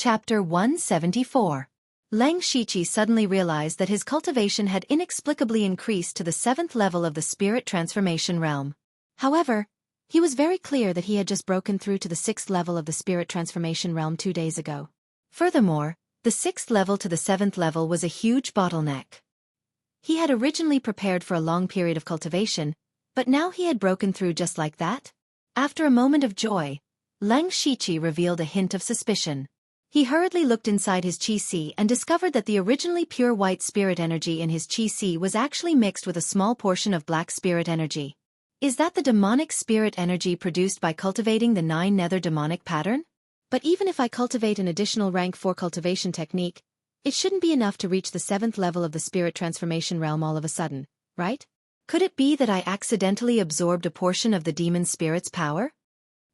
Chapter 174. Leng Shiqi suddenly realized that his cultivation had inexplicably increased to the 7th level of the spirit transformation realm. However, he was very clear that he had just broken through to the 6th level of the spirit transformation realm 2 days ago. Furthermore, the 6th level to the 7th level was a huge bottleneck. He had originally prepared for a long period of cultivation, but now he had broken through just like that? After a moment of joy, Leng Shiqi revealed a hint of suspicion. He hurriedly looked inside his qi and discovered that the originally pure white spirit energy in his qi was actually mixed with a small portion of black spirit energy. Is that the demonic spirit energy produced by cultivating the 9 nether demonic pattern? But even if I cultivate an additional rank 4 cultivation technique, it shouldn't be enough to reach the 7th level of the spirit transformation realm all of a sudden, right? Could it be that I accidentally absorbed a portion of the demon spirit's power?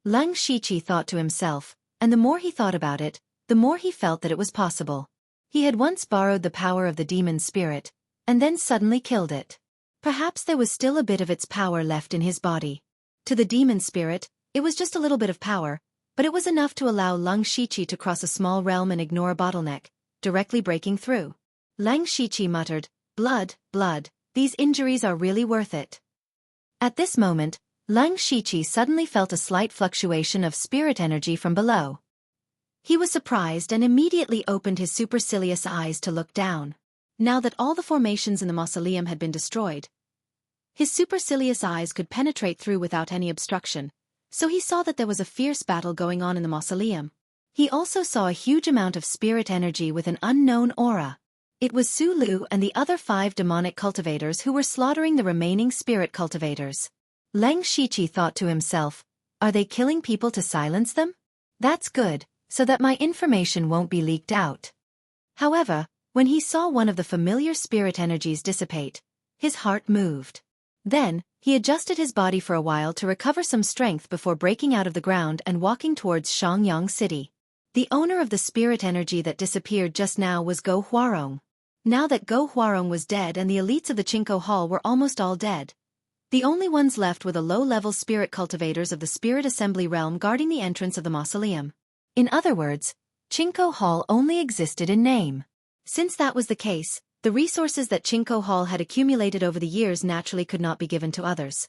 Leng Shiqi thought to himself, and the more he thought about it, the more he felt that it was possible. He had once borrowed the power of the demon spirit, and then suddenly killed it. Perhaps there was still a bit of its power left in his body. To the demon spirit, it was just a little bit of power, but it was enough to allow Leng Shiqi to cross a small realm and ignore a bottleneck, directly breaking through. Leng Shiqi muttered, "Blood, blood, these injuries are really worth it." At this moment, Leng Shiqi suddenly felt a slight fluctuation of spirit energy from below. He was surprised and immediately opened his supercilious eyes to look down. Now that all the formations in the mausoleum had been destroyed, his supercilious eyes could penetrate through without any obstruction, so he saw that there was a fierce battle going on in the mausoleum. He also saw a huge amount of spirit energy with an unknown aura. It was Su Lu and the other 5 demonic cultivators who were slaughtering the remaining spirit cultivators. Leng Shiqi thought to himself, are they killing people to silence them? That's good, so that my information won't be leaked out. However, when he saw one of the familiar spirit energies dissipate, his heart moved. Then, he adjusted his body for a while to recover some strength before breaking out of the ground and walking towards Shangyang City. The owner of the spirit energy that disappeared just now was Go Huarong. Now that Go Huarong was dead and the elites of the Qingkou Hall were almost all dead, the only ones left were the low-level spirit cultivators of the spirit assembly realm guarding the entrance of the mausoleum. In other words, Qingkou Hall only existed in name. Since that was the case, the resources that Qingkou Hall had accumulated over the years naturally could not be given to others.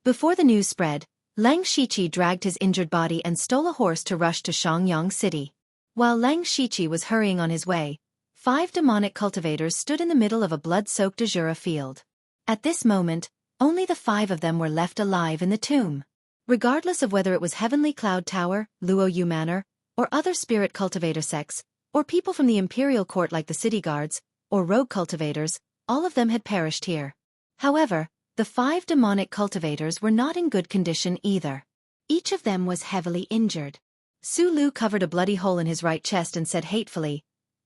Before the news spread, Leng Shiqi dragged his injured body and stole a horse to rush to Shangyang City. While Leng Shiqi was hurrying on his way, 5 demonic cultivators stood in the middle of a blood-soaked azura field. At this moment, only the 5 of them were left alive in the tomb. Regardless of whether it was Heavenly Cloud Tower, Luoyu Manor, or other spirit cultivator sects, or people from the imperial court like the city guards, or rogue cultivators, all of them had perished here. However, the 5 demonic cultivators were not in good condition either. Each of them was heavily injured. Su Lu covered a bloody hole in his right chest and said hatefully,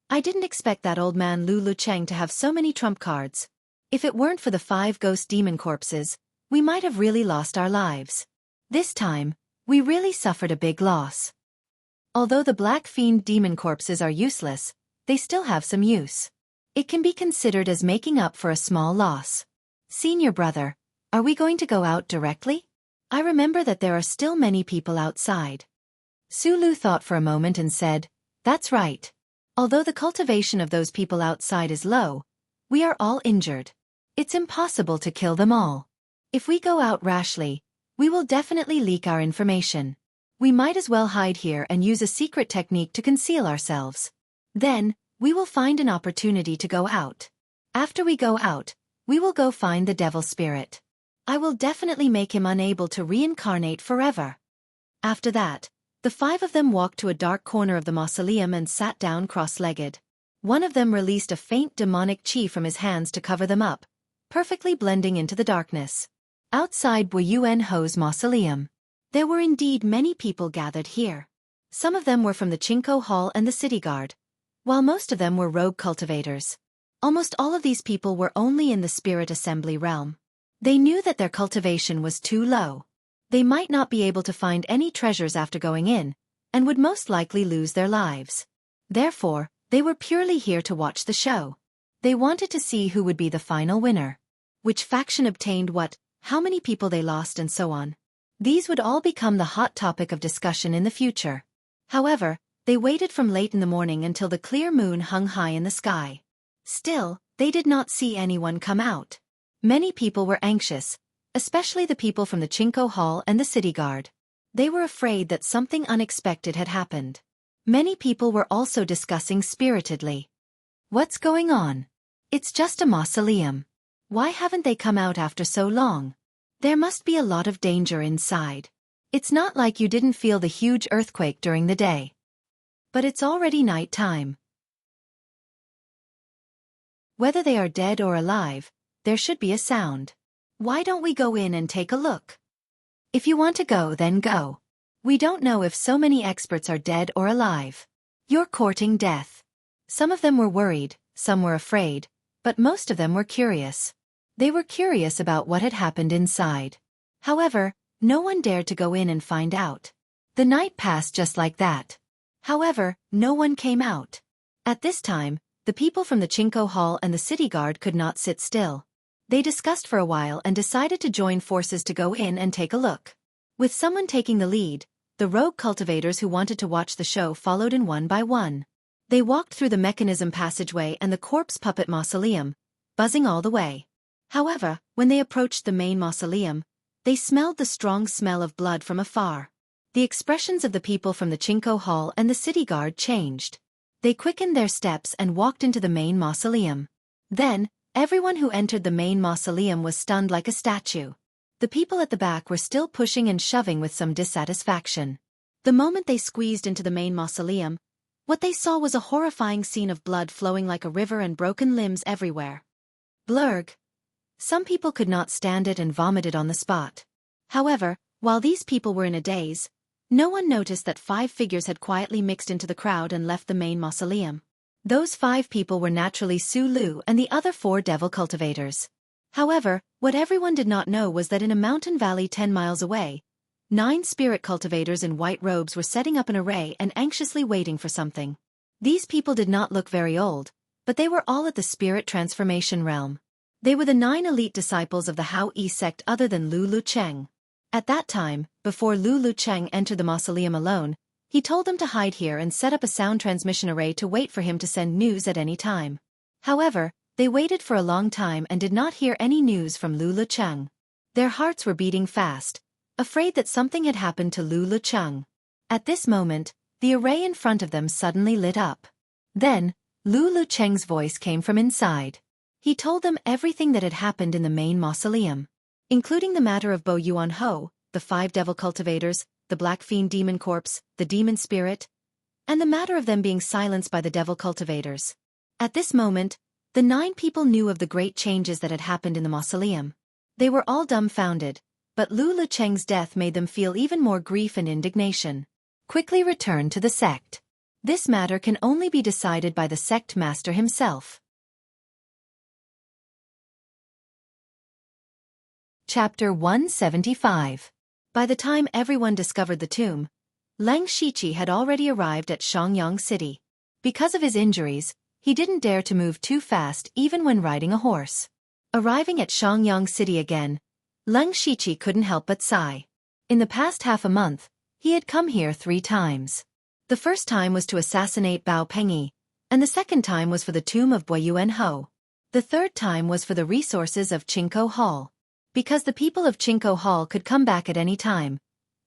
"I didn't expect that old man Lu Lucheng to have so many trump cards. If it weren't for the 5 ghost demon corpses, we might have really lost our lives. This time, we really suffered a big loss." Although the Black Fiend demon corpses are useless, they still have some use. It can be considered as making up for a small loss. Senior brother, are we going to go out directly? I remember that there are still many people outside. Su Lu thought for a moment and said, "That's right. Although the cultivation of those people outside is low, we are all injured. It's impossible to kill them all. If we go out rashly, we will definitely leak our information. We might as well hide here and use a secret technique to conceal ourselves. Then, we will find an opportunity to go out. After we go out, we will go find the devil spirit. I will definitely make him unable to reincarnate forever." After that, the 5 of them walked to a dark corner of the mausoleum and sat down cross-legged. One of them released a faint demonic qi from his hands to cover them up, perfectly blending into the darkness. Outside Wuyuan Ho's mausoleum, there were indeed many people gathered here. Some of them were from the Qingkou Hall and the City Guard, while most of them were rogue cultivators. Almost all of these people were only in the spirit assembly realm. They knew that their cultivation was too low. They might not be able to find any treasures after going in, and would most likely lose their lives. Therefore, they were purely here to watch the show. They wanted to see who would be the final winner. Which faction obtained what, how many people they lost and so on. These would all become the hot topic of discussion in the future. However, they waited from late in the morning until the clear moon hung high in the sky. Still, they did not see anyone come out. Many people were anxious, especially the people from the Chinko Hall and the city guard. They were afraid that something unexpected had happened. Many people were also discussing spiritedly. What's going on? It's just a mausoleum. Why haven't they come out after so long? There must be a lot of danger inside. It's not like you didn't feel the huge earthquake during the day. But it's already night time. Whether they are dead or alive, there should be a sound. Why don't we go in and take a look? If you want to go, then go. We don't know if so many experts are dead or alive. You're courting death. Some of them were worried, some were afraid, but most of them were curious. They were curious about what had happened inside. However, no one dared to go in and find out. The night passed just like that. However, no one came out. At this time, the people from the Chinko Hall and the city guard could not sit still. They discussed for a while and decided to join forces to go in and take a look. With someone taking the lead, the rogue cultivators who wanted to watch the show followed in one by one. They walked through the mechanism passageway and the corpse puppet mausoleum, buzzing all the way. However, when they approached the main mausoleum, they smelled the strong smell of blood from afar. The expressions of the people from the Chinko Hall and the city guard changed. They quickened their steps and walked into the main mausoleum. Then, everyone who entered the main mausoleum was stunned like a statue. The people at the back were still pushing and shoving with some dissatisfaction. The moment they squeezed into the main mausoleum, what they saw was a horrifying scene of blood flowing like a river and broken limbs everywhere. Blurg. Some people could not stand it and vomited on the spot. However, while these people were in a daze, no one noticed that 5 figures had quietly mixed into the crowd and left the main mausoleum. Those 5 people were naturally Su Lu and the other 4 devil cultivators. However, what everyone did not know was that in a mountain valley 10 miles away, 9 spirit cultivators in white robes were setting up an array and anxiously waiting for something. These people did not look very old, but they were all at the spirit transformation realm. They were the 9 elite disciples of the Hao Yi sect other than Lu Lucheng. At that time, before Lu Lucheng entered the mausoleum alone, he told them to hide here and set up a sound transmission array to wait for him to send news at any time. However, they waited for a long time and did not hear any news from Lu Lucheng. Their hearts were beating fast, afraid that something had happened to Lu Lucheng. At this moment, the array in front of them suddenly lit up. Then, Lu Lucheng's voice came from inside. He told them everything that had happened in the main mausoleum, including the matter of Bo Yuan Ho, the 5 devil cultivators, the Black Fiend demon corpse, the demon spirit, and the matter of them being silenced by the devil cultivators. At this moment, the 9 people knew of the great changes that had happened in the mausoleum. They were all dumbfounded, but Lu Lucheng's death made them feel even more grief and indignation. Quickly return to the sect. This matter can only be decided by the sect master himself. Chapter 175. By the time everyone discovered the tomb, Leng Shiqi had already arrived at Shangyang City. Because of his injuries, he didn't dare to move too fast even when riding a horse. Arriving at Shangyang City again, Leng Shiqi couldn't help but sigh. In the past half a month, he had come here 3 times. The first time was to assassinate Bao Pengyi, and the second time was for the tomb of Bo Yuan Ho. The third time was for the resources of Chinko Hall. Because the people of Chinko Hall could come back at any time,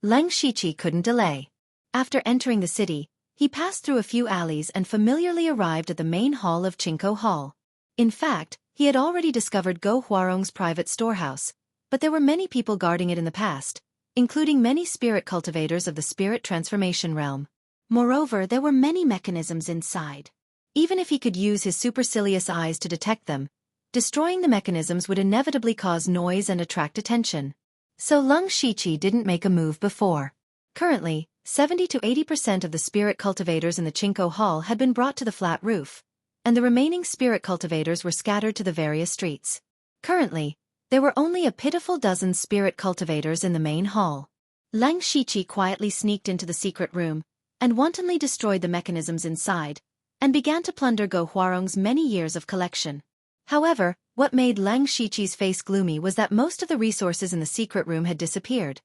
Leng Shiqi couldn't delay. After entering the city, he passed through a few alleys and familiarly arrived at the main hall of Chinko Hall. In fact, he had already discovered Go Huarong's private storehouse, but there were many people guarding it in the past, including many spirit cultivators of the spirit transformation realm. Moreover, there were many mechanisms inside. Even if he could use his supercilious eyes to detect them, destroying the mechanisms would inevitably cause noise and attract attention. So Leng Shiqi didn't make a move before. Currently, 70 to 80% of the spirit cultivators in the Chinko Hall had been brought to the flat roof, and the remaining spirit cultivators were scattered to the various streets. Currently, there were only a pitiful dozen spirit cultivators in the main hall. Leng Shiqi quietly sneaked into the secret room, and wantonly destroyed the mechanisms inside, and began to plunder Go Huarong's many years of collection. However, what made Leng Shiqi's face gloomy was that most of the resources in the secret room had disappeared,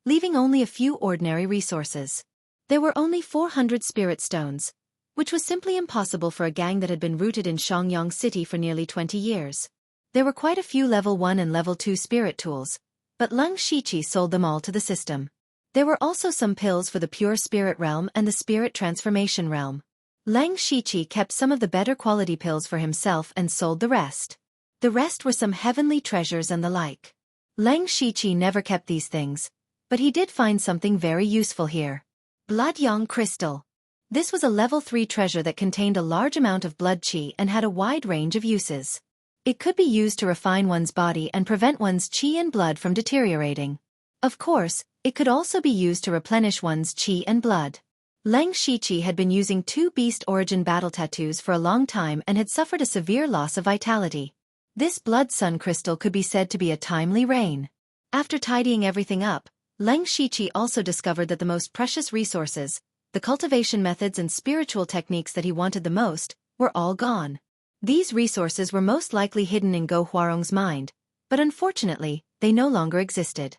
leaving only a few ordinary resources. There were only 400 spirit stones, which was simply impossible for a gang that had been rooted in Xiangyang City for nearly 20 years. There were quite a few level 1 and level 2 spirit tools, but Leng Shiqi sold them all to the system. There were also some pills for the pure spirit realm and the spirit transformation realm. Leng Shiqi kept some of the better quality pills for himself and sold the rest. The rest were some heavenly treasures and the like. Leng Shiqi never kept these things, but he did find something very useful here. Blood Yang Crystal. This was a level 3 treasure that contained a large amount of blood qi and had a wide range of uses. It could be used to refine one's body and prevent one's qi and blood from deteriorating. Of course, it could also be used to replenish one's qi and blood. Leng Shiqi had been using 2 beast origin battle tattoos for a long time and had suffered a severe loss of vitality. This blood sun crystal could be said to be a timely rain. After tidying everything up, Leng Shiqi also discovered that the most precious resources, the cultivation methods and spiritual techniques that he wanted the most, were all gone. These resources were most likely hidden in Go Huarong's mind, but unfortunately, they no longer existed.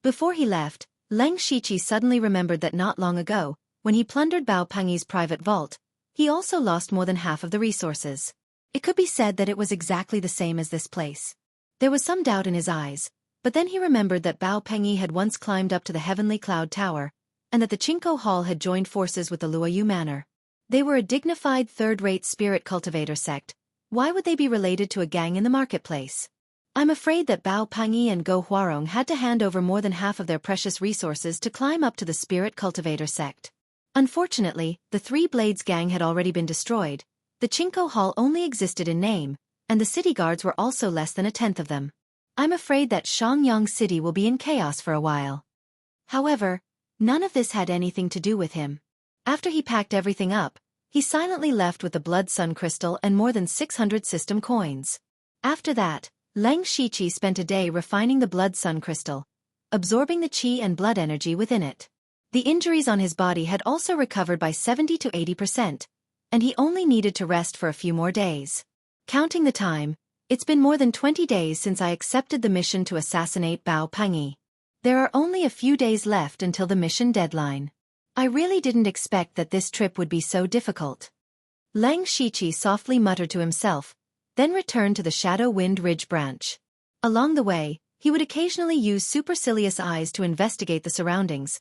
Before he left, Leng Shiqi suddenly remembered that not long ago, when he plundered Bao Pengyi's private vault, he also lost more than half of the resources. It could be said that it was exactly the same as this place. There was some doubt in his eyes, but then he remembered that Bao Pengyi had once climbed up to the heavenly cloud tower, and that the Qingkou Hall had joined forces with the Luoyu Manor. They were a dignified third-rate spirit cultivator sect. Why would they be related to a gang in the marketplace? I'm afraid that Bao Pengyi and Go Huarong had to hand over more than half of their precious resources to climb up to the spirit cultivator sect. Unfortunately, the Three Blades gang had already been destroyed, the Qingkou Hall only existed in name, and the city guards were also less than a tenth of them. I'm afraid that Xiangyang City will be in chaos for a while. However, none of this had anything to do with him. After he packed everything up, he silently left with the blood sun crystal and more than 600 system coins. After that, Leng Shiqi spent a day refining the blood sun crystal, absorbing the qi and blood energy within it. The injuries on his body had also recovered by 70 to 80%, and he only needed to rest for a few more days. Counting the time, it's been more than 20 days since I accepted the mission to assassinate Bao Pengyi. There are only a few days left until the mission deadline. I really didn't expect that this trip would be so difficult. Leng Shiqi softly muttered to himself, then returned to the Shadow Wind Ridge branch. Along the way, he would occasionally use supercilious eyes to investigate the surroundings,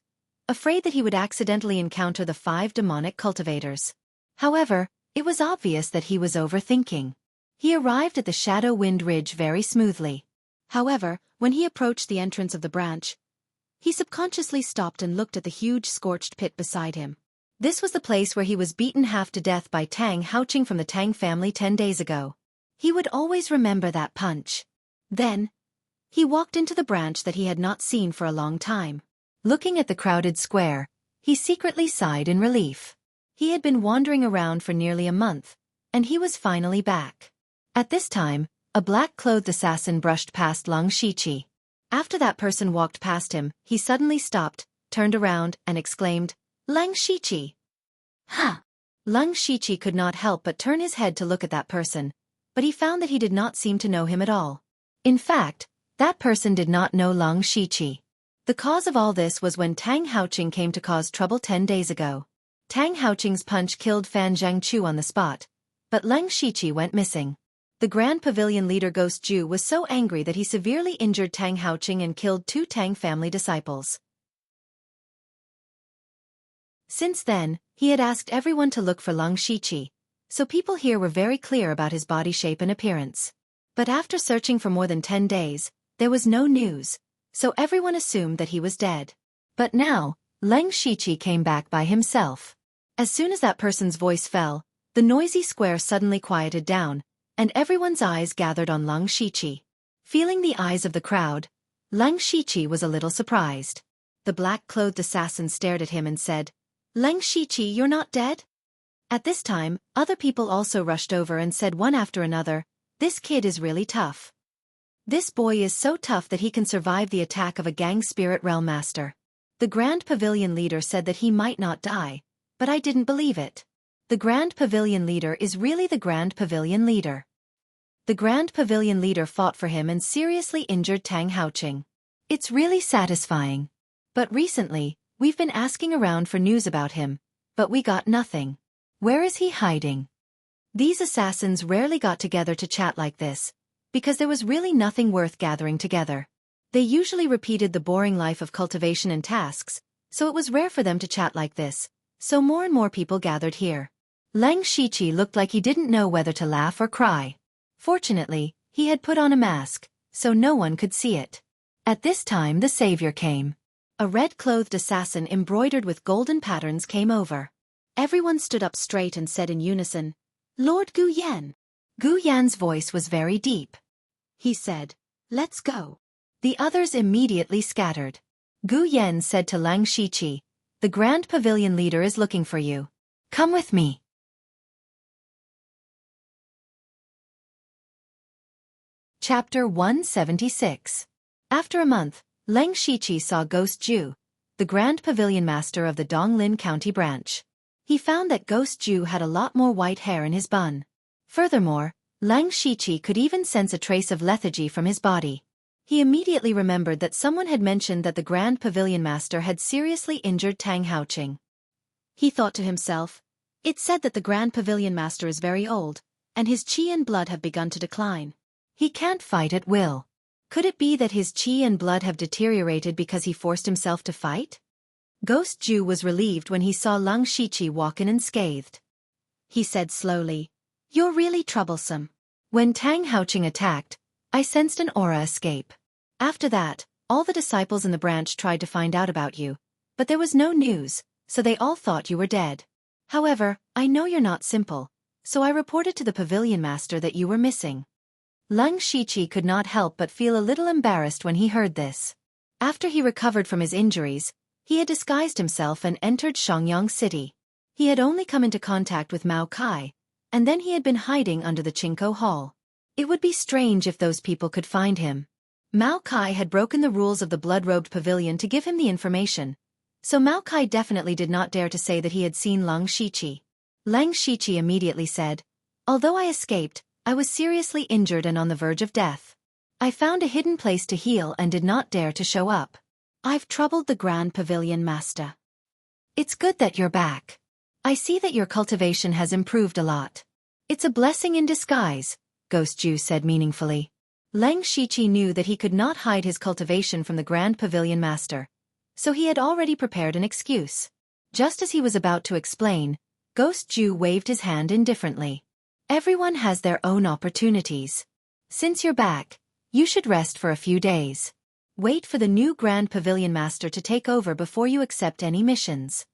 afraid that he would accidentally encounter the 5 demonic cultivators. However, it was obvious that he was overthinking. He arrived at the Shadow Wind Ridge very smoothly. However, when he approached the entrance of the branch, he subconsciously stopped and looked at the huge scorched pit beside him. This was the place where he was beaten half to death by Tang Haoqing from the Tang family 10 days ago. He would always remember that punch. Then, he walked into the branch that he had not seen for a long time. Looking at the crowded square, he secretly sighed in relief. He had been wandering around for nearly a month, and he was finally back. At this time, a black-clothed assassin brushed past Leng Shiqi. After that person walked past him, he suddenly stopped, turned around, and exclaimed, "Leng Shiqi!" Huh! Leng Shiqi could not help but turn his head to look at that person, but he found that he did not seem to know him at all. In fact, that person did not know Leng Shiqi. The cause of all this was when Tang Haoqing came to cause trouble 10 days ago. Tang Haoqing's punch killed Fan Zhangqiu on the spot, but Leng Shiqi went missing. The Grand Pavilion leader Ghost Ju was so angry that he severely injured Tang Haoqing and killed 2 Tang family disciples. Since then, he had asked everyone to look for Leng Shiqi, so people here were very clear about his body shape and appearance. But after searching for more than 10 days, there was no news, so everyone assumed that he was dead. But now, Leng Shiqi came back by himself. As soon as that person's voice fell, the noisy square suddenly quieted down, and everyone's eyes gathered on Leng Shiqi. Feeling the eyes of the crowd, Leng Shiqi was a little surprised. The black-clothed assassin stared at him and said, "Leng Shiqi, you're not dead?" At this time, other people also rushed over and said one after another, "This kid is really tough. This boy is so tough that he can survive the attack of a gang spirit realm master." The Grand Pavilion leader said that he might not die, but I didn't believe it. The Grand Pavilion leader is really the Grand Pavilion leader. The Grand Pavilion leader fought for him and seriously injured Tang Haoqing. It's really satisfying. But recently, we've been asking around for news about him, but we got nothing. Where is he hiding? These assassins rarely got together to chat like this, because there was really nothing worth gathering together. They usually repeated the boring life of cultivation and tasks, so it was rare for them to chat like this, so more and more people gathered here. Lang Shiqi looked like he didn't know whether to laugh or cry. Fortunately, he had put on a mask, so no one could see it. At this time the savior came. A red-clothed assassin embroidered with golden patterns came over. Everyone stood up straight and said in unison, "Lord Gu Yan." Gu Yan's voice was very deep. He said, "Let's go." The others immediately scattered. Gu Yan said to Lang Shiqi, "The Grand Pavilion leader is looking for you. Come with me." Chapter 176. After a month, Lang Shiqi saw Ghost Ju, the Grand Pavilion Master of the Donglin County branch. He found that Ghost Ju had a lot more white hair in his bun. Furthermore, Lang Shiqi could even sense a trace of lethargy from his body. He immediately remembered that someone had mentioned that the Grand Pavilion Master had seriously injured Tang Haoqing. He thought to himself, "It's said that the Grand Pavilion Master is very old, and his qi and blood have begun to decline. He can't fight at will. Could it be that his qi and blood have deteriorated because he forced himself to fight?" Ghost Ju was relieved when he saw Lang Shiqi walk in unscathed. He said slowly, "You're really troublesome. When Tang Haoqing attacked, I sensed an aura escape. After that, all the disciples in the branch tried to find out about you, but there was no news, so they all thought you were dead. However, I know you're not simple, so I reported to the Pavilion Master that you were missing." Lang Shiqi could not help but feel a little embarrassed when he heard this. After he recovered from his injuries, he had disguised himself and entered Shangyang City. He had only come into contact with Mao Kai, and then he had been hiding under the Chinko Hall. It would be strange if those people could find him. Mao Kai had broken the rules of the blood-robed pavilion to give him the information, so Mao Kai definitely did not dare to say that he had seen Lang Shiqi. Lang Shiqi immediately said, "Although I escaped, I was seriously injured and on the verge of death. I found a hidden place to heal and did not dare to show up. I've troubled the Grand Pavilion Master. It's good that you're back. I see that your cultivation has improved a lot. It's a blessing in disguise," Ghost Ju said meaningfully. Lang Shiqi knew that he could not hide his cultivation from the Grand Pavilion Master, so he had already prepared an excuse. Just as he was about to explain, Ghost Ju waved his hand indifferently. "Everyone has their own opportunities. Since you're back, you should rest for a few days. Wait for the new Grand Pavilion Master to take over before you accept any missions."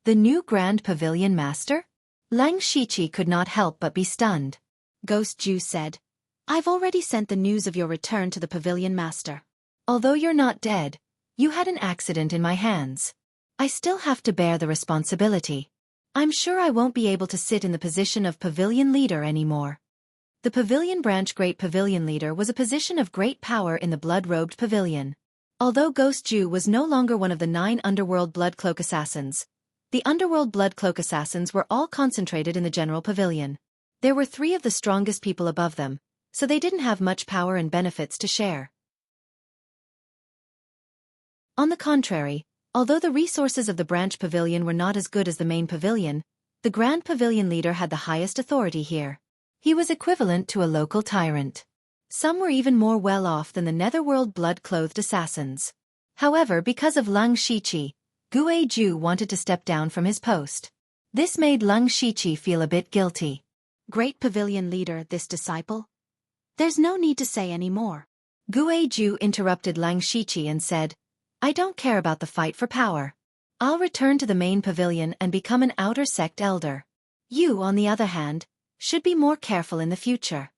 The new Grand Pavilion Master? Lang Shiqi could not help but be stunned. Ghost Ju said, "I've already sent the news of your return to the Pavilion Master. Although you're not dead, you had an accident in my hands. I still have to bear the responsibility. I'm sure I won't be able to sit in the position of Pavilion Leader anymore." The Pavilion Branch Great Pavilion Leader was a position of great power in the blood-robed pavilion. Although Ghost Ju was no longer one of the 9 Underworld Blood Cloak Assassins, the Underworld Blood Cloak Assassins were all concentrated in the General Pavilion. There were 3 of the strongest people above them, so they didn't have much power and benefits to share. On the contrary, although the resources of the branch pavilion were not as good as the main pavilion, the Grand Pavilion Leader had the highest authority here. He was equivalent to a local tyrant. Some were even more well-off than the Netherworld blood-clothed assassins. However, because of Lang Shiqi, Gue Ju wanted to step down from his post. This made Lang Shiqi feel a bit guilty. "Great Pavilion Leader, this disciple? There's no need to say any more." Gue Ju interrupted Lang Shiqi and said, "I don't care about the fight for power. I'll return to the main pavilion and become an outer sect elder. You, on the other hand, should be more careful in the future."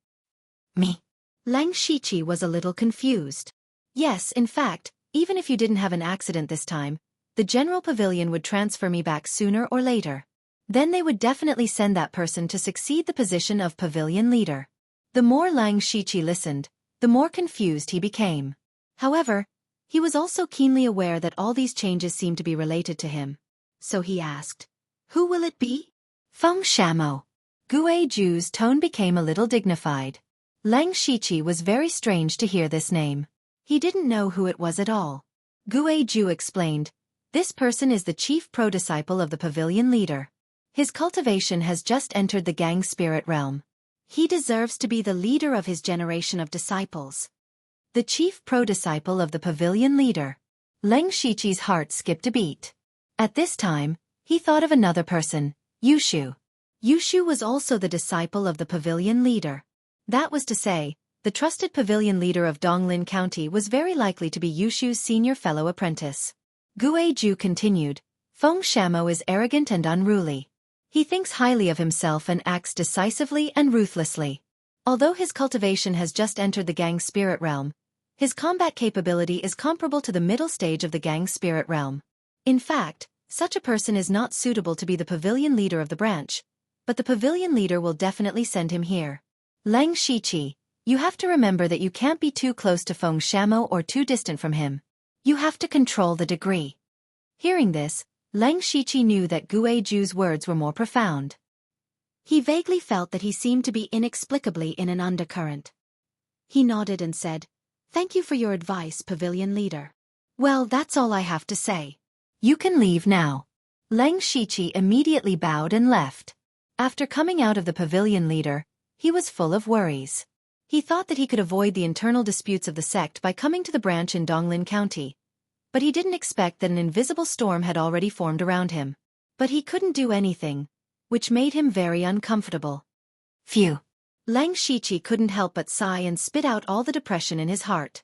"Me?" Lang Shiqi was a little confused. "Yes, in fact, even if you didn't have an accident this time, the General Pavilion would transfer me back sooner or later. Then they would definitely send that person to succeed the position of Pavilion Leader." The more Lang Shiqi listened, the more confused he became. However, he was also keenly aware that all these changes seemed to be related to him. So he asked, "Who will it be?" "Feng Shamo." Gue Ju's tone became a little dignified. Lang Shiqi was very strange to hear this name. He didn't know who it was at all. Guiju explained. This person is the chief pro-disciple of the pavilion leader. His cultivation has just entered the gang spirit realm. He deserves to be the leader of his generation of disciples. The chief pro-disciple of the pavilion leader. Leng Shiqi's heart skipped a beat. At this time, he thought of another person, Yushu. Yushu was also the disciple of the pavilion leader. That was to say, the trusted pavilion leader of Donglin County was very likely to be Yushu's senior fellow apprentice. Guiju continued, Feng Shamo is arrogant and unruly. He thinks highly of himself and acts decisively and ruthlessly. Although his cultivation has just entered the gang spirit realm, his combat capability is comparable to the middle stage of the gang spirit realm. In fact, such a person is not suitable to be the pavilion leader of the branch, but the pavilion leader will definitely send him here. Leng Shiqi, you have to remember that you can't be too close to Feng Shamo or too distant from him. You have to control the degree. Hearing this, Leng Shiqi knew that Guiju's words were more profound. He vaguely felt that he seemed to be inexplicably in an undercurrent. He nodded and said, Thank you for your advice, pavilion leader. Well, that's all I have to say. You can leave now. Leng Shiqi immediately bowed and left. After coming out of the pavilion leader, he was full of worries. He thought that he could avoid the internal disputes of the sect by coming to the branch in Donglin County. But he didn't expect that an invisible storm had already formed around him. But he couldn't do anything, which made him very uncomfortable. Phew. Leng Shiqi couldn't help but sigh and spit out all the depression in his heart.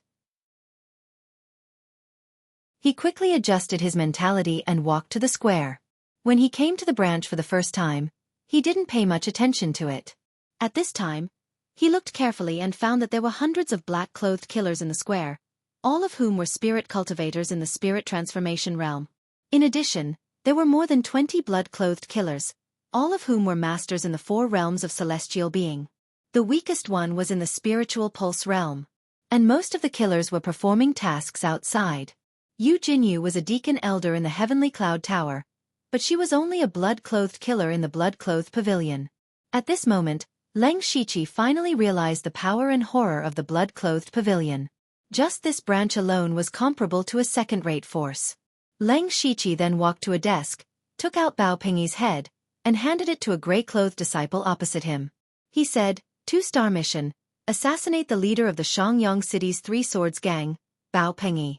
He quickly adjusted his mentality and walked to the square. When he came to the branch for the first time, he didn't pay much attention to it. At this time, he looked carefully and found that there were hundreds of black-clothed killers in the square, all of whom were spirit cultivators in the spirit transformation realm. In addition, there were more than 20 blood-clothed killers, all of whom were masters in the 4 realms of celestial being. The weakest one was in the spiritual pulse realm. And most of the killers were performing tasks outside. Yu Jinyu was a deacon elder in the Heavenly Cloud Tower, but she was only a blood-clothed killer in the blood-clothed pavilion. At this moment, Leng Shiqi finally realized the power and horror of the blood-clothed pavilion. Just this branch alone was comparable to a second-rate force. Leng Shiqi then walked to a desk, took out Bao Pingyi's head, and handed it to a gray-clothed disciple opposite him. He said, 2-star mission, assassinate the leader of the Shangyang City's 3 Swords Gang, Bao Pingyi.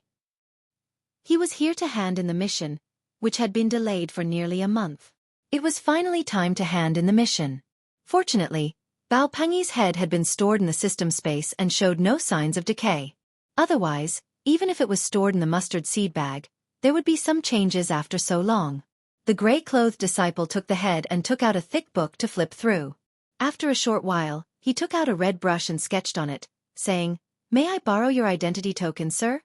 He was here to hand in the mission, which had been delayed for nearly a month. It was finally time to hand in the mission. Fortunately, Bao Pingyi's head had been stored in the system space and showed no signs of decay. Otherwise, even if it was stored in the mustard seed bag, there would be some changes after so long. The gray-clothed disciple took the head and took out a thick book to flip through. After a short while, he took out a red brush and sketched on it, saying, May I borrow your identity token, sir?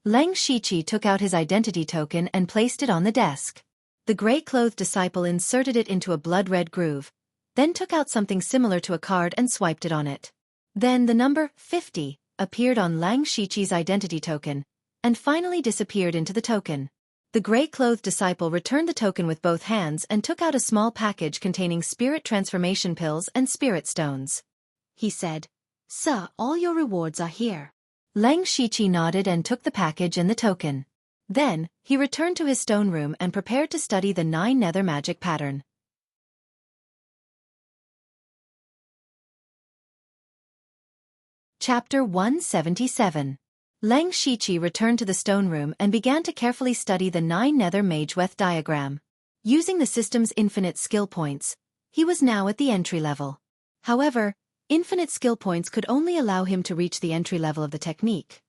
Leng Shiqi took out his identity token and placed it on the desk. The gray-clothed disciple inserted it into a blood-red groove, then took out something similar to a card and swiped it on it. Then the number 50 appeared on Leng Shiqi's identity token, and finally disappeared into the token. The gray-clothed disciple returned the token with both hands and took out a small package containing spirit transformation pills and spirit stones. He said, Sir, all your rewards are here. Leng Shiqi nodded and took the package and the token. Then, he returned to his stone room and prepared to study the 9 nether magic pattern. Chapter 177. Leng Shiqi returned to the stone room and began to carefully study the 9 nether mageweth diagram. Using the system's infinite skill points, he was now at the entry level. However, infinite skill points could only allow him to reach the entry level of the technique.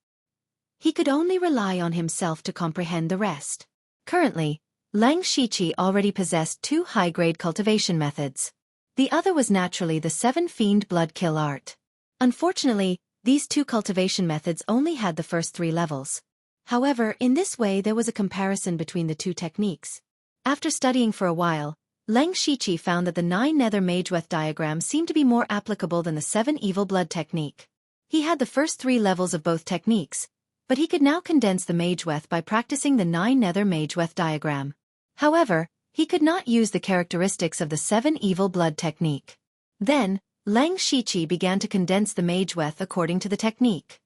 He could only rely on himself to comprehend the rest. Currently, Leng Shiqi already possessed 2 high-grade cultivation methods. The other was naturally the 7 Fiend Blood Kill art. Unfortunately, these 2 cultivation methods only had the first 3 levels. However, in this way there was a comparison between the 2 techniques. After studying for a while, Leng Shiqi found that the 9 nether mageweth diagram seemed to be more applicable than the 7 evil blood technique. He had the first 3 levels of both techniques, but he could now condense the mageweth by practicing the 9 nether mageweth diagram. However, he could not use the characteristics of the 7 evil blood technique. Then, Leng Shiqi began to condense the mageweth according to the technique.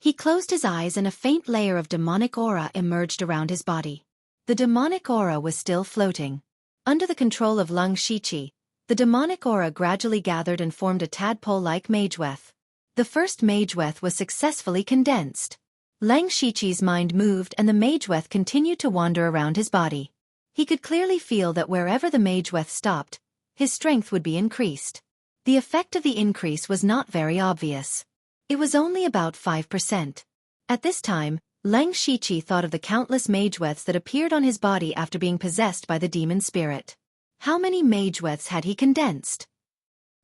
He closed his eyes and a faint layer of demonic aura emerged around his body. The demonic aura was still floating. Under the control of Leng Shiqi, the demonic aura gradually gathered and formed a tadpole-like mageweth. The first mageweth was successfully condensed. Leng Shiqi's mind moved and the mageweth continued to wander around his body. He could clearly feel that wherever the mageweth stopped, his strength would be increased. The effect of the increase was not very obvious. It was only about 5%. At this time, Leng Shiqi thought of the countless mageweths that appeared on his body after being possessed by the demon spirit. How many mageweths had he condensed?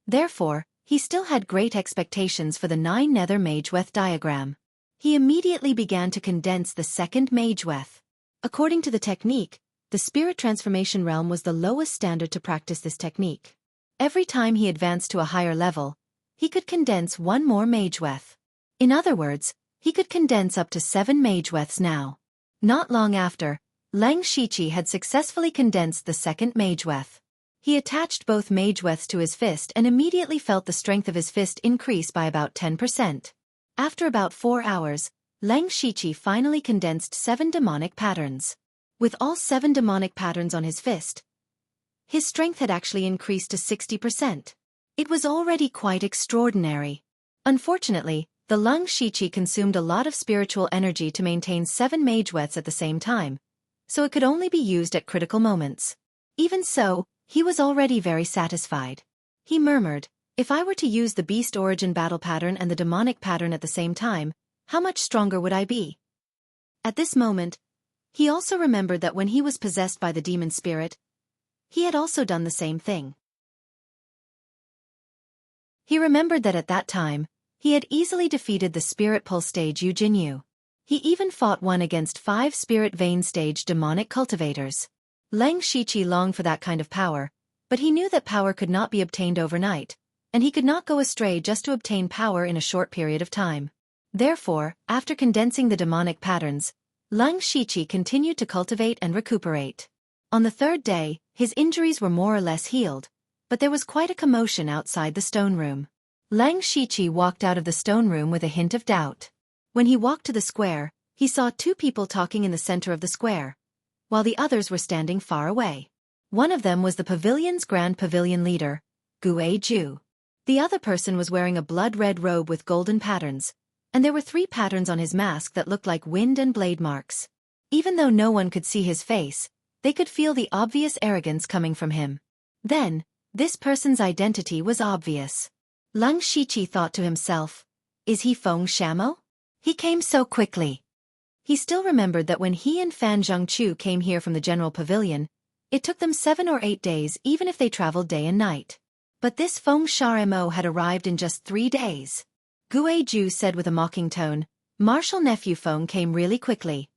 Therefore, he still had great expectations for the 9 nether mageweth diagram. He immediately began to condense the second mageweth. According to the technique, the spirit transformation realm was the lowest standard to practice this technique. Every time he advanced to a higher level, he could condense 1 more mageweth. In other words, he could condense up to 7 mageweths now. Not long after, Leng Shiqi had successfully condensed the second mageweth. He attached both mageweths to his fist and immediately felt the strength of his fist increase by about 10%. After about 4 hours, Leng Shiqi finally condensed 7 demonic patterns. With all 7 demonic patterns on his fist, his strength had actually increased to 60%. It was already quite extraordinary. Unfortunately, the Leng Shiqi consumed a lot of spiritual energy to maintain 7 mageweths at the same time, so it could only be used at critical moments. Even so, he was already very satisfied. He murmured, "If I were to use the beast origin battle pattern and the demonic pattern at the same time, how much stronger would I be?" At this moment, he also remembered that when he was possessed by the demon spirit, he had also done the same thing. He remembered that at that time, he had easily defeated the spirit pulse stage Yu Jinyu. He even fought one against 5 spirit vein stage demonic cultivators. Leng Shiqi longed for that kind of power, but he knew that power could not be obtained overnight, and he could not go astray just to obtain power in a short period of time. Therefore, after condensing the demonic patterns, Leng Shiqi continued to cultivate and recuperate. On the 3rd day, his injuries were more or less healed, but there was quite a commotion outside the stone room. Leng Shiqi walked out of the stone room with a hint of doubt. When he walked to the square, he saw 2 people talking in the center of the square, while the others were standing far away. One of them was the pavilion's Grand Pavilion leader, Guizhu. The other person was wearing a blood-red robe with golden patterns, and there were 3 patterns on his mask that looked like wind and blade marks. Even though no one could see his face, they could feel the obvious arrogance coming from him. Then, this person's identity was obvious. Leng Shiqi thought to himself, "Is he Feng Shamo? He came so quickly." He still remembered that when he and Fan Zhengqiu came here from the General Pavilion, it took them 7 or 8 days even if they traveled day and night. But this Feng Shamo had arrived in just 3 days. Guizhu said with a mocking tone, "Martial nephew Feng came really quickly."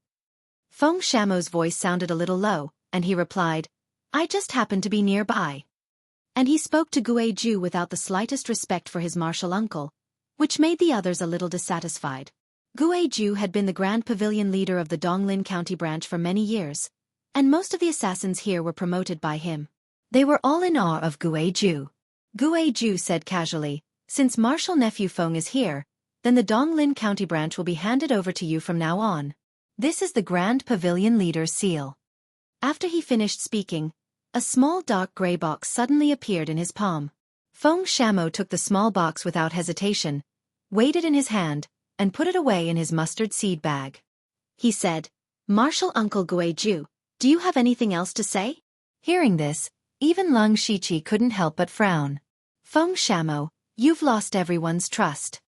Feng Shamo's voice sounded a little low, and he replied, "I just happened to be nearby." And he spoke to Guizhu without the slightest respect for his martial uncle, which made the others a little dissatisfied. Guizhu had been the Grand Pavilion leader of the Donglin County branch for many years, and most of the assassins here were promoted by him. They were all in awe of Guizhu. Guizhu said casually, "Since martial nephew Feng is here, then the Donglin County branch will be handed over to you from now on. This is the Grand Pavilion leader's seal." After he finished speaking, a small dark gray box suddenly appeared in his palm. Feng Shamo took the small box without hesitation, weighed it in his hand, and put it away in his mustard seed bag. He said, "Martial Uncle Guizhu, do you have anything else to say?" Hearing this, even Leng Shiqi couldn't help but frown. "Feng Shamo, you've lost everyone's trust."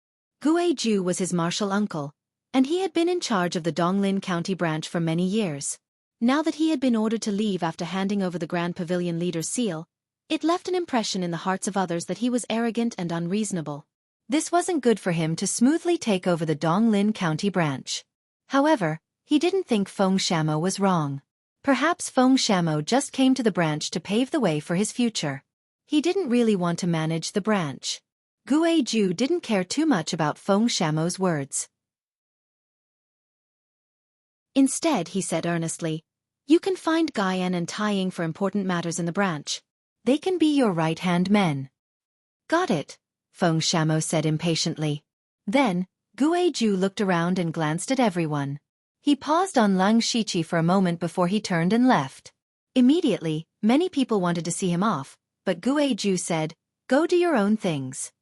Guizhu was his martial uncle, and he had been in charge of the Donglin County branch for many years. Now that he had been ordered to leave after handing over the Grand Pavilion leader's seal, it left an impression in the hearts of others that he was arrogant and unreasonable. This wasn't good for him to smoothly take over the Donglin County branch. However, he didn't think Feng Shamo was wrong. Perhaps Feng Shamo just came to the branch to pave the way for his future. He didn't really want to manage the branch. Guizhu didn't care too much about Feng Shamo's words. Instead, he said earnestly, "You can find Guyan and Taiying for important matters in the branch. They can be your right-hand men." "Got it," Feng Shamo said impatiently. Then, Guizhu looked around and glanced at everyone. He paused on Lang Shiqi for a moment before he turned and left. Immediately, many people wanted to see him off, but Guizhu said, "Go do your own things."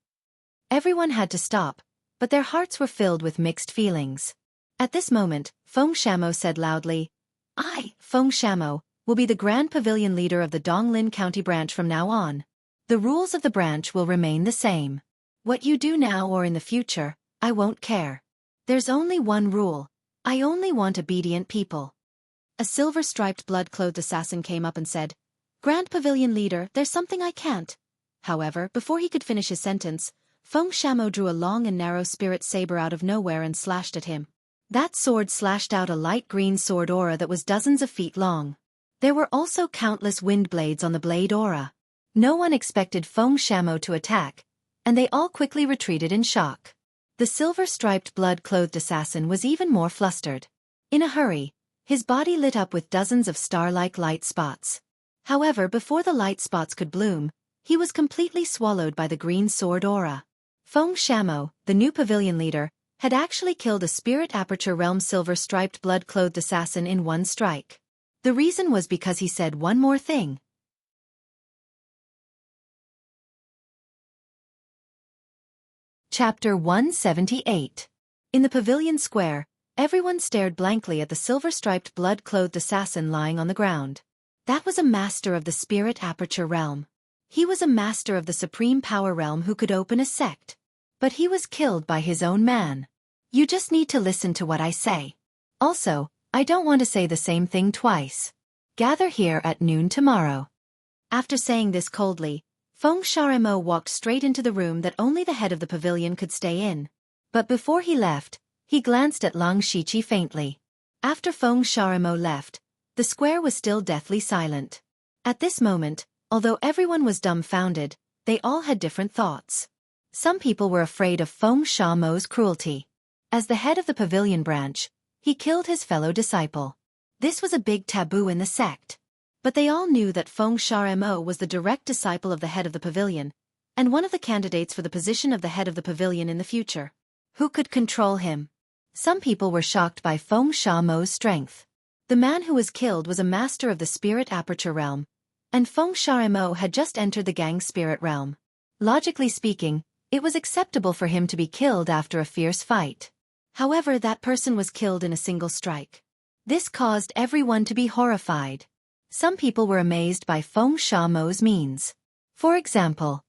Everyone had to stop, but their hearts were filled with mixed feelings. At this moment, Feng Shamo said loudly, "I, Feng Shamo, will be the Grand Pavilion leader of the Donglin County branch from now on. The rules of the branch will remain the same. What you do now or in the future, I won't care. There's only one rule. I only want obedient people." A silver-striped blood-clothed assassin came up and said, "Grand Pavilion leader, there's something I can't." However, before he could finish his sentence, Feng Shamo drew a long and narrow spirit saber out of nowhere and slashed at him. That sword slashed out a light green sword aura that was dozens of feet long. There were also countless wind blades on the blade aura. No one expected Feng Shamo to attack, and they all quickly retreated in shock. The silver-striped blood-clothed assassin was even more flustered. In a hurry, his body lit up with dozens of star-like light spots. However, before the light spots could bloom, he was completely swallowed by the green sword aura. Feng Shamo, the new pavilion leader, had actually killed a Spirit Aperture Realm silver-striped blood-clothed assassin in one strike. The reason was because he said one more thing. Chapter 178. In the pavilion square, everyone stared blankly at the silver-striped blood-clothed assassin lying on the ground. That was a master of the Spirit Aperture Realm. He was a master of the Supreme Power Realm who could open a sect. But he was killed by his own man. You just need to listen to what I say. Also, I don't want to say the same thing twice. Gather here at noon tomorrow. After saying this coldly, Feng Shamo walked straight into the room that only the head of the pavilion could stay in. But before he left, he glanced at Lang Shiqi faintly. After Feng Shamo left, the square was still deathly silent. At this moment, although everyone was dumbfounded, they all had different thoughts. Some people were afraid of Feng Shamo's cruelty. As the head of the pavilion branch, he killed his fellow disciple. This was a big taboo in the sect. But they all knew that Feng Shamo was the direct disciple of the head of the pavilion, and one of the candidates for the position of the head of the pavilion in the future. Who could control him? Some people were shocked by Feng Shamo's strength. The man who was killed was a master of the Spirit Aperture Realm, and Feng Shamo had just entered the Gang Spirit Realm. Logically speaking, it was acceptable for him to be killed after a fierce fight. However, that person was killed in a single strike. This caused everyone to be horrified. Some people were amazed by Feng Shamo's means. For example,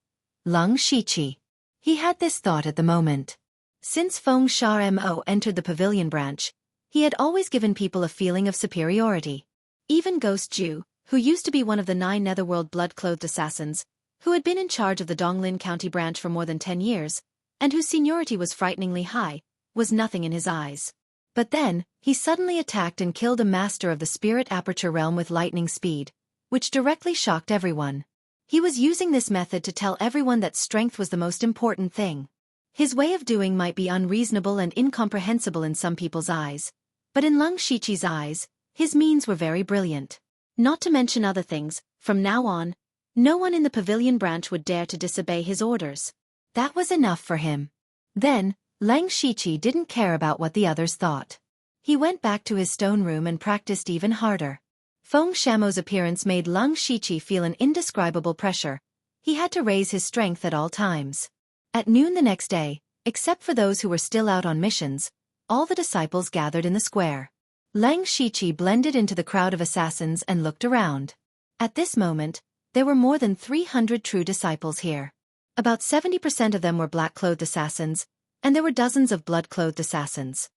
Lang Shiqi. He had this thought at the moment. Since Feng Shamo entered the pavilion branch, he had always given people a feeling of superiority. Even Ghost Ju, who used to be one of the 9 Netherworld blood-clothed assassins, who had been in charge of the Donglin County branch for more than 10 years, and whose seniority was frighteningly high, was nothing in his eyes. But then, he suddenly attacked and killed a master of the Spirit Aperture Realm with lightning speed, which directly shocked everyone. He was using this method to tell everyone that strength was the most important thing. His way of doing might be unreasonable and incomprehensible in some people's eyes, but in Lang Shiqi's eyes, his means were very brilliant. Not to mention other things, from now on, no one in the pavilion branch would dare to disobey his orders. That was enough for him. Then, Lang Shiqi didn't care about what the others thought. He went back to his stone room and practiced even harder. Feng Shamo's appearance made Lang Shiqi feel an indescribable pressure. He had to raise his strength at all times. At noon the next day, except for those who were still out on missions, all the disciples gathered in the square. Lang Shiqi blended into the crowd of assassins and looked around. At this moment, there were more than 300 true disciples here. About 70% of them were black-clothed assassins, and there were dozens of blood-clothed assassins.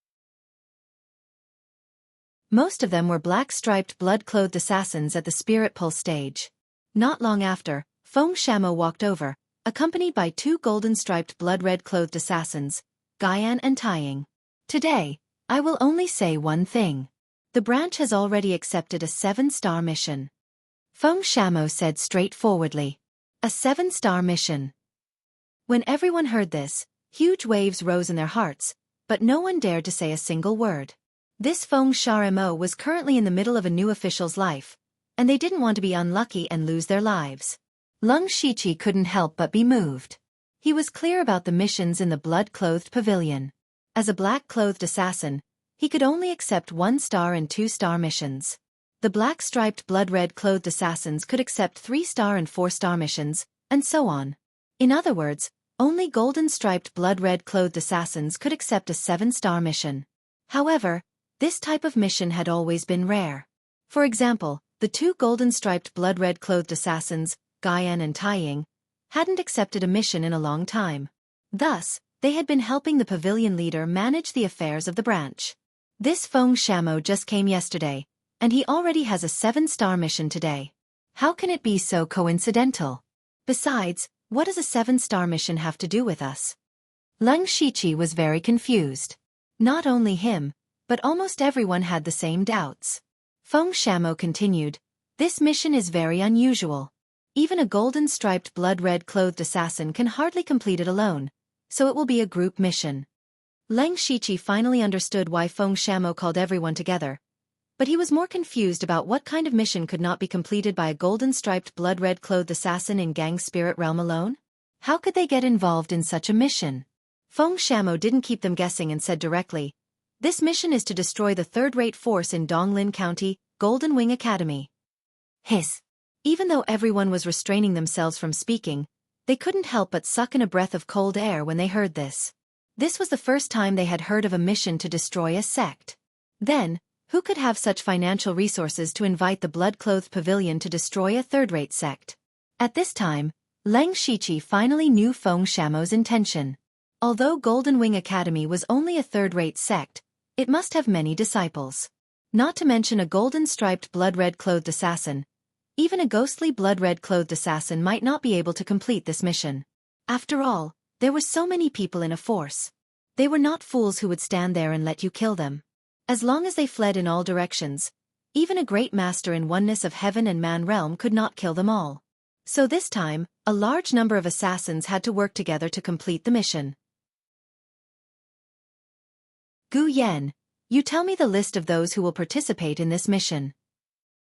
Most of them were black-striped blood-clothed assassins at the Spirit Pulse stage. Not long after, Feng Shamo walked over, accompanied by 2 golden-striped blood-red-clothed assassins, Guyan and Taiying. Today, I will only say one thing. The branch has already accepted a 7-star mission. Feng Shamo said straightforwardly. A 7-star mission. When everyone heard this, huge waves rose in their hearts, but no one dared to say a single word. This Feng Shamo was currently in the middle of a new official's life, and they didn't want to be unlucky and lose their lives. Lang Shiqi couldn't help but be moved. He was clear about the missions in the blood-clothed pavilion. As a black-clothed assassin, he could only accept 1-star and 2-star missions. The black-striped blood-red-clothed assassins could accept 3-star and 4-star missions, and so on. In other words, only golden-striped blood-red-clothed assassins could accept a 7-star mission. However, this type of mission had always been rare. For example, the 2 golden-striped blood-red-clothed assassins, Guyan and Taiying, hadn't accepted a mission in a long time. Thus, they had been helping the pavilion leader manage the affairs of the branch. This Feng Shamo just came yesterday, and he already has a 7-star mission today. How can it be so coincidental? Besides, what does a 7-star mission have to do with us? Leng Shiqi was very confused. Not only him, but almost everyone had the same doubts. Feng Shamo continued, "This mission is very unusual. Even a golden-striped blood-red-clothed assassin can hardly complete it alone, so it will be a group mission." Leng Shiqi finally understood why Feng Shamo called everyone together, but he was more confused about what kind of mission could not be completed by a golden-striped blood-red-clothed assassin in Gang Spirit Realm alone? How could they get involved in such a mission? Feng Shamo didn't keep them guessing and said directly, "This mission is to destroy the third-rate force in Donglin County, Golden Wing Academy." Hiss. Even though everyone was restraining themselves from speaking, they couldn't help but suck in a breath of cold air when they heard this. This was the first time they had heard of a mission to destroy a sect. Then, who could have such financial resources to invite the blood-clothed pavilion to destroy a third-rate sect? At this time, Leng Shiqi finally knew Feng Shamo's intention. Although Golden Wing Academy was only a third-rate sect, it must have many disciples. Not to mention a golden-striped blood-red-clothed assassin. Even a ghostly blood-red-clothed assassin might not be able to complete this mission. After all, there were so many people in a force. They were not fools who would stand there and let you kill them. As long as they fled in all directions, even a great master in oneness of heaven and man realm could not kill them all. So this time, a large number of assassins had to work together to complete the mission. Gu Yan, you tell me the list of those who will participate in this mission.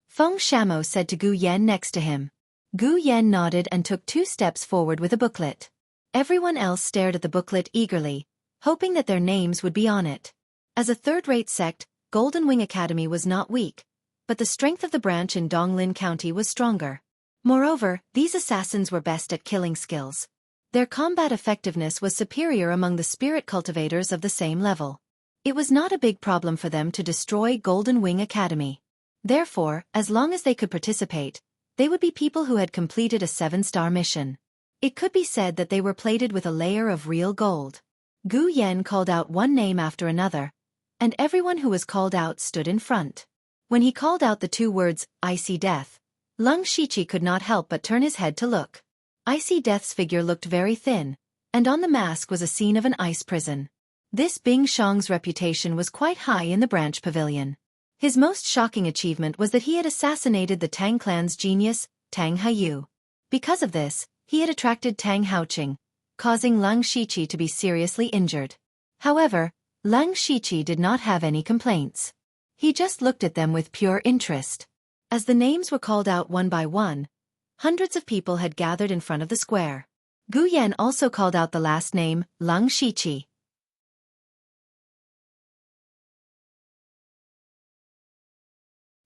Feng Shamo said to Gu Yan next to him. Gu Yan nodded and took 2 steps forward with a booklet. Everyone else stared at the booklet eagerly, hoping that their names would be on it. As a third-rate sect, Golden Wing Academy was not weak, but the strength of the branch in Donglin County was stronger. Moreover, these assassins were best at killing skills. Their combat effectiveness was superior among the spirit cultivators of the same level. It was not a big problem for them to destroy Golden Wing Academy. Therefore, as long as they could participate, they would be people who had completed a 7-star mission. It could be said that they were plated with a layer of real gold. Gu Yan called out one name after another, and everyone who was called out stood in front. When he called out the 2 words, "I see death," Leng Shiqi could not help but turn his head to look. I See Death's figure looked very thin, and on the mask was a scene of an ice prison. This Bing Shang's reputation was quite high in the branch pavilion. His most shocking achievement was that he had assassinated the Tang clan's genius, Tang Hayu. Because of this, he had attracted Tang Haoqing, causing Leng Shiqi to be seriously injured. However, Leng Shiqi did not have any complaints. He just looked at them with pure interest. As the names were called out one by one, hundreds of people had gathered in front of the square. Gu Yan also called out the last name, Leng Shiqi.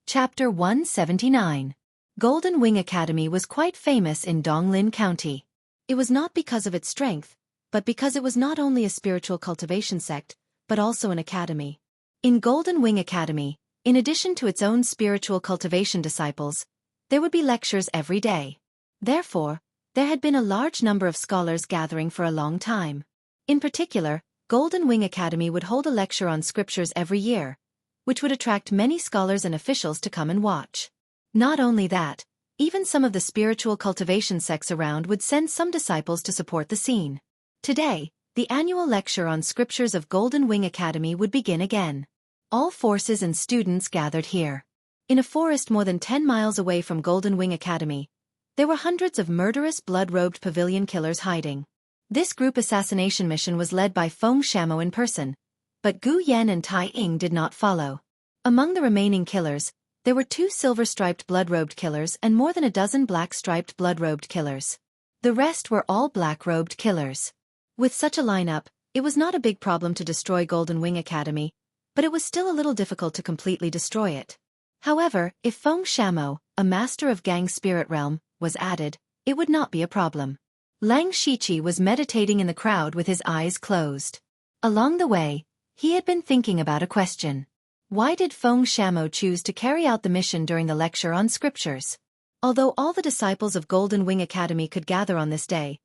Chapter 179. Golden Wing Academy was quite famous in Donglin County. It was not because of its strength, but because it was not only a spiritual cultivation sect, but also an academy. In Golden Wing Academy, in addition to its own spiritual cultivation disciples, there would be lectures every day. Therefore, there had been a large number of scholars gathering for a long time. In particular, Golden Wing Academy would hold a lecture on scriptures every year, which would attract many scholars and officials to come and watch. Not only that, even some of the spiritual cultivation sects around would send some disciples to support the scene. Today, the annual lecture on scriptures of Golden Wing Academy would begin again. All forces and students gathered here. In a forest more than 10 miles away from Golden Wing Academy, there were hundreds of murderous blood-robed pavilion killers hiding. This group assassination mission was led by Feng Shamo in person, but Gu Yan and Tai Ying did not follow. Among the remaining killers, there were 2 silver-striped blood-robed killers and more than a dozen black-striped blood-robed killers. The rest were all black-robed killers. With such a lineup, It was not a big problem to destroy Golden Wing Academy, but it was still a little difficult to completely destroy it. However, if Feng Shamo, a master of Gang's spirit realm, was added, it would not be a problem. Lang Shiqi was meditating in the crowd with his eyes closed. Along the way, he had been thinking about a question. Why did Feng Shamo choose to carry out the mission during the lecture on scriptures? Although all the disciples of Golden Wing Academy could gather on this day,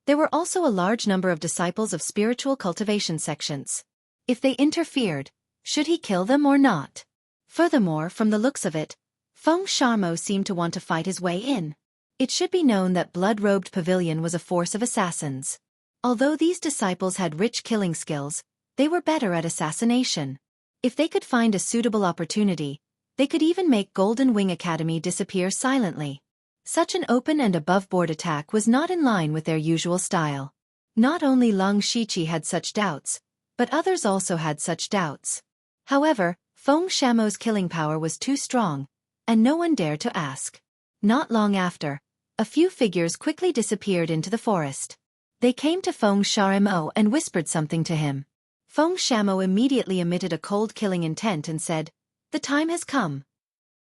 there were also a large number of disciples of spiritual cultivation sections. If they interfered, should he kill them or not? Furthermore, from the looks of it, Feng Shamo seemed to want to fight his way in. It should be known that Blood-Robed Pavilion was a force of assassins. Although these disciples had rich killing skills, they were better at assassination. If they could find a suitable opportunity, they could even make Golden Wing Academy disappear silently. Such an open and above-board attack was not in line with their usual style. Not only Lang Shiqi had such doubts, but others also had such doubts. However, Feng Shamo's killing power was too strong, and no one dared to ask. Not long after, a few figures quickly disappeared into the forest. They came to Feng Shamo and whispered something to him. Feng Shamo immediately emitted a cold killing intent and said, "The time has come."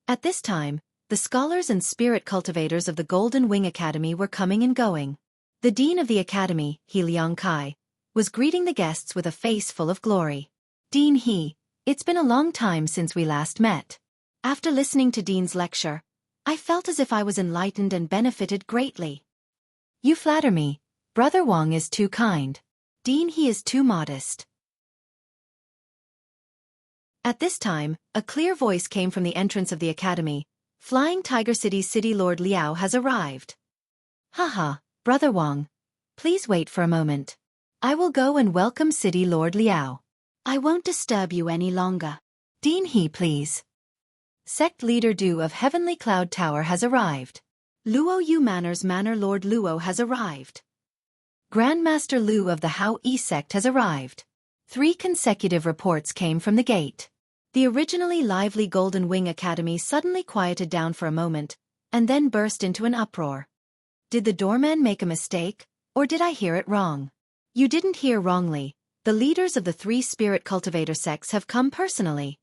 At this time, the scholars and spirit cultivators of the Golden Wing Academy were coming and going. The dean of the academy, He Liang Kai, was greeting the guests with a face full of glory. "Dean He, it's been a long time since we last met. After listening to Dean's lecture, I felt as if I was enlightened and benefited greatly." "You flatter me. Brother Wang is too kind. Dean He is too modest." At this time, a clear voice came from the entrance of the academy. "Flying Tiger City's City Lord Liao has arrived." "Haha, Brother Wang. Please wait for a moment. I will go and welcome City Lord Liao. I won't disturb you any longer. Dean He, please." Sect Leader Du of Heavenly Cloud Tower has arrived. Luo Yu Manor's Manor Lord Luo has arrived. Grandmaster Lu of the Hao Yi sect has arrived. 3 consecutive reports came from the gate. The originally lively Golden Wing Academy suddenly quieted down for a moment, and then burst into an uproar. Did the doorman make a mistake, or did I hear it wrong? You didn't hear wrongly. The leaders of the 3 spirit cultivator sects have come personally.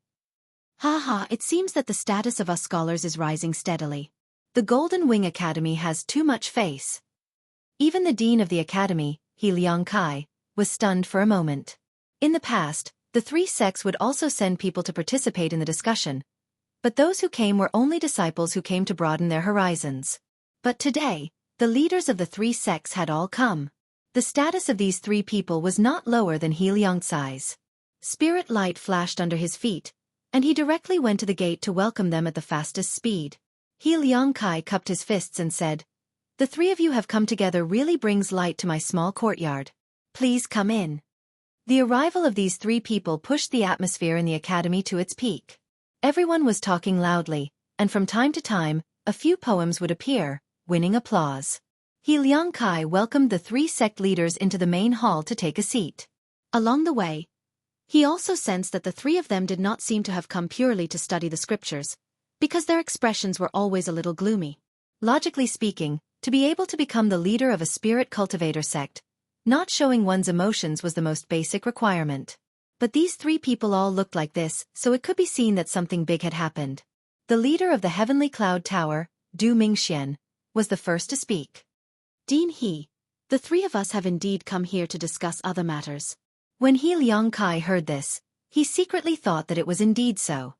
Haha, it seems that the status of us scholars is rising steadily. The Golden Wing Academy has too much face. Even the dean of the academy, He Liang Kai, was stunned for a moment. In the past, the 3 sects would also send people to participate in the discussion, but those who came were only disciples who came to broaden their horizons. But today, the leaders of the 3 sects had all come. The status of these 3 people was not lower than He Liang Kai's. Spirit light flashed under his feet, and he directly went to the gate to welcome them at the fastest speed. He Liang Kai cupped his fists and said, "The 3 of you have come together really brings light to my small courtyard. Please come in." The arrival of these 3 people pushed the atmosphere in the academy to its peak. Everyone was talking loudly, and from time to time, a few poems would appear, winning applause. He Liang Kai welcomed the 3 sect leaders into the main hall to take a seat. Along the way, he also sensed that the 3 of them did not seem to have come purely to study the scriptures, because their expressions were always a little gloomy. Logically speaking, to be able to become the leader of a spirit cultivator sect, not showing one's emotions was the most basic requirement. But these 3 people all looked like this, so it could be seen that something big had happened. The leader of the Heavenly Cloud Tower, Du Mingxian, was the first to speak. "Dean He, the 3 of us have indeed come here to discuss other matters." When He Liang Kai heard this, he secretly thought that it was indeed so.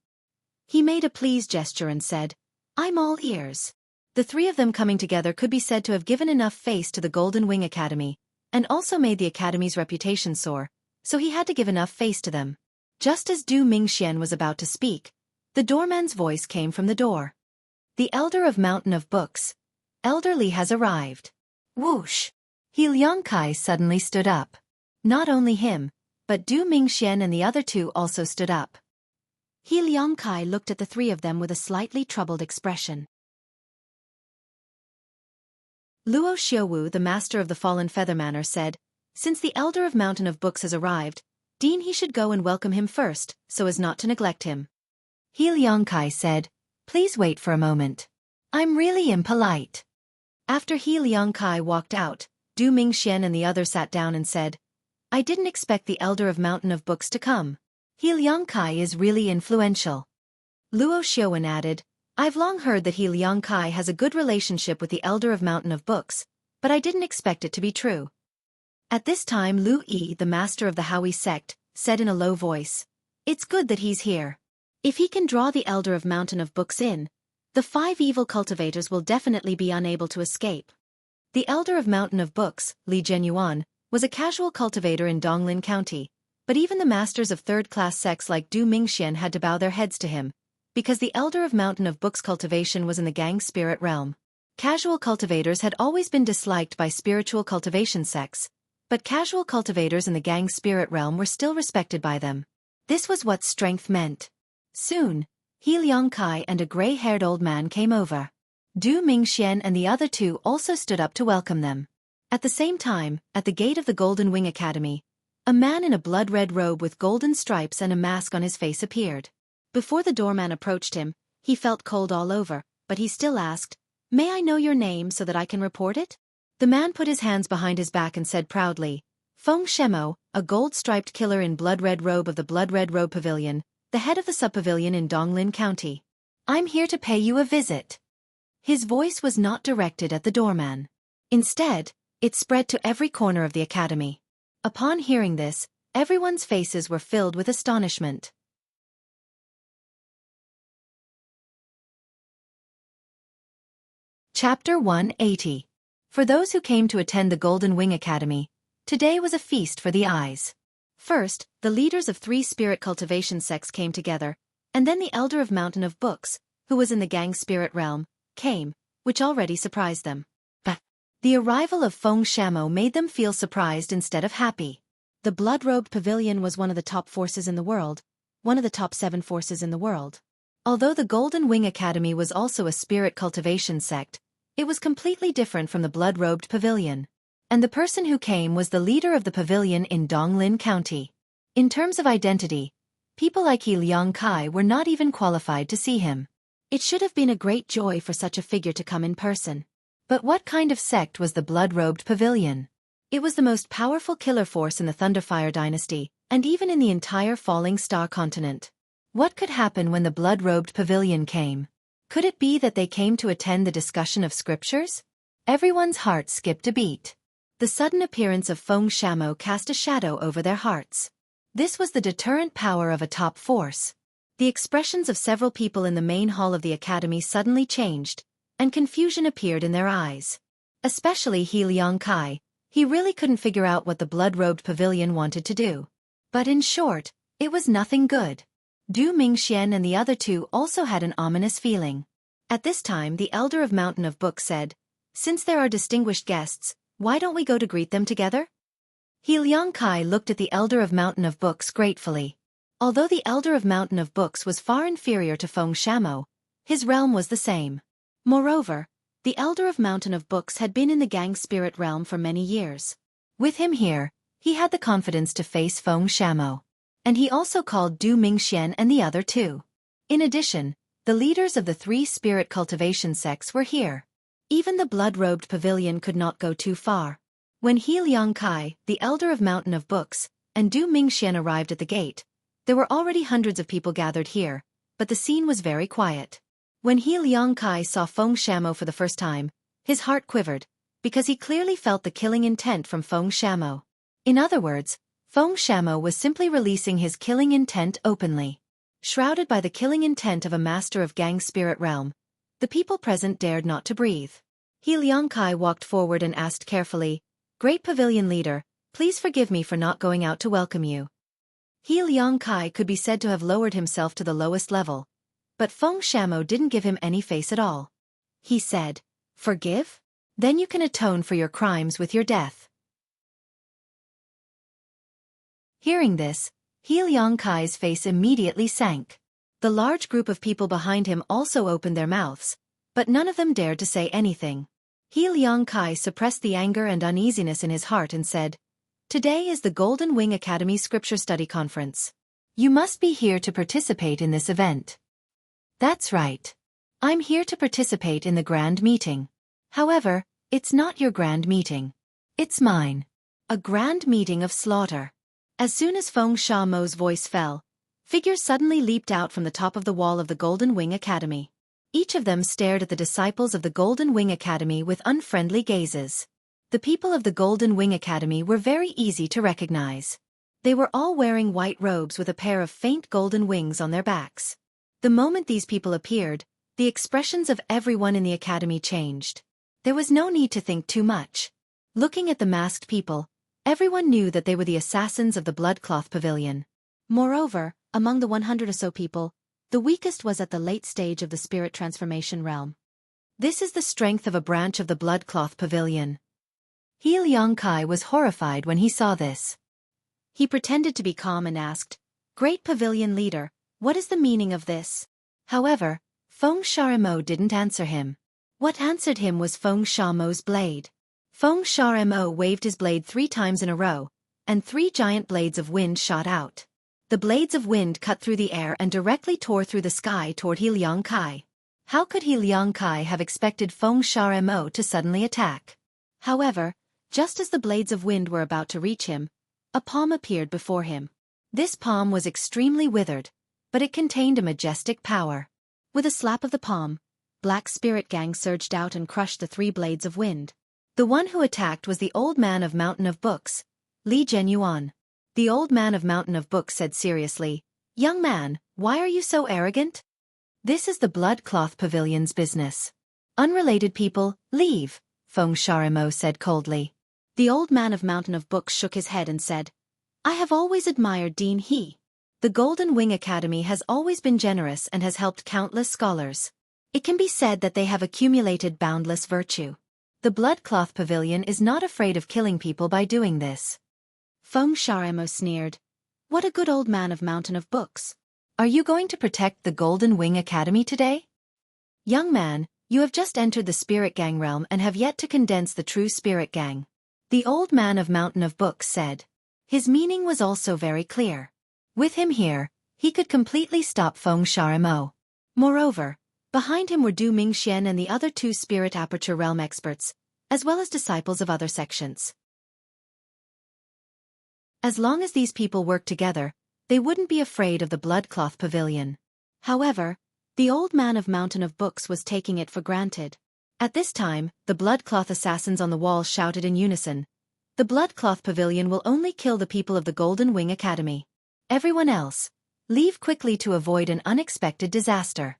He made a pleased gesture and said, "I'm all ears." The 3 of them coming together could be said to have given enough face to the Golden Wing Academy, and also made the academy's reputation soar, so he had to give enough face to them. Just as Du Mingxian was about to speak, the doorman's voice came from the door. "The Elder of Mountain of Books, Elder Li has arrived." Whoosh! He Liang Kai suddenly stood up. Not only him, but Du Mingxian and the other 2 also stood up. He Liang Kai looked at the 3 of them with a slightly troubled expression. Luo Xiaowu, the master of the Fallen Feather Manor, said, "Since the Elder of Mountain of Books has arrived, Dean He should go and welcome him first, so as not to neglect him." He Liang Kai said, "Please wait for a moment. I'm really impolite." After He Liang Kai walked out, Du Mingxian and the other sat down and said, I didn't expect the Elder of Mountain of Books to come. He Liangkai is really influential. Luo Xiaofan added, I've long heard that He Liangkai has a good relationship with the Elder of Mountain of Books, but I didn't expect it to be true. At this time Lu Yi, the master of the Howie sect, said in a low voice, It's good that he's here. If he can draw the Elder of Mountain of Books in, the 5 evil cultivators will definitely be unable to escape. The Elder of Mountain of Books, Li Zhenyuan, was a casual cultivator in Donglin County, but even the masters of third-class sects like Du Mingxian had to bow their heads to him, because the Elder of Mountain of Books cultivation was in the gang spirit realm. Casual cultivators had always been disliked by spiritual cultivation sects, but casual cultivators in the gang spirit realm were still respected by them. This was what strength meant. Soon, He Liangkai and a gray-haired old man came over. Du Mingxian and the other 2 also stood up to welcome them. At the same time, at the gate of the Golden Wing Academy, a man in a blood-red robe with golden stripes and a mask on his face appeared. Before the doorman approached him, he felt cold all over, but he still asked, May I know your name so that I can report it? The man put his hands behind his back and said proudly, Feng Shemo, a gold-striped killer in blood-red robe of the Blood-Red Robe Pavilion, the head of the sub-pavilion in Donglin County. I'm here to pay you a visit. His voice was not directed at the doorman. Instead, it spread to every corner of the academy. Upon hearing this, everyone's faces were filled with astonishment. Chapter 180. For those who came to attend the Golden Wing Academy, today was a feast for the eyes. First, the leaders of 3 spirit cultivation sects came together, and then the Elder of Mountain of Books, who was in the gang spirit realm, came, which already surprised them. But the arrival of Feng Shamo made them feel surprised instead of happy. The blood-robed pavilion was one of the top forces in the world, one of the top 7 forces in the world. Although the Golden Wing Academy was also a spirit cultivation sect, it was completely different from the blood-robed pavilion. And the person who came was the leader of the pavilion in Donglin County. In terms of identity, people like He Liangkai were not even qualified to see him. It should have been a great joy for such a figure to come in person. But what kind of sect was the blood-robed pavilion? It was the most powerful killer force in the Thunderfire dynasty, and even in the entire Falling Star continent. What could happen when the blood-robed pavilion came? Could it be that they came to attend the discussion of scriptures? Everyone's heart skipped a beat. The sudden appearance of Feng Shamo cast a shadow over their hearts. This was the deterrent power of a top force. The expressions of several people in the main hall of the academy suddenly changed, and confusion appeared in their eyes. Especially He Liangkai. He really couldn't figure out what the blood-robed pavilion wanted to do. But in short, it was nothing good. Du Mingxian and the other 2 also had an ominous feeling. At this time the Elder of Mountain of Books said, Since there are distinguished guests, why don't we go to greet them together? He Liangkai looked at the Elder of Mountain of Books gratefully. Although the Elder of Mountain of Books was far inferior to Feng Shamo, his realm was the same. Moreover, the Elder of Mountain of Books had been in the gang spirit realm for many years. With him here, he had the confidence to face Feng Shamo. And he also called Du Mingxian and the other 2. In addition, the leaders of the 3 spirit cultivation sects were here. Even the blood-robed pavilion could not go too far. When He Liangkai, the Elder of Mountain of Books, and Du Mingxian arrived at the gate, there were already hundreds of people gathered here, but the scene was very quiet. When He Liangkai saw Feng Shamo for the first time, his heart quivered, because he clearly felt the killing intent from Feng Shamo. In other words, Feng Shamo was simply releasing his killing intent openly. Shrouded by the killing intent of a master of gang spirit realm, the people present dared not to breathe. He Liangkai walked forward and asked carefully, Great Pavilion Leader, please forgive me for not going out to welcome you. He Liangkai could be said to have lowered himself to the lowest level, but Feng Shamo didn't give him any face at all. He said, Forgive? Then you can atone for your crimes with your death. Hearing this, He Liangkai's face immediately sank. The large group of people behind him also opened their mouths, but none of them dared to say anything. He Liangkai suppressed the anger and uneasiness in his heart and said, Today is the Golden Wing Academy Scripture Study Conference. You must be here to participate in this event. That's right. I'm here to participate in the grand meeting. However, it's not your grand meeting. It's mine. A grand meeting of slaughter. As soon as Feng Xiaomo's voice fell, figures suddenly leaped out from the top of the wall of the Golden Wing Academy. Each of them stared at the disciples of the Golden Wing Academy with unfriendly gazes. The people of the Golden Wing Academy were very easy to recognize. They were all wearing white robes with a pair of faint golden wings on their backs. The moment these people appeared, the expressions of everyone in the academy changed. There was no need to think too much. Looking at the masked people, everyone knew that they were the assassins of the Bloodcloth Pavilion. Moreover, among the 100 or so people, the weakest was at the late stage of the spirit transformation realm. This is the strength of a branch of the Bloodcloth Pavilion. He Liangkai was horrified when he saw this. He pretended to be calm and asked, "Great Pavilion Leader, what is the meaning of this?" However, Feng Xiaomo didn't answer him. What answered him was Feng Xiaomo's blade. Feng Xiaomo waved his blade 3 times in a row, and 3 giant blades of wind shot out. The blades of wind cut through the air and directly tore through the sky toward He Liangkai. How could He Liangkai have expected Feng Xiaomo to suddenly attack? However, just as the blades of wind were about to reach him, a palm appeared before him. This palm was extremely withered, but it contained a majestic power. With a slap of the palm, Black Spirit Gang surged out and crushed the 3 blades of wind. The one who attacked was the old man of Mountain of Books, Li Zhenyuan. The old man of Mountain of Books said seriously, "Young man, why are you so arrogant? This is the Bloodcloth Pavilion's business. Unrelated people, leave," Feng Xiaomo said coldly. The old man of Mountain of Books shook his head and said, "I have always admired Dean He. The Golden Wing Academy has always been generous and has helped countless scholars. It can be said that they have accumulated boundless virtue. The Bloodcloth Pavilion is not afraid of killing people by doing this." Feng Xiaomo sneered, "What a good old man of Mountain of Books. Are you going to protect the Golden Wing Academy today? Young man, you have just entered the Spirit Gang realm and have yet to condense the true Spirit Gang," the old man of Mountain of Books said. His meaning was also very clear. With him here, he could completely stop Feng Xiaomo. Moreover, behind him were Du Mingxian and the other 2 Spirit Aperture Realm experts, as well as disciples of other sections. As long as these people worked together, they wouldn't be afraid of the Bloodcloth Pavilion. However, the old man of Mountain of Books was taking it for granted. At this time, the Bloodcloth assassins on the wall shouted in unison, "The Bloodcloth Pavilion will only kill the people of the Golden Wing Academy. Everyone else, leave quickly to avoid an unexpected disaster."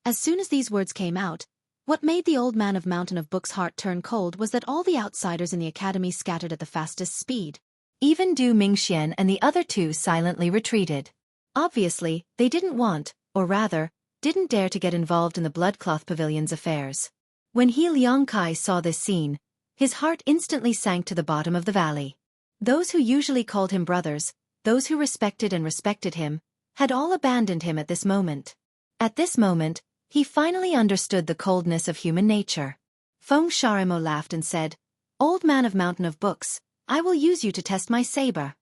As soon as these words came out, what made the old man of Mountain of Books' heart turn cold was that all the outsiders in the academy scattered at the fastest speed. Even Du Mingxian and the other 2 silently retreated. Obviously, they didn't want, or rather, didn't dare to get involved in the Bloodcloth Pavilion's affairs. When He Liangkai saw this scene, his heart instantly sank to the bottom of the valley. Those who usually called him brothers, those who respected him, had all abandoned him at this moment. At this moment, he finally understood the coldness of human nature. Feng Xiaomo laughed and said, "Old man of Mountain of Books, I will use you to test my saber."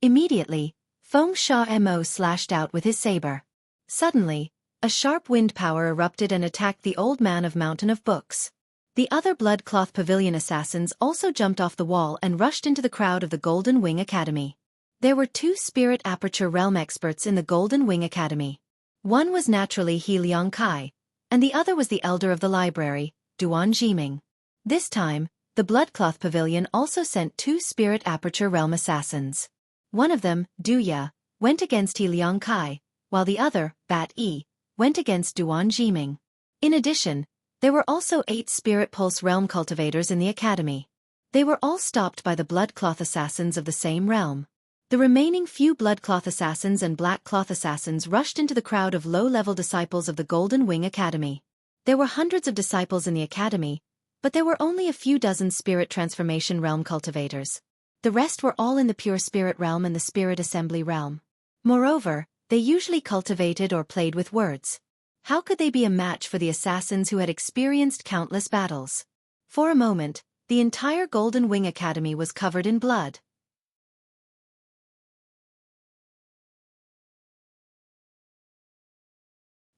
Immediately, Feng Xiaomo slashed out with his saber. Suddenly, a sharp wind power erupted and attacked the old man of Mountain of Books. The other Bloodcloth Pavilion assassins also jumped off the wall and rushed into the crowd of the Golden Wing Academy. There were 2 Spirit Aperture Realm experts in the Golden Wing Academy. One was naturally He Liangkai, and the other was the elder of the library, Duan Jiming. This time, the Bloodcloth Pavilion also sent 2 Spirit Aperture Realm assassins. One of them, Duya, went against He Liangkai, while the other, Bat Yi, went against Duan Jiming. In addition, there were also 8 Spirit Pulse Realm cultivators in the academy. They were all stopped by the Bloodcloth assassins of the same realm. The remaining few Bloodcloth assassins and Blackcloth assassins rushed into the crowd of low-level disciples of the Golden Wing Academy. There were hundreds of disciples in the academy, but there were only a few dozen Spirit Transformation Realm cultivators. The rest were all in the Pure Spirit Realm and the Spirit Assembly Realm. Moreover, they usually cultivated or played with words. How could they be a match for the assassins who had experienced countless battles? For a moment, the entire Golden Wing Academy was covered in blood.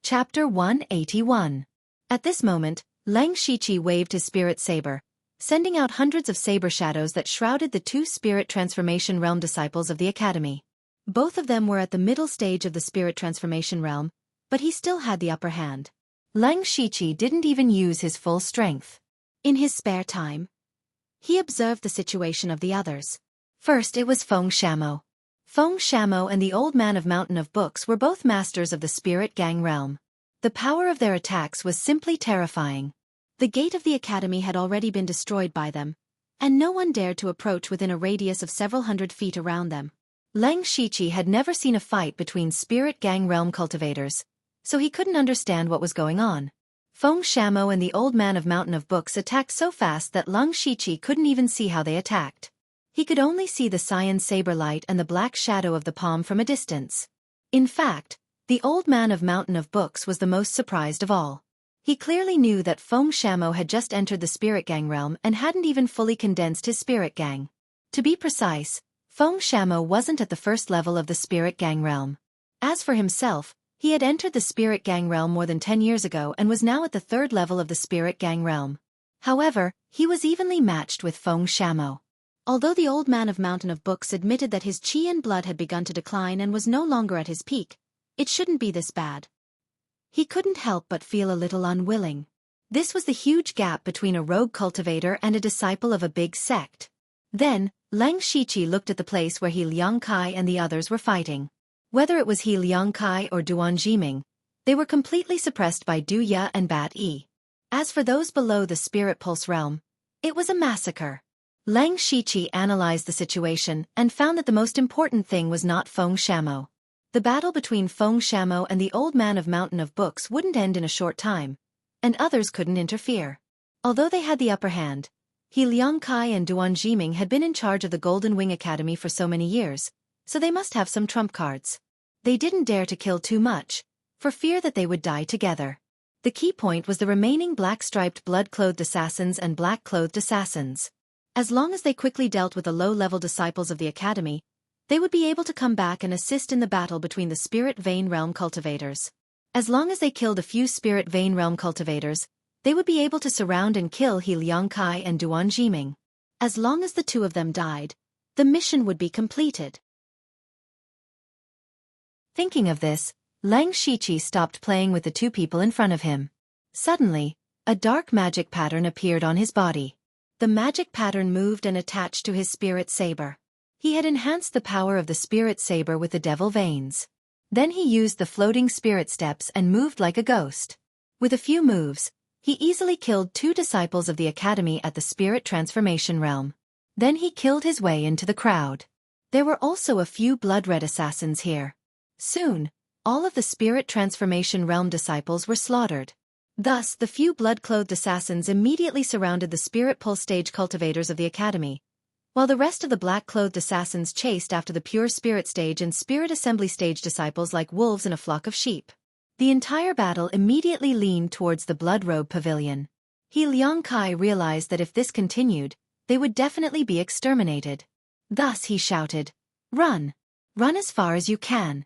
Chapter 181. At this moment, Lang Shiqi waved his spirit saber, sending out hundreds of saber shadows that shrouded the two spirit transformation realm disciples of the academy. Both of them were at the middle stage of the spirit transformation realm, but he still had the upper hand. Lang Shiqi didn't even use his full strength. In his spare time, he observed the situation of the others. First it was Feng Shamo. Feng Shamo and the Old Man of Mountain of Books were both masters of the Spirit Gang realm. The power of their attacks was simply terrifying. The gate of the academy had already been destroyed by them, and no one dared to approach within a radius of several hundred feet around them. Lang Shiqi had never seen a fight between Spirit Gang realm cultivators, so he couldn't understand what was going on. Feng Shamo and the Old Man of Mountain of Books attacked so fast that Lang Shiqi couldn't even see how they attacked. He could only see the cyan saber light and the black shadow of the palm from a distance. In fact, the Old Man of Mountain of Books was the most surprised of all. He clearly knew that Feng Shamo had just entered the Spirit Gang realm and hadn't even fully condensed his Spirit Gang. To be precise, Feng Shamo wasn't at the first level of the Spirit Gang realm. As for himself, he had entered the Spirit Gang realm more than 10 years ago and was now at the third level of the Spirit Gang realm. However, he was evenly matched with Feng Shamo. Although the Old Man of Mountain of Books admitted that his chi and blood had begun to decline and was no longer at his peak, it shouldn't be this bad. He couldn't help but feel a little unwilling. This was the huge gap between a rogue cultivator and a disciple of a big sect. Then, Lang Shiqi looked at the place where He Liangkai and the others were fighting. Whether it was He Liangkai or Duan Jiming, they were completely suppressed by Du Ya and Bat Yi. As for those below the Spirit Pulse realm, it was a massacre. Lang Shiqi analyzed the situation and found that the most important thing was not Feng Shamo. The battle between Feng Shamo and the Old Man of Mountain of Books wouldn't end in a short time, and others couldn't interfere. Although they had the upper hand, He Liangkai and Duan Jiming had been in charge of the Golden Wing Academy for so many years, so they must have some trump cards. They didn't dare to kill too much, for fear that they would die together. The key point was the remaining black-striped blood-clothed assassins and black-clothed assassins. As long as they quickly dealt with the low-level disciples of the academy, they would be able to come back and assist in the battle between the Spirit Vein Realm cultivators. As long as they killed a few Spirit Vein Realm cultivators, they would be able to surround and kill He Liangkai and Duan Jiming. As long as the two of them died, the mission would be completed. Thinking of this, Lang Shiqi stopped playing with the two people in front of him. Suddenly, a dark magic pattern appeared on his body. The magic pattern moved and attached to his spirit saber. He had enhanced the power of the spirit saber with the devil veins. Then he used the floating spirit steps and moved like a ghost. With a few moves, he easily killed two disciples of the academy at the spirit transformation realm. Then he killed his way into the crowd. There were also a few blood-red assassins here. Soon, all of the spirit transformation realm disciples were slaughtered. Thus, the few blood-clothed assassins immediately surrounded the spirit pulse stage cultivators of the academy, while the rest of the black-clothed assassins chased after the pure spirit stage and spirit assembly stage disciples like wolves in a flock of sheep. The entire battle immediately leaned towards the blood-robe pavilion. He Liangkai realized that if this continued, they would definitely be exterminated. Thus he shouted, "Run! Run as far as you can!"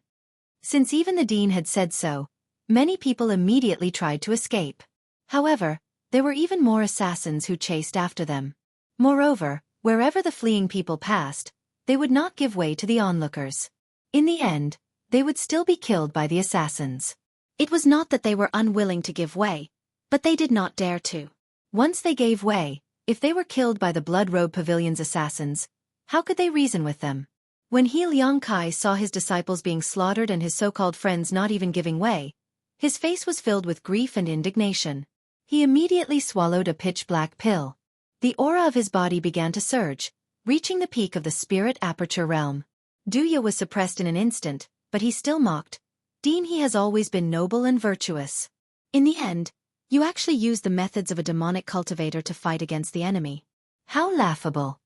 Since even the dean had said so, many people immediately tried to escape. However, there were even more assassins who chased after them. Moreover, wherever the fleeing people passed, they would not give way to the onlookers. In the end, they would still be killed by the assassins. It was not that they were unwilling to give way, but they did not dare to. Once they gave way, if they were killed by the Blood Robe Pavilion's assassins, how could they reason with them? When He Liangkai saw his disciples being slaughtered and his so-called friends not even giving way, his face was filled with grief and indignation. He immediately swallowed a pitch-black pill. The aura of his body began to surge, reaching the peak of the spirit aperture realm. Duya was suppressed in an instant, but he still mocked, "Dean, he has always been noble and virtuous. In the end, you actually used the methods of a demonic cultivator to fight against the enemy. How laughable."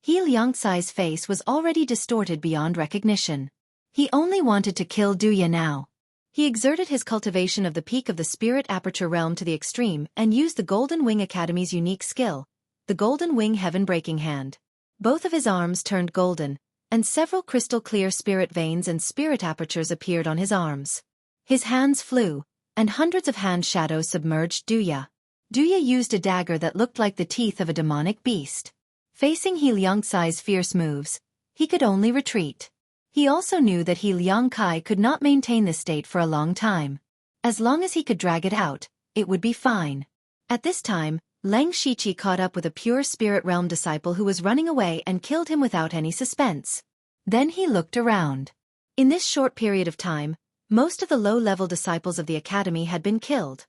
He Liangcai's face was already distorted beyond recognition. He only wanted to kill Duya now. He exerted his cultivation of the peak of the spirit aperture realm to the extreme and used the Golden Wing Academy's unique skill, the Golden Wing Heaven-Breaking Hand. Both of his arms turned golden, and several crystal-clear spirit veins and spirit apertures appeared on his arms. His hands flew, and hundreds of hand shadows submerged Duya. Duya used a dagger that looked like the teeth of a demonic beast. Facing He Liangcai's fierce moves, he could only retreat. He also knew that He Liangcai could not maintain this state for a long time. As long as he could drag it out, it would be fine. At this time, Lang Shiqi caught up with a pure spirit realm disciple who was running away and killed him without any suspense. Then he looked around. In this short period of time, most of the low-level disciples of the academy had been killed.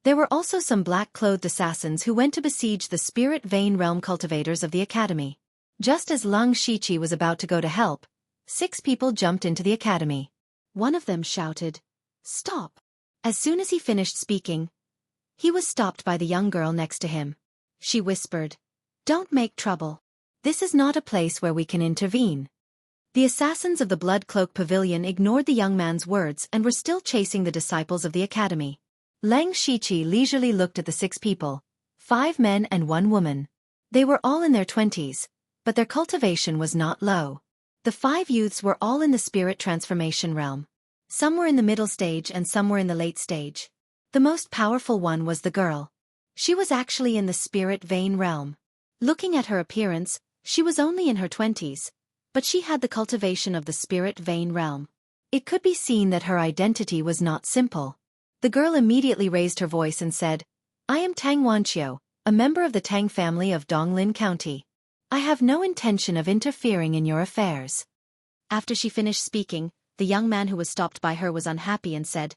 There were also some black-clothed assassins who went to besiege the spirit vein realm cultivators of the academy. Just as Lang Shiqi was about to go to help, 6 people jumped into the academy. One of them shouted, "Stop!" As soon as he finished speaking, he was stopped by the young girl next to him. She whispered, "Don't make trouble. This is not a place where we can intervene." The assassins of the Blood Cloak Pavilion ignored the young man's words and were still chasing the disciples of the academy. Lang Shiqi leisurely looked at the 6 people, 5 men and 1 woman. They were all in their 20s, but their cultivation was not low. The 5 youths were all in the spirit transformation realm. Some were in the middle stage and some were in the late stage. The most powerful one was the girl. She was actually in the spirit vein realm. Looking at her appearance, she was only in her 20s, but she had the cultivation of the spirit vein realm. It could be seen that her identity was not simple. The girl immediately raised her voice and said, "I am Tang Wanqiu, a member of the Tang family of Donglin County. I have no intention of interfering in your affairs." After she finished speaking, the young man who was stopped by her was unhappy and said,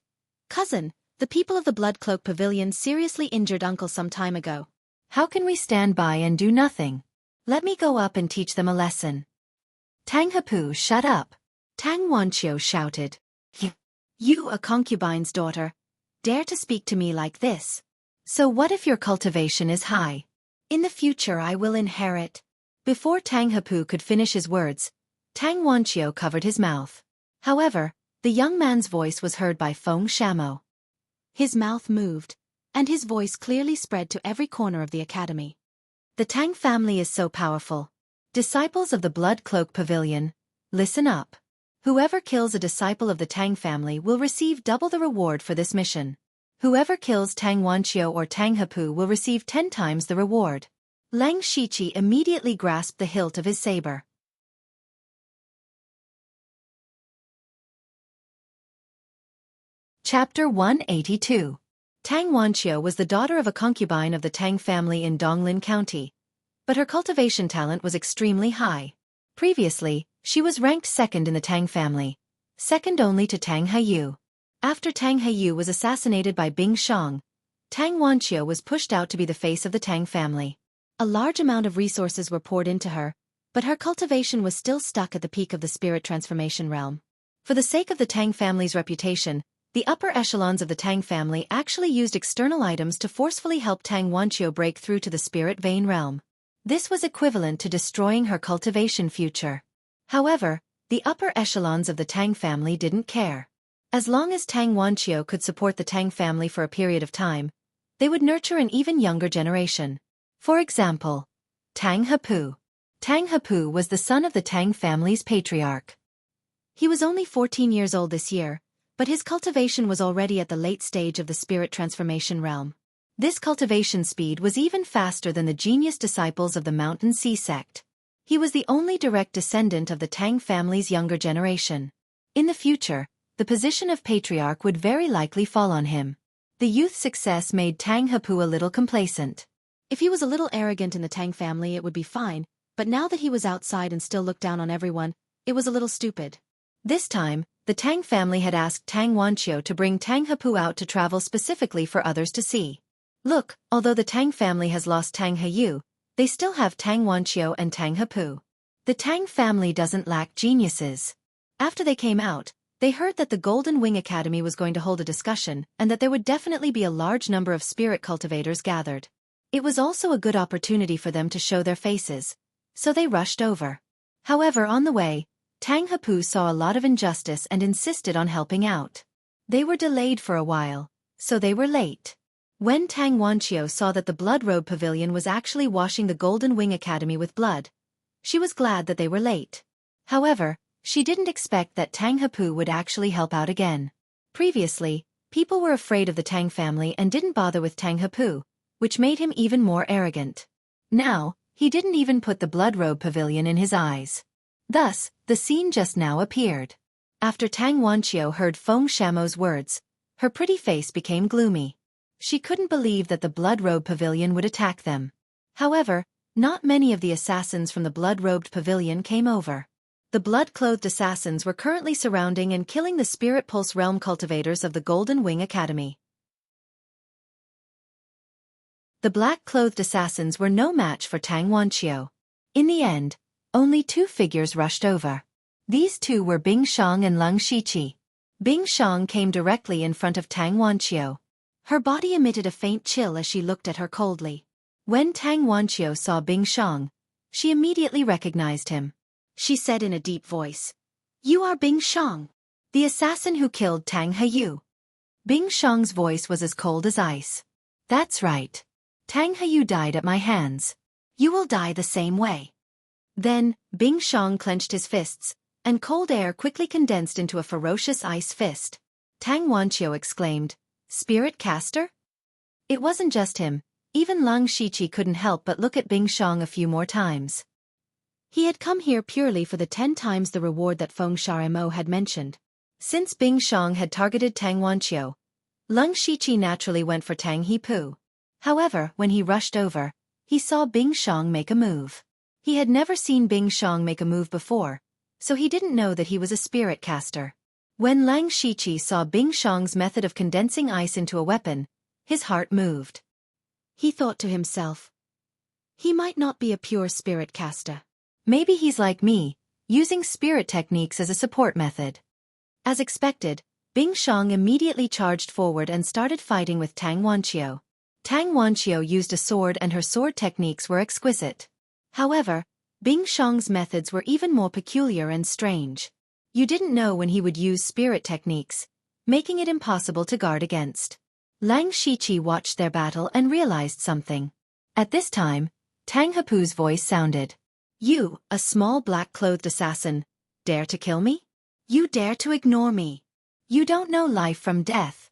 "Cousin, the people of the Blood Cloak Pavilion seriously injured Uncle some time ago. How can we stand by and do nothing? Let me go up and teach them a lesson." "Tang Hapu, shut up!" Tang Wanqiu shouted. You, a concubine's daughter, dare to speak to me like this? So what if your cultivation is high? In the future I will inherit. Before Tang Hapu could finish his words, Tang Wanqiu covered his mouth. However, the young man's voice was heard by Feng Shamo. His mouth moved, and his voice clearly spread to every corner of the academy. "The Tang family is so powerful. Disciples of the Blood Cloak Pavilion, listen up. Whoever kills a disciple of the Tang family will receive double the reward for this mission. Whoever kills Tang Wanqiu or Tang Hapu will receive 10 times the reward." Lang Shiqi immediately grasped the hilt of his saber. Chapter 182. Tang Wanqiu was the daughter of a concubine of the Tang family in Donglin County, but her cultivation talent was extremely high. Previously, she was ranked 2nd in the Tang family, second only to Tang Hayu. After Tang Hayu was assassinated by Bing Shang, Tang Wanqiu was pushed out to be the face of the Tang family. A large amount of resources were poured into her, but her cultivation was still stuck at the peak of the spirit transformation realm. For the sake of the Tang family's reputation, the upper echelons of the Tang family actually used external items to forcefully help Tang Wanqiu break through to the spirit vein realm. This was equivalent to destroying her cultivation future. However, the upper echelons of the Tang family didn't care. As long as Tang Wanqiu could support the Tang family for a period of time, they would nurture an even younger generation. For example, Tang Hapu. Tang Hapu was the son of the Tang family's patriarch. He was only 14 years old this year, but his cultivation was already at the late stage of the spirit transformation realm. This cultivation speed was even faster than the genius disciples of the Mountain Sea sect. He was the only direct descendant of the Tang family's younger generation. In the future, the position of patriarch would very likely fall on him. The youth's success made Tang Hapu a little complacent. If he was a little arrogant in the Tang family it would be fine, but now that he was outside and still looked down on everyone, it was a little stupid. This time, the Tang family had asked Tang Wanqiu to bring Tang Hapu out to travel specifically for others to see. Look, although the Tang family has lost Tang Hayu, they still have Tang Wanqiu and Tang Hapu. The Tang family doesn't lack geniuses. After they came out, they heard that the Golden Wing Academy was going to hold a discussion and that there would definitely be a large number of spirit cultivators gathered. It was also a good opportunity for them to show their faces, so they rushed over. However, on the way, Tang Hapu saw a lot of injustice and insisted on helping out. They were delayed for a while, so they were late. When Tang Wanqiu saw that the Blood Road Pavilion was actually washing the Golden Wing Academy with blood, she was glad that they were late. However, she didn't expect that Tang Hapu would actually help out again. Previously, People were afraid of the Tang family and didn't bother with Tang Hepu, which made him even more arrogant. Now, he didn't even put the blood robe pavilion in his eyes. Thus, the scene just now appeared. After Tang Wanqiu heard Feng Shamo's words, her pretty face became gloomy. She couldn't believe that the blood robe pavilion would attack them. However, not many of the assassins from the blood-robed pavilion came over. The blood-clothed assassins were currently surrounding and killing the Spirit Pulse Realm cultivators of the Golden Wing Academy. The black-clothed assassins were no match for Tang Wanqiu. In the end, only two figures rushed over. These two were Bing Shang and Leng Shiqi. Bing Shang came directly in front of Tang Wanqiu. Her body emitted a faint chill as she looked at her coldly. When Tang Wanqiu saw Bing Shang, she immediately recognized him. She said in a deep voice, "You are Bing Shang, the assassin who killed Tang Heyu." Bing Shang's voice was as cold as ice. "That's right. Tang Heyu died at my hands. You will die the same way." Then, Bing Shang clenched his fists, and cold air quickly condensed into a ferocious ice fist. Tang Wanqiu exclaimed, "Spirit caster?" It wasn't just him, even Leng Shiqi couldn't help but look at Bing Shang a few more times. He had come here purely for the 10 times the reward that Feng Shamo had mentioned. Since Bing Shang had targeted Tang Wanqiu, Leng Shiqi naturally went for Tang Hepu. However, when he rushed over, he saw Bing Shang make a move. He had never seen Bing Shang make a move before, so he didn't know that he was a spirit caster. When Leng Shiqi saw Bing Shang's method of condensing ice into a weapon, his heart moved. He thought to himself, he might not be a pure spirit caster. Maybe he's like me, using spirit techniques as a support method. As expected, Bing Shang immediately charged forward and started fighting with Tang Wanqiu. Tang Wanqiu used a sword and her sword techniques were exquisite. However, Bing Shang's methods were even more peculiar and strange. You didn't know when he would use spirit techniques, making it impossible to guard against. Leng Shiqi watched their battle and realized something. At this time, Tang Hepu's voice sounded. "You, a small black-clothed assassin, dare to kill me? You dare to ignore me? You don't know life from death."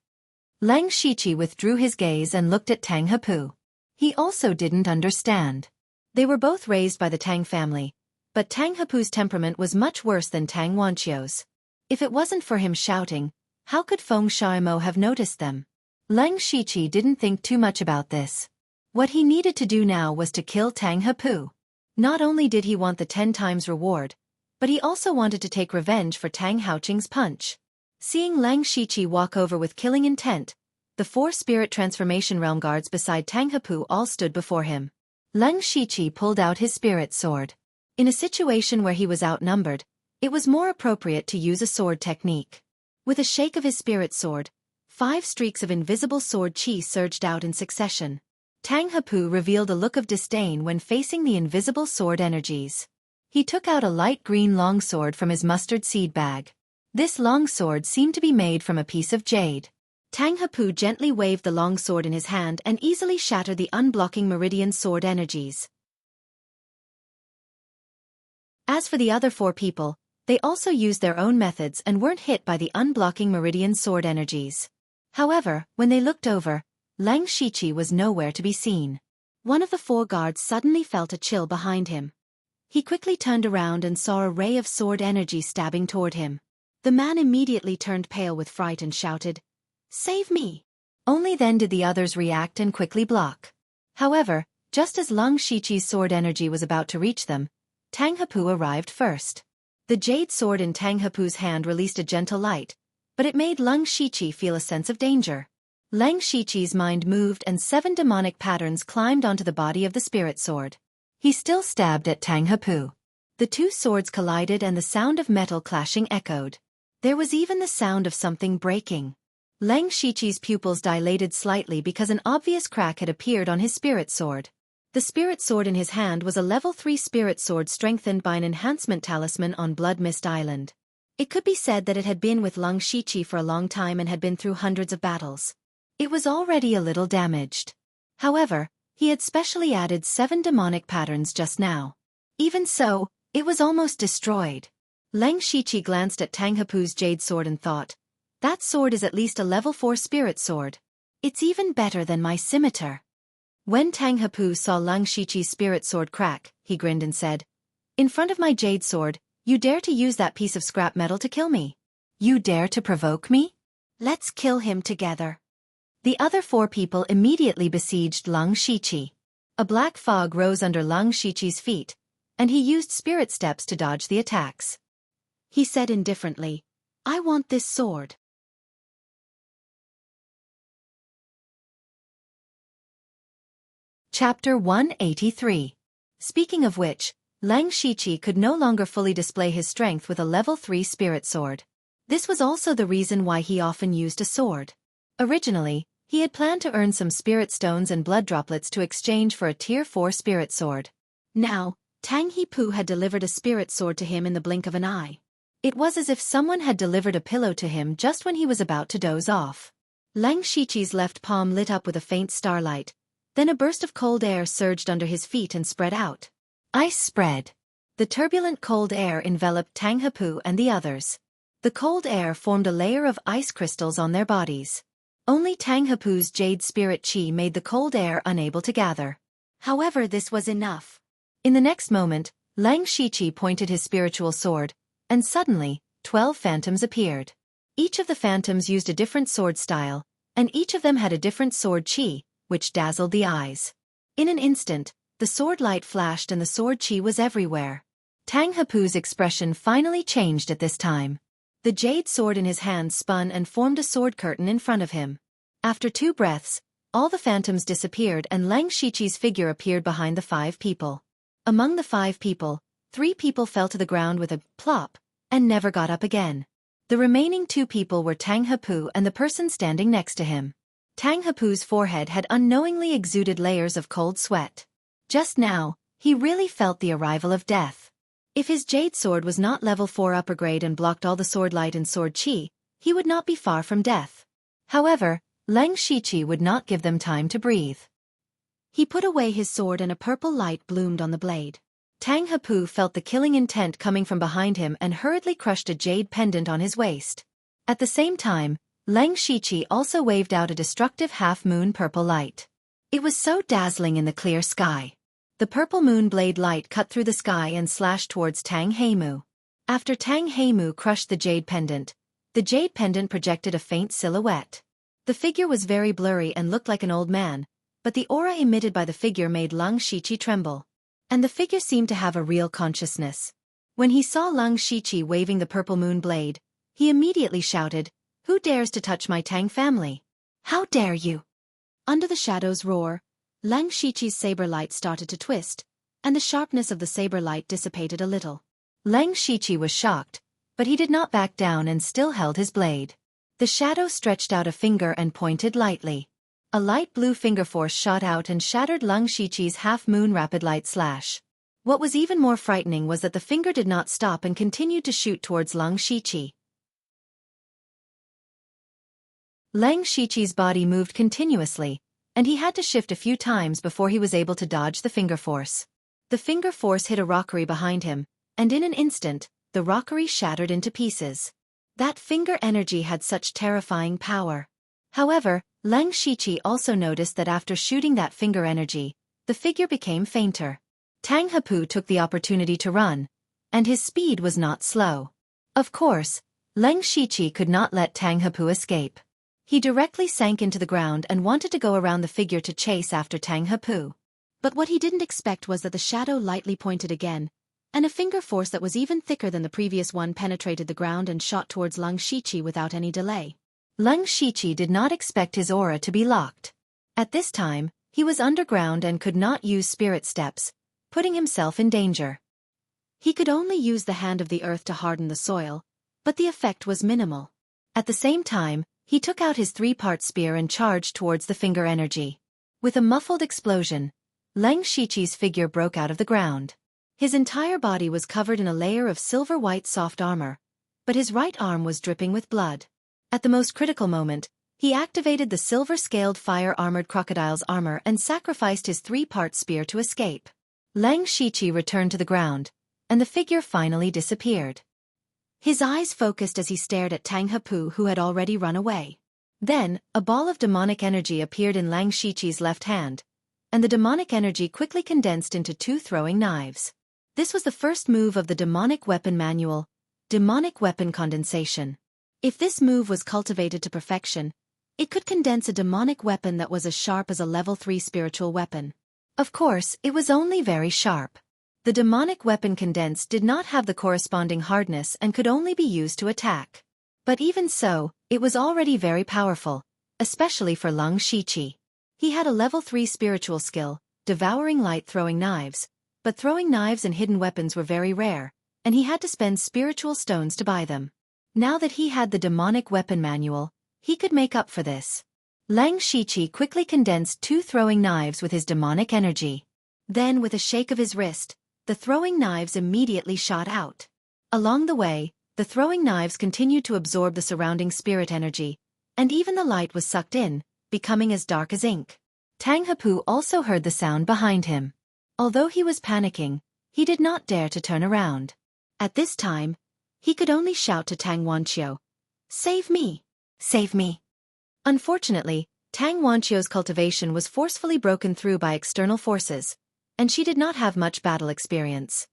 Leng Shiqi withdrew his gaze and looked at Tang Hepu. He also didn't understand. They were both raised by the Tang family, but Tang Hepu's temperament was much worse than Tang Wanqiu's. If it wasn't for him shouting, how could Feng Shamo have noticed them? Leng Shiqi didn't think too much about this. What he needed to do now was to kill Tang Hepu. Not only did he want the 10 times reward, but he also wanted to take revenge for Tang Haoqing's punch. Seeing Leng Shiqi walk over with killing intent, the 4 spirit transformation realm guards beside Tang Hepu all stood before him. Leng Shiqi pulled out his spirit sword. In a situation where he was outnumbered, it was more appropriate to use a sword technique. With a shake of his spirit sword, 5 streaks of invisible sword chi surged out in succession. Tang Hepu revealed a look of disdain when facing the invisible sword energies. He took out a light green longsword from his mustard seed bag. This longsword seemed to be made from a piece of jade. Tang Hepu gently waved the longsword in his hand and easily shattered the unblocking meridian sword energies. As for the other 4 people, they also used their own methods and weren't hit by the unblocking meridian sword energies. However, when they looked over, Leng Shiqi was nowhere to be seen. One of the 4 guards suddenly felt a chill behind him. He quickly turned around and saw a ray of sword energy stabbing toward him. The man immediately turned pale with fright and shouted, "Save me!" Only then did the others react and quickly block. However, just as Leng Shiqi's sword energy was about to reach them, Tang Hepu arrived first. The jade sword in Tang Hepu's hand released a gentle light, but it made Leng Shiqi feel a sense of danger. Leng Shiqi's mind moved and 7 demonic patterns climbed onto the body of the spirit sword. He still stabbed at Tang Hepu. The 2 swords collided and the sound of metal clashing echoed. There was even the sound of something breaking. Leng Shiqi's pupils dilated slightly because an obvious crack had appeared on his spirit sword. The spirit sword in his hand was a level 3 spirit sword strengthened by an enhancement talisman on Blood Mist Island. It could be said that it had been with Leng Shiqi for a long time and had been through hundreds of battles. It was already a little damaged. However, he had specially added 7 demonic patterns just now. Even so, it was almost destroyed. Leng Shiqi glanced at Tang Hepu's jade sword and thought, That sword is at least a level 4 spirit sword. It's even better than my scimitar. When Tang Hepu saw Lang Shiqi's spirit sword crack, he grinned and said, "In front of my jade sword, you dare to use that piece of scrap metal to kill me? You dare to provoke me? Let's kill him together." The other 4 people immediately besieged Lang Shiqi. A black fog rose under Lang Shiqi's feet, and he used spirit steps to dodge the attacks. He said indifferently, "I want this sword." Chapter 183. Speaking of which, Lang Shiqi could no longer fully display his strength with a level 3 spirit sword. This was also the reason why he often used a sword. Originally, he had planned to earn some spirit stones and blood droplets to exchange for a tier 4 spirit sword. Now, Tang Hepu had delivered a spirit sword to him in the blink of an eye. It was as if someone had delivered a pillow to him just when he was about to doze off. Lang Shiqi's left palm lit up with a faint starlight. Then a burst of cold air surged under his feet and spread out. Ice spread. The turbulent cold air enveloped Tang Hepu and the others. The cold air formed a layer of ice crystals on their bodies. Only Tang Hepu's jade spirit chi made the cold air unable to gather. However, this was enough. In the next moment, Lang Shiqi pointed his spiritual sword, and suddenly, 12 phantoms appeared. Each of the phantoms used a different sword style, and each of them had a different sword chi, which dazzled the eyes. In an instant, the sword light flashed and the sword chi was everywhere. Tang Hepu's expression finally changed at this time. The jade sword in his hand spun and formed a sword curtain in front of him. After 2 breaths, all the phantoms disappeared and Lang Shiqi's figure appeared behind the 5 people. Among the 5 people, 3 people fell to the ground with a plop and never got up again. The remaining 2 people were Tang Hepu and the person standing next to him. Tang Hepu's forehead had unknowingly exuded layers of cold sweat. Just now, he really felt the arrival of death. If his jade sword was not level 4 upper grade and blocked all the sword light and sword chi, he would not be far from death. However, Lang Shiqi would not give them time to breathe. He put away his sword and a purple light bloomed on the blade. Tang Hepu felt the killing intent coming from behind him and hurriedly crushed a jade pendant on his waist. At the same time, Lang Shiqi also waved out a destructive half-moon purple light. It was so dazzling in the clear sky. The purple moon blade light cut through the sky and slashed towards Tang Heimu. After Tang Heimu crushed the jade pendant projected a faint silhouette. The figure was very blurry and looked like an old man, but the aura emitted by the figure made Lang Shiqi tremble. And the figure seemed to have a real consciousness. When he saw Lang Shiqi waving the purple moon blade, he immediately shouted, "Who dares to touch my Tang family? How dare you?" Under the shadow's roar, Lang Shiqi's saber light started to twist, and the sharpness of the saber light dissipated a little. Lang Shiqi was shocked, but he did not back down and still held his blade. The shadow stretched out a finger and pointed lightly. A light blue finger force shot out and shattered Lang Shiqi's half-moon rapid light slash. What was even more frightening was that the finger did not stop and continued to shoot towards Lang Shiqi. Lang Shiqi's body moved continuously, and he had to shift a few times before he was able to dodge the finger force. The finger force hit a rockery behind him, and in an instant, the rockery shattered into pieces. That finger energy had such terrifying power. However, Lang Shiqi also noticed that after shooting that finger energy, the figure became fainter. Tang Hepu took the opportunity to run, and his speed was not slow. Of course, Lang Shiqi could not let Tang Hepu escape. He directly sank into the ground and wanted to go around the figure to chase after Tang Hepu. But what he didn't expect was that the shadow lightly pointed again, and a finger force that was even thicker than the previous one penetrated the ground and shot towards Lang Shiqi without any delay. Lang Shiqi did not expect his aura to be locked. At this time, he was underground and could not use spirit steps, putting himself in danger. He could only use the hand of the earth to harden the soil, but the effect was minimal. At the same time, he took out his 3-part spear and charged towards the finger energy. With a muffled explosion, Lang Shiqi's figure broke out of the ground. His entire body was covered in a layer of silver-white soft armor, but his right arm was dripping with blood. At the most critical moment, he activated the silver-scaled fire-armored crocodile's armor and sacrificed his 3-part spear to escape. Lang Shiqi returned to the ground, and the figure finally disappeared. His eyes focused as he stared at Tang Hepu, who had already run away. Then, a ball of demonic energy appeared in Lang Shiqi's left hand, and the demonic energy quickly condensed into 2 throwing knives. This was the first move of the demonic weapon manual, demonic weapon condensation. If this move was cultivated to perfection, it could condense a demonic weapon that was as sharp as a level 3 spiritual weapon. Of course, it was only very sharp. The demonic weapon condensed did not have the corresponding hardness and could only be used to attack. But even so, it was already very powerful, especially for Lang Shiqi. He had a level 3 spiritual skill, devouring light throwing knives, but throwing knives and hidden weapons were very rare, and he had to spend spiritual stones to buy them. Now that he had the demonic weapon manual, he could make up for this. Lang Shiqi quickly condensed 2 throwing knives with his demonic energy. Then, with a shake of his wrist, the throwing knives immediately shot out. Along the way, the throwing knives continued to absorb the surrounding spirit energy, and even the light was sucked in, becoming as dark as ink. Tang Hepu also heard the sound behind him. Although he was panicking, he did not dare to turn around. At this time, he could only shout to Tang Wanqiu, "Save me! Save me!" Unfortunately, Tang Wanqiu's cultivation was forcefully broken through by external forces, and she did not have much battle experience.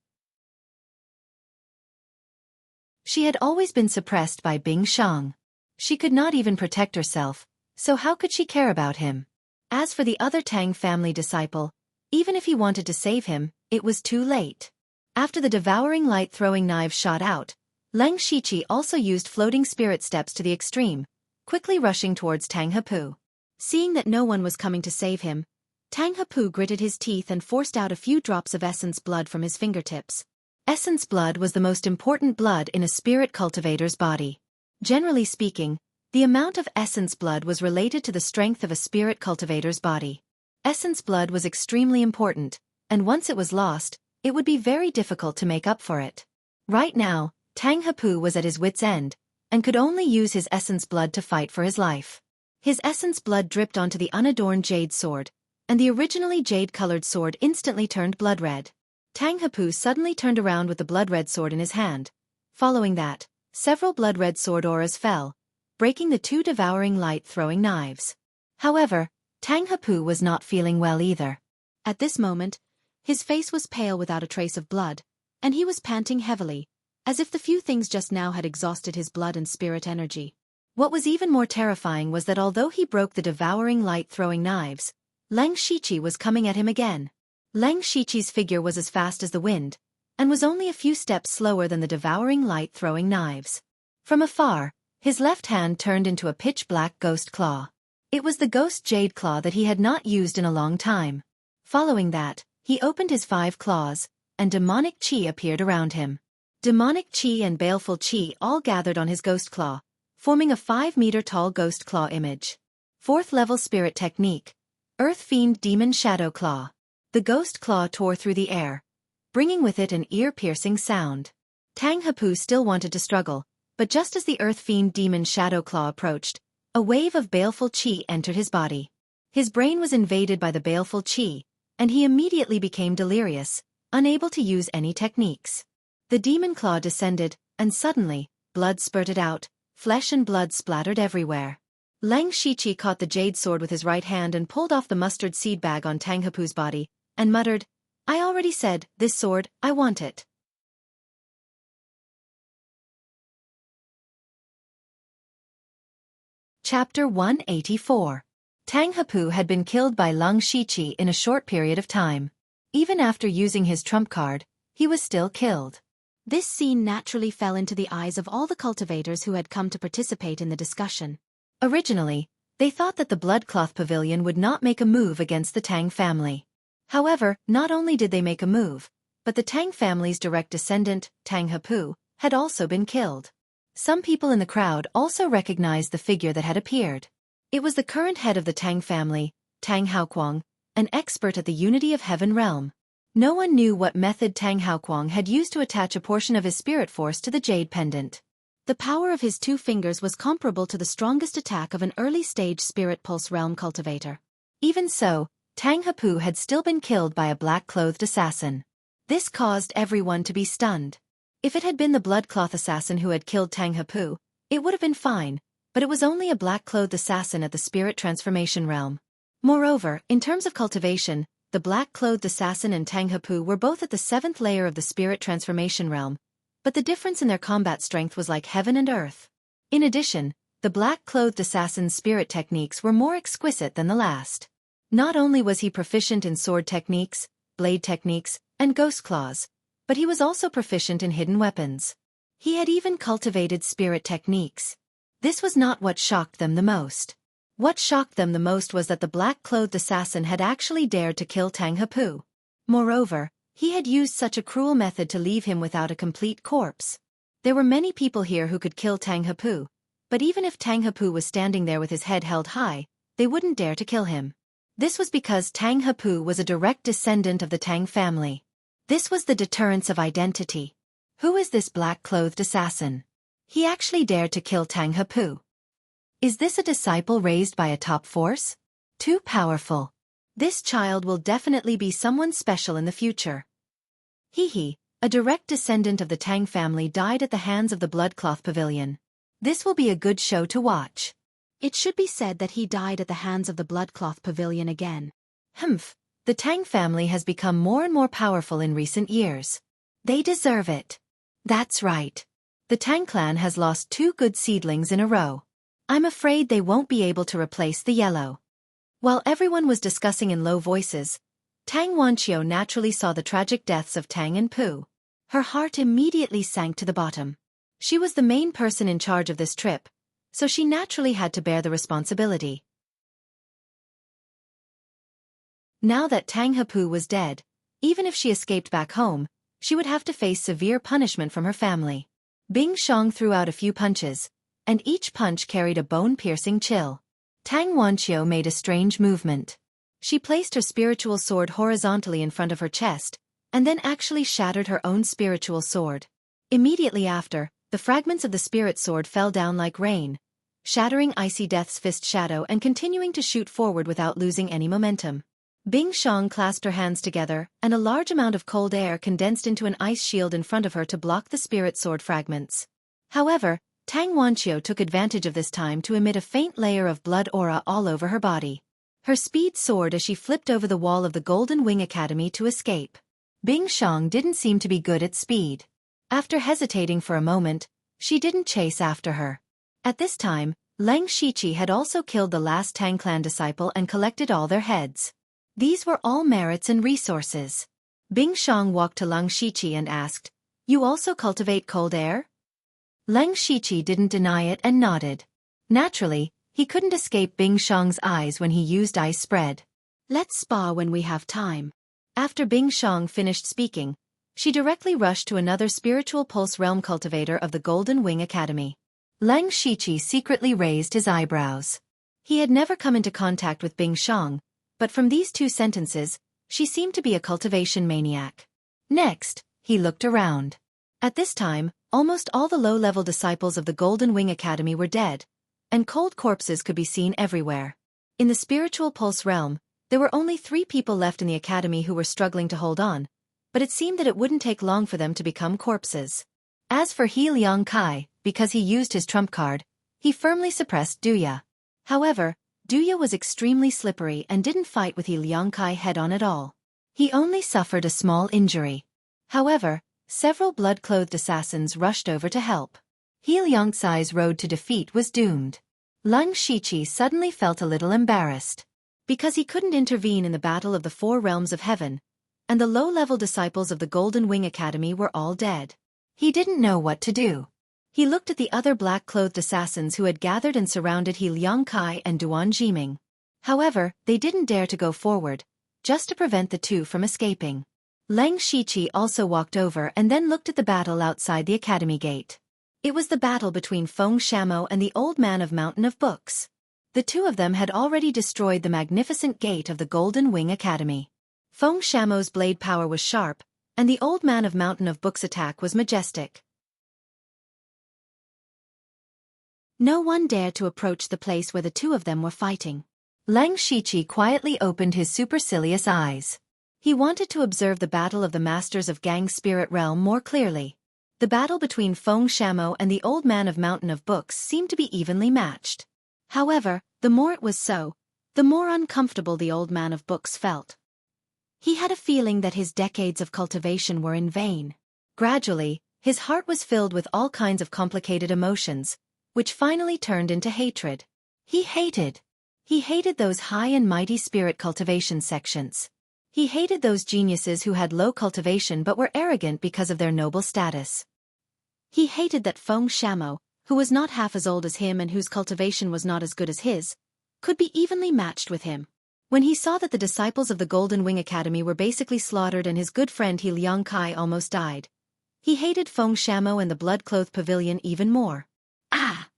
She had always been suppressed by Bing Shang. She could not even protect herself, so how could she care about him? As for the other Tang family disciple, even if he wanted to save him, it was too late. After the devouring light throwing knives shot out, Lang Shiqi also used floating spirit steps to the extreme, quickly rushing towards Tang Hepu. Seeing that no one was coming to save him, Tang Hepu gritted his teeth and forced out a few drops of essence blood from his fingertips. Essence blood was the most important blood in a spirit cultivator's body. Generally speaking, the amount of essence blood was related to the strength of a spirit cultivator's body. Essence blood was extremely important, and once it was lost, it would be very difficult to make up for it. Right now, Tang Hepu was at his wit's end, and could only use his essence blood to fight for his life. His essence blood dripped onto the unadorned jade sword, and the originally jade-colored sword instantly turned blood red. Tang Hepu suddenly turned around with the blood-red sword in his hand. Following that, several blood-red sword auras fell, breaking the 2 devouring light-throwing knives. However, Tang Hepu was not feeling well either. At this moment, his face was pale without a trace of blood, and he was panting heavily, as if the few things just now had exhausted his blood and spirit energy. What was even more terrifying was that although he broke the devouring light-throwing knives, Lang Shiqi was coming at him again. Lang Shiqi's figure was as fast as the wind, and was only a few steps slower than the devouring light-throwing knives. From afar, his left hand turned into a pitch-black ghost claw. It was the ghost jade claw that he had not used in a long time. Following that, he opened his 5 claws, and demonic qi appeared around him. Demonic qi and baleful qi all gathered on his ghost claw, forming a 5-meter-tall ghost claw image. 4th-level spirit technique, Earth Fiend Demon Shadow Claw. The ghost claw tore through the air, bringing with it an ear-piercing sound. Tang Hepu still wanted to struggle, but just as the Earth Fiend Demon Shadow Claw approached, a wave of baleful qi entered his body. His brain was invaded by the baleful qi, and he immediately became delirious, unable to use any techniques. The demon claw descended, and suddenly, blood spurted out, flesh and blood splattered everywhere. Lang Shiqi caught the jade sword with his right hand and pulled off the mustard seed bag on Tang Hepu's body, and muttered, "I already said, this sword, I want it." Chapter 184. Tang Hepu had been killed by Lang Shiqi in a short period of time. Even after using his trump card, he was still killed. This scene naturally fell into the eyes of all the cultivators who had come to participate in the discussion. Originally, they thought that the Bloodcloth Pavilion would not make a move against the Tang family. However, not only did they make a move, but the Tang family's direct descendant, Tang Hepu, had also been killed. Some people in the crowd also recognized the figure that had appeared. It was the current head of the Tang family, Tang Haoquang, an expert at the Unity of Heaven realm. No one knew what method Tang Haoquang had used to attach a portion of his spirit force to the jade pendant. The power of his 2 fingers was comparable to the strongest attack of an early-stage spirit pulse realm cultivator. Even so, Tang Hepu had still been killed by a black-clothed assassin. This caused everyone to be stunned. If it had been the blood-cloth assassin who had killed Tang Hepu, it would have been fine, but it was only a black-clothed assassin at the spirit transformation realm. Moreover, in terms of cultivation, the black-clothed assassin and Tang Hepu were both at the 7th layer of the spirit transformation realm, but the difference in their combat strength was like heaven and earth. In addition, the black-clothed assassin's spirit techniques were more exquisite than the last. Not only was he proficient in sword techniques, blade techniques, and ghost claws, but he was also proficient in hidden weapons. He had even cultivated spirit techniques. This was not what shocked them the most. What shocked them the most was that the black-clothed assassin had actually dared to kill Tang Hepu. Moreover, he had used such a cruel method to leave him without a complete corpse. There were many people here who could kill Tang Hepu, but even if Tang Hepu was standing there with his head held high, they wouldn't dare to kill him. This was because Tang Hepu was a direct descendant of the Tang family. This was the deterrence of identity. Who is this black-clothed assassin? He actually dared to kill Tang Hepu. Is this a disciple raised by a top force? Too powerful. This child will definitely be someone special in the future. A direct descendant of the Tang family died at the hands of the Bloodcloth Pavilion. This will be a good show to watch. It should be said that he died at the hands of the Bloodcloth Pavilion again. The Tang family has become more and more powerful in recent years. They deserve it. That's right. The Tang clan has lost 2 good seedlings in a row. I'm afraid they won't be able to replace the yellow. While everyone was discussing in low voices, Tang Wanqiu naturally saw the tragic deaths of Tang and Pu. Her heart immediately sank to the bottom. She was the main person in charge of this trip, so she naturally had to bear the responsibility. Now that Tang Hepu was dead, even if she escaped back home, she would have to face severe punishment from her family. Bing Shong threw out a few punches, and each punch carried a bone-piercing chill. Tang Wanqiu made a strange movement. She placed her spiritual sword horizontally in front of her chest, and then actually shattered her own spiritual sword. Immediately after, the fragments of the spirit sword fell down like rain, shattering Icy Death's fist shadow and continuing to shoot forward without losing any momentum. Bing Shong clasped her hands together, and a large amount of cold air condensed into an ice shield in front of her to block the spirit sword fragments. However, Tang Wanqiu took advantage of this time to emit a faint layer of blood aura all over her body. Her speed soared as she flipped over the wall of the Golden Wing Academy to escape. Bing Shong didn't seem to be good at speed. After hesitating for a moment, she didn't chase after her. At this time, Leng Shiqi had also killed the last Tang clan disciple and collected all their heads. These were all merits and resources. Bing Shong walked to Leng Shiqi and asked, "You also cultivate cold air?" Leng Shiqi didn't deny it and nodded. Naturally, he couldn't escape Bing Shong's eyes when he used ice spread. "Let's spa when we have time." After Bing Shong finished speaking, she directly rushed to another spiritual pulse realm cultivator of the Golden Wing Academy. Leng Shiqi secretly raised his eyebrows. He had never come into contact with Bing Shong, but from these 2 sentences, she seemed to be a cultivation maniac. Next, he looked around. At this time, almost all the low-level disciples of the Golden Wing Academy were dead, and cold corpses could be seen everywhere. In the spiritual pulse realm, there were only 3 people left in the academy who were struggling to hold on, but it seemed that it wouldn't take long for them to become corpses. As for He Liang Kai, because he used his trump card, he firmly suppressed Duya. However, Duya was extremely slippery and didn't fight with He Liang Kai head-on at all. He only suffered a small injury. However, several blood-clothed assassins rushed over to help. He Liang Kai's road to defeat was doomed. Leng Shiqi suddenly felt a little embarrassed. Because he couldn't intervene in the battle of the 4 realms of heaven, and the low-level disciples of the Golden Wing Academy were all dead. He didn't know what to do. He looked at the other black-clothed assassins who had gathered and surrounded He Liang Kai and Duan Jiming. However, they didn't dare to go forward, just to prevent the 2 from escaping. Leng Shiqi also walked over and then looked at the battle outside the academy gate. It was the battle between Feng Shamo and the Old Man of Mountain of Books. The 2 of them had already destroyed the magnificent gate of the Golden Wing Academy. Feng Shamo's blade power was sharp, and the Old Man of Mountain of Books' attack was majestic. No one dared to approach the place where the 2 of them were fighting. Leng Shiqi quietly opened his supercilious eyes. He wanted to observe the battle of the Masters of Gang's spirit realm more clearly. The battle between Feng Shamo and the old man of Mountain of Books seemed to be evenly matched. However, the more it was so, the more uncomfortable the old man of books felt. He had a feeling that his decades of cultivation were in vain. Gradually, his heart was filled with all kinds of complicated emotions, which finally turned into hatred. He hated those high and mighty spirit cultivation sections. He hated those geniuses who had low cultivation but were arrogant because of their noble status. He hated that Feng Shamo, who was not half as old as him and whose cultivation was not as good as his, could be evenly matched with him. When he saw that the disciples of the Golden Wing Academy were basically slaughtered and his good friend He Liang Kai almost died, he hated Feng Shamo and the blood-clothed pavilion even more. Ah!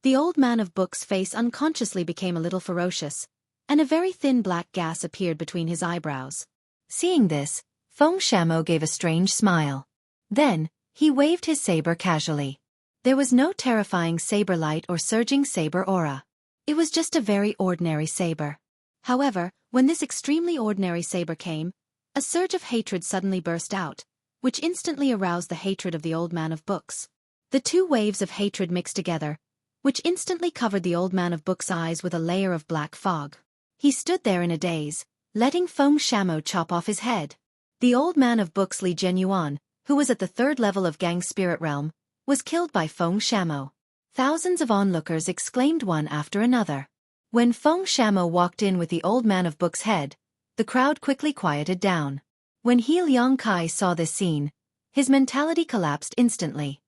The old man of books' face unconsciously became a little ferocious, and a very thin black gas appeared between his eyebrows. Seeing this, Feng Shamo gave a strange smile. Then, he waved his saber casually. There was no terrifying saber light or surging saber aura. It was just a very ordinary saber. However, when this extremely ordinary saber came, a surge of hatred suddenly burst out, which instantly aroused the hatred of the old man of books. The two waves of hatred mixed together, which instantly covered the old man of books' eyes with a layer of black fog. He stood there in a daze, letting Feng Shamo chop off his head. The old man of books Li Genyuan, who was at the 3rd level of Gang's spirit realm, was killed by Feng Shamo. Thousands of onlookers exclaimed one after another. When Feng Shamo walked in with the old man of books' head, the crowd quickly quieted down. When He Liang Kai saw this scene, his mentality collapsed instantly.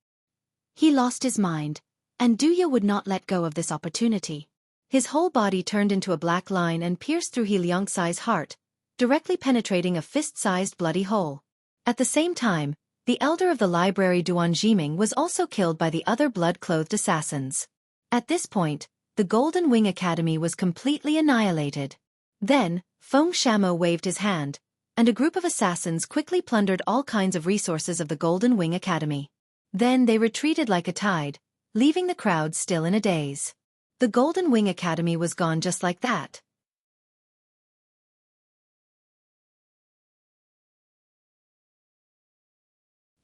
He lost his mind, and Duya would not let go of this opportunity. His whole body turned into a black line and pierced through He Liang Kai's heart, directly penetrating a fist-sized bloody hole. At the same time, the elder of the library Duan Jiming was also killed by the other blood-clothed assassins. At this point, the Golden Wing Academy was completely annihilated. Then, Feng Shamo waved his hand, and a group of assassins quickly plundered all kinds of resources of the Golden Wing Academy. Then they retreated like a tide, leaving the crowd still in a daze. The Golden Wing Academy was gone just like that.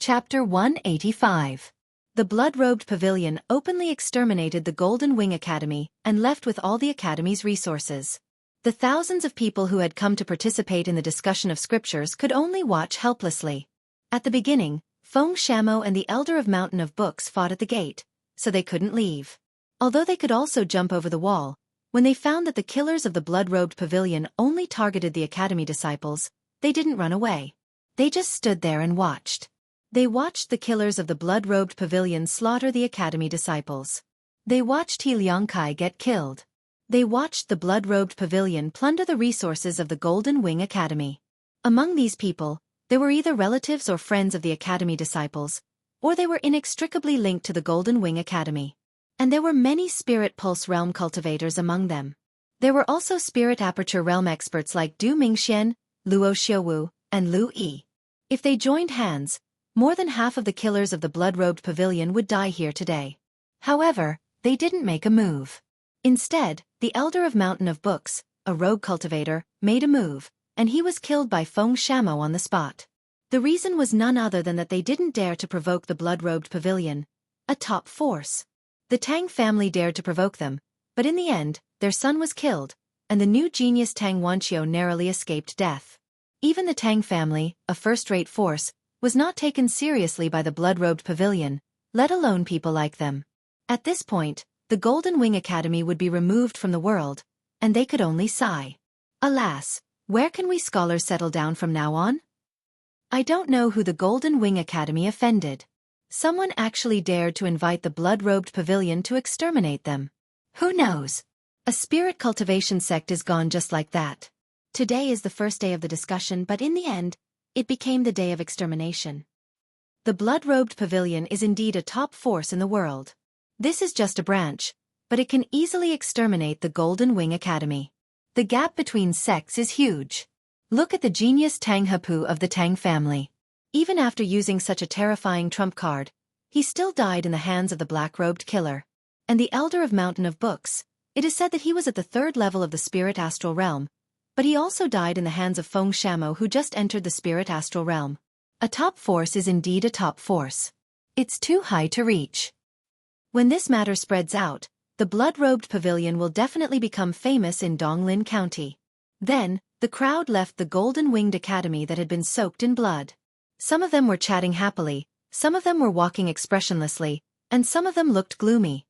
Chapter 185. The blood-robed pavilion openly exterminated the Golden Wing Academy and left with all the Academy's resources. The thousands of people who had come to participate in the discussion of scriptures could only watch helplessly. At the beginning, Feng Shamo and the Elder of Mountain of Books fought at the gate, so they couldn't leave. Although they could also jump over the wall, when they found that the killers of the blood-robed pavilion only targeted the Academy disciples, they didn't run away. They just stood there and watched. They watched the killers of the blood-robed pavilion slaughter the Academy disciples. They watched He Liang Kai get killed. They watched the blood-robed pavilion plunder the resources of the Golden Wing Academy. Among these people, there were either relatives or friends of the Academy disciples, or they were inextricably linked to the Golden Wing Academy. And there were many Spirit Pulse Realm cultivators among them. There were also Spirit Aperture Realm experts like Du Mingxian, Luo Xiuwu, and Lu Yi. If they joined hands, more than half of the killers of the blood-robed pavilion would die here today. However, they didn't make a move. Instead, the Elder of Mountain of Books, a rogue cultivator, made a move, and he was killed by Feng Shamo on the spot. The reason was none other than that they didn't dare to provoke the blood-robed pavilion, a top force. The Tang family dared to provoke them, but in the end, their son was killed, and the new genius Tang Wanqiu narrowly escaped death. Even the Tang family, a first-rate force, was not taken seriously by the blood-robed pavilion, let alone people like them. At this point, the Golden Wing Academy would be removed from the world, and they could only sigh. Alas, where can we scholars settle down from now on? I don't know who the Golden Wing Academy offended. Someone actually dared to invite the blood-robed pavilion to exterminate them. Who knows? A spirit cultivation sect is gone just like that. Today is the first day of the discussion, but in the end, it became the day of extermination. The blood-robed pavilion is indeed a top force in the world. This is just a branch, but it can easily exterminate the Golden Wing Academy. The gap between sects is huge. Look at the genius Tang Hepu of the Tang family. Even after using such a terrifying trump card, he still died in the hands of the black-robed killer. And the Elder of Mountain of Books, it is said that he was at the 3rd level of the Spirit Astral Realm, but he also died in the hands of Feng Shamo, who just entered the Spirit Astral Realm. A top force is indeed a top force. It's too high to reach. When this matter spreads out, the blood-robed pavilion will definitely become famous in Donglin County. Then, the crowd left the golden-winged academy that had been soaked in blood. Some of them were chatting happily, some of them were walking expressionlessly, and some of them looked gloomy.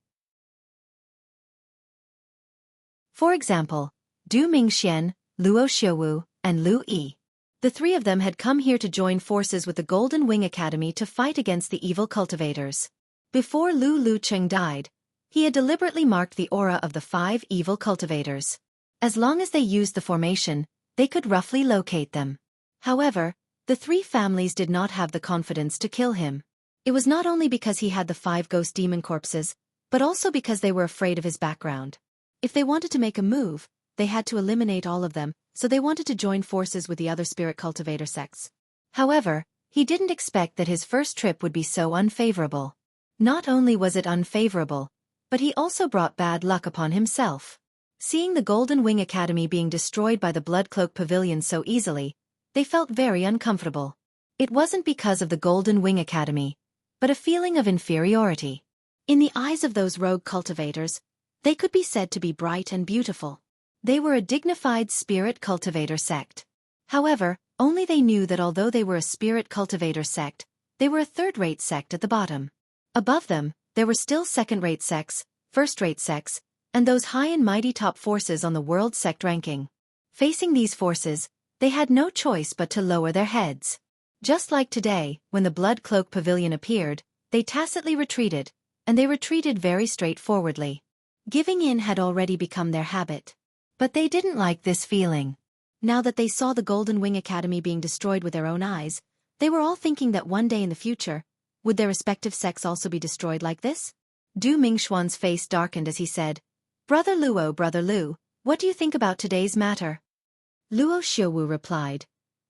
For example, Du Mingxian, Luo Xiuwu, and Lu Yi. The three of them had come here to join forces with the Golden Wing Academy to fight against the evil cultivators. Before Lu Lucheng died, he had deliberately marked the aura of the 5 evil cultivators. As long as they used the formation, they could roughly locate them. However, the 3 families did not have the confidence to kill him. It was not only because he had the 5 ghost demon corpses, but also because they were afraid of his background. If they wanted to make a move, they had to eliminate all of them, so they wanted to join forces with the other spirit cultivator sects. However, he didn't expect that his first trip would be so unfavorable. Not only was it unfavorable, but he also brought bad luck upon himself. Seeing the Golden Wing Academy being destroyed by the Bloodcloak Pavilion so easily, they felt very uncomfortable. It wasn't because of the Golden Wing Academy, but a feeling of inferiority. In the eyes of those rogue cultivators, they could be said to be bright and beautiful. They were a dignified spirit cultivator sect. However, only they knew that although they were a spirit cultivator sect, they were a third-rate sect at the bottom. Above them, there were still second-rate sects, first-rate sects, and those high and mighty top forces on the world sect ranking. Facing these forces, they had no choice but to lower their heads. Just like today, when the Blood Cloak Pavilion appeared, they tacitly retreated, and they retreated very straightforwardly. Giving in had already become their habit. But they didn't like this feeling. Now that they saw the Golden Wing Academy being destroyed with their own eyes, they were all thinking that one day in the future, would their respective sects also be destroyed like this? Du Mingxuan's face darkened as he said, Brother Lu, what do you think about today's matter? Luo Xiuwu replied,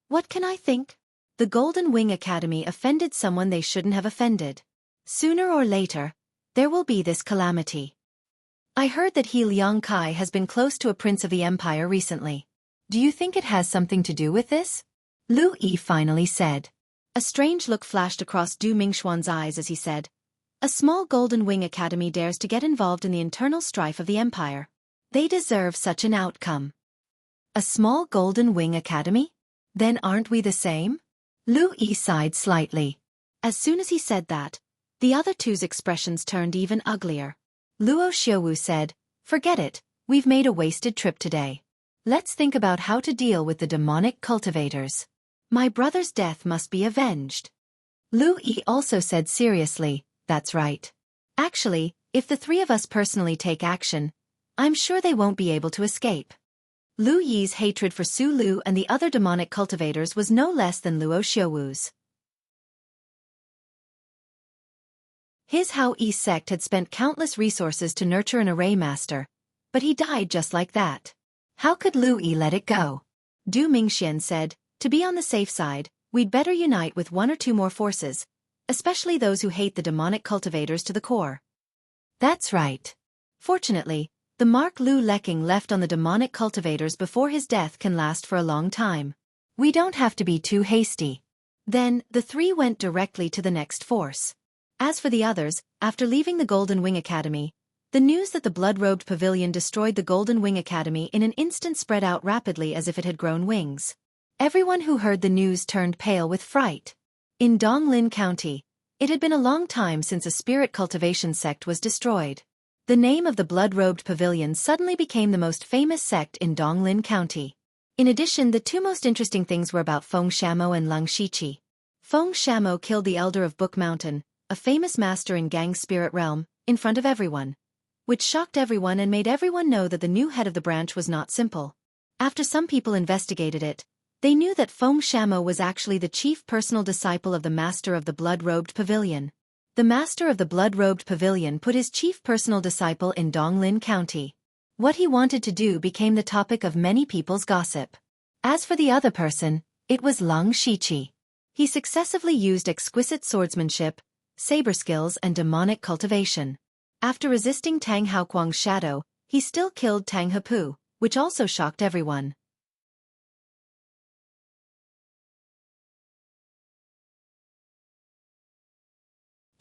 What can I think? The Golden Wing Academy offended someone they shouldn't have offended. Sooner or later, there will be this calamity. I heard that He Liang Kai has been close to a prince of the empire recently. Do you think it has something to do with this? Lu Yi finally said. A strange look flashed across Du Mingxuan's eyes as he said, A small Golden Wing Academy dares to get involved in the internal strife of the empire. They deserve such an outcome. A small Golden Wing Academy? Then aren't we the same? Lu Yi sighed slightly. As soon as he said that, the other two's expressions turned even uglier. Luo Xiuwu said, Forget it, we've made a wasted trip today. Let's think about how to deal with the demonic cultivators. My brother's death must be avenged. Lu Yi also said seriously, That's right. Actually, if the 3 of us personally take action, I'm sure they won't be able to escape. Lu Yi's hatred for Su Lu and the other demonic cultivators was no less than Luo Xiuwu's. His Hao Yi sect had spent countless resources to nurture an array master, but he died just like that. How could Lu Yi let it go? Du Mingxian said, To be on the safe side, we'd better unite with 1 or 2 more forces, especially those who hate the demonic cultivators to the core. That's right. Fortunately, the mark Lu Leking left on the demonic cultivators before his death can last for a long time. We don't have to be too hasty. Then, the 3 went directly to the next force. As for the others, after leaving the Golden Wing Academy, the news that the Blood-Robed Pavilion destroyed the Golden Wing Academy in an instant spread out rapidly as if it had grown wings. Everyone who heard the news turned pale with fright. In Donglin County, it had been a long time since a spirit cultivation sect was destroyed. The name of the Blood-Robed Pavilion suddenly became the most famous sect in Donglin County. In addition, the 2 most interesting things were about Feng Shamo and Lung Shiqi. Feng Shamo killed the Elder of Book Mountain, a famous master in Gang Spirit Realm, in front of everyone, which shocked everyone and made everyone know that the new head of the branch was not simple. After some people investigated it, they knew that Feng Shamo was actually the chief personal disciple of the Master of the Blood-Robed Pavilion. The Master of the Blood-Robed Pavilion put his chief personal disciple in Donglin County. What he wanted to do became the topic of many people's gossip. As for the other person, it was Lung Shiqi. He successively used exquisite swordsmanship, saber skills and demonic cultivation. After resisting Tang Haoquang's shadow, he still killed Tang Hepu, which also shocked everyone.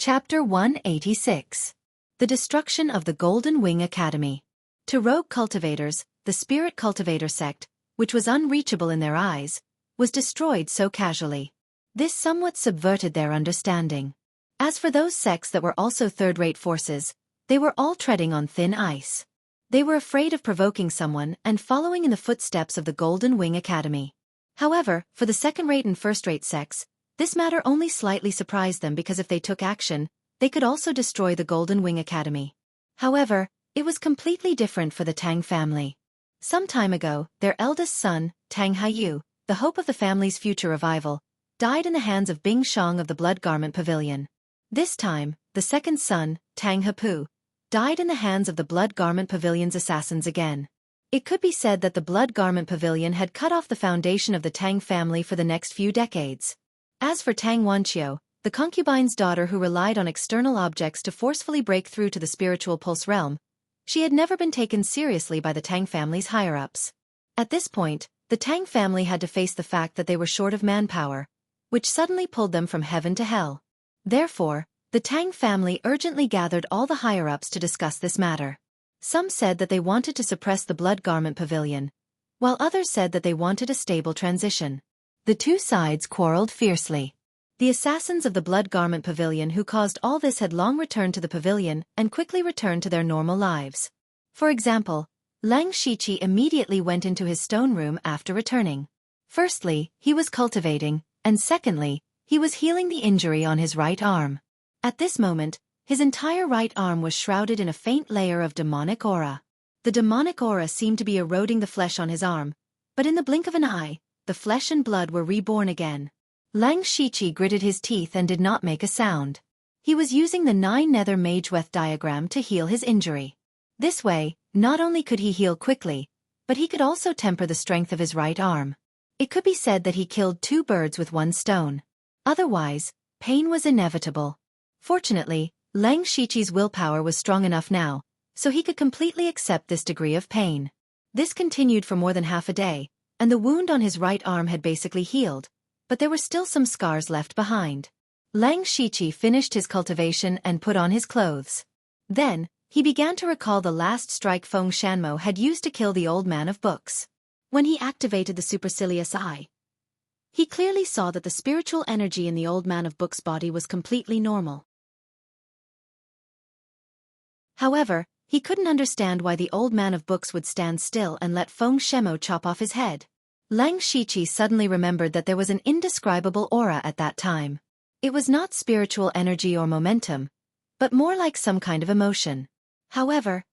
Chapter 186. The Destruction of the Golden Wing Academy. To rogue cultivators, the spirit cultivator sect, which was unreachable in their eyes, was destroyed so casually. This somewhat subverted their understanding. As for those sects that were also third-rate forces, they were all treading on thin ice. They were afraid of provoking someone and following in the footsteps of the Golden Wing Academy. However, for the second-rate and first-rate sects, this matter only slightly surprised them because if they took action, they could also destroy the Golden Wing Academy. However, it was completely different for the Tang family. Some time ago, their eldest son, Tang Haiyu, the hope of the family's future revival, died in the hands of Bing Shang of the Blood Garment Pavilion. This time, the second son, Tang Hepu, died in the hands of the Blood Garment Pavilion's assassins again. It could be said that the Blood Garment Pavilion had cut off the foundation of the Tang family for the next few decades. As for Tang Wanqiu, the concubine's daughter who relied on external objects to forcefully break through to the spiritual pulse realm, she had never been taken seriously by the Tang family's higher-ups. At this point, the Tang family had to face the fact that they were short of manpower, which suddenly pulled them from heaven to hell. Therefore, the Tang family urgently gathered all the higher-ups to discuss this matter. Some said that they wanted to suppress the Blood Garment Pavilion, while others said that they wanted a stable transition. The two sides quarreled fiercely. The assassins of the Blood Garment Pavilion who caused all this had long returned to the pavilion and quickly returned to their normal lives. For example, Lang Shiqi immediately went into his stone room after returning. Firstly, he was cultivating, and secondly, he was healing the injury on his right arm. At this moment, his entire right arm was shrouded in a faint layer of demonic aura. The demonic aura seemed to be eroding the flesh on his arm, but in the blink of an eye, the flesh and blood were reborn again. Lang Shiqi gritted his teeth and did not make a sound. He was using the 9-nether Mageweth diagram to heal his injury. This way, not only could he heal quickly, but he could also temper the strength of his right arm. It could be said that he killed 2 birds with 1 stone. Otherwise, pain was inevitable. Fortunately, Lang Shiqi's willpower was strong enough now, so he could completely accept this degree of pain. This continued for more than half a day, and the wound on his right arm had basically healed, but there were still some scars left behind. Lang Shiqi finished his cultivation and put on his clothes. Then, he began to recall the last strike Feng Shanmo had used to kill the old man of books. When he activated the supercilious eye, he clearly saw that the spiritual energy in the old man of books' body was completely normal. However, he couldn't understand why the old man of books would stand still and let Feng Shanmo chop off his head. Lang Shiqi suddenly remembered that there was an indescribable aura at that time. It was not spiritual energy or momentum, but more like some kind of emotion. However,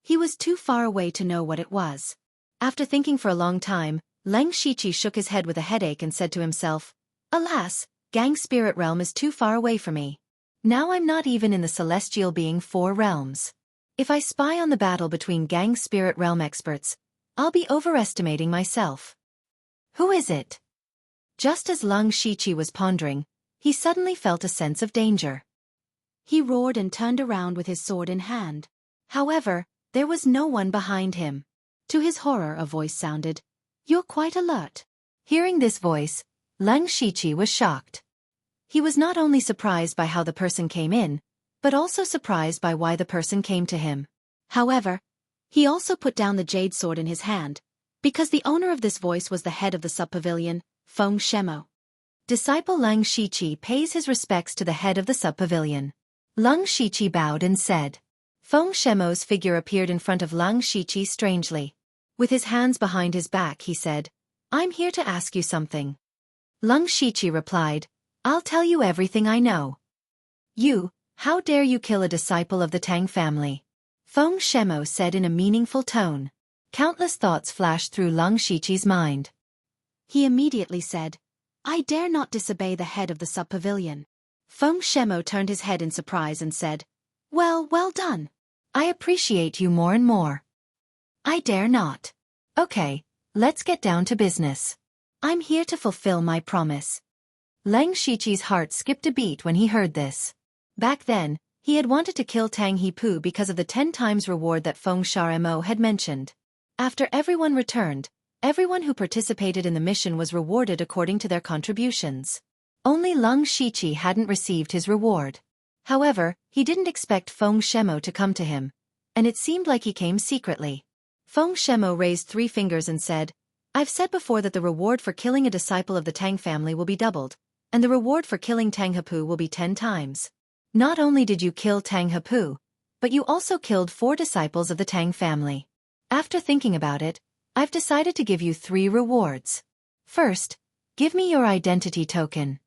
he was too far away to know what it was. After thinking for a long time, Lang Shiqi shook his head with a headache and said to himself, "Alas, Gang Spirit Realm is too far away for me. Now I'm not even in the Celestial Being 4 realms. If I spy on the battle between Gang Spirit Realm experts, I'll be overestimating myself. Who is it?" Just as Lang Shiqi was pondering, he suddenly felt a sense of danger. He roared and turned around with his sword in hand. However, there was no one behind him. To his horror, a voice sounded, "You're quite alert." Hearing this voice, Lang Shiqi was shocked. He was not only surprised by how the person came in, but also surprised by why the person came to him. However, he also put down the jade sword in his hand, because the owner of this voice was the head of the sub-pavilion, Feng Shanmo. Disciple Lang Shiqi pays his respects to the head of the sub-pavilion. Lang Shiqi bowed and said. Feng Shanmo's figure appeared in front of Lang Shiqi strangely. With his hands behind his back he said, "I'm here to ask you something." Lang Shiqi replied, "I'll tell you everything I know." How dare you kill a disciple of the Tang family?" Feng Shanmo said in a meaningful tone. Countless thoughts flashed through Lang Shiqi's mind. He immediately said, "I dare not disobey the head of the sub-pavilion." Feng Shanmo turned his head in surprise and said, Well done. I appreciate you more and more." "I dare not." "Okay, let's get down to business. I'm here to fulfill my promise." Lang Shiqi's heart skipped a beat when he heard this. Back then, he had wanted to kill Tang Hepu because of the 10 times reward that Feng Shanmo had mentioned. After everyone returned, everyone who participated in the mission was rewarded according to their contributions. Only Lang Shiqi hadn't received his reward. However, he didn't expect Feng Shemo to come to him, and it seemed like he came secretly. Feng Shemo raised 3 fingers and said, "I've said before that the reward for killing a disciple of the Tang family will be doubled, and the reward for killing Tang Hepu will be 10 times. Not only did you kill Tang Hepu, but you also killed 4 disciples of the Tang family. After thinking about it, I've decided to give you 3 rewards. First, give me your identity token."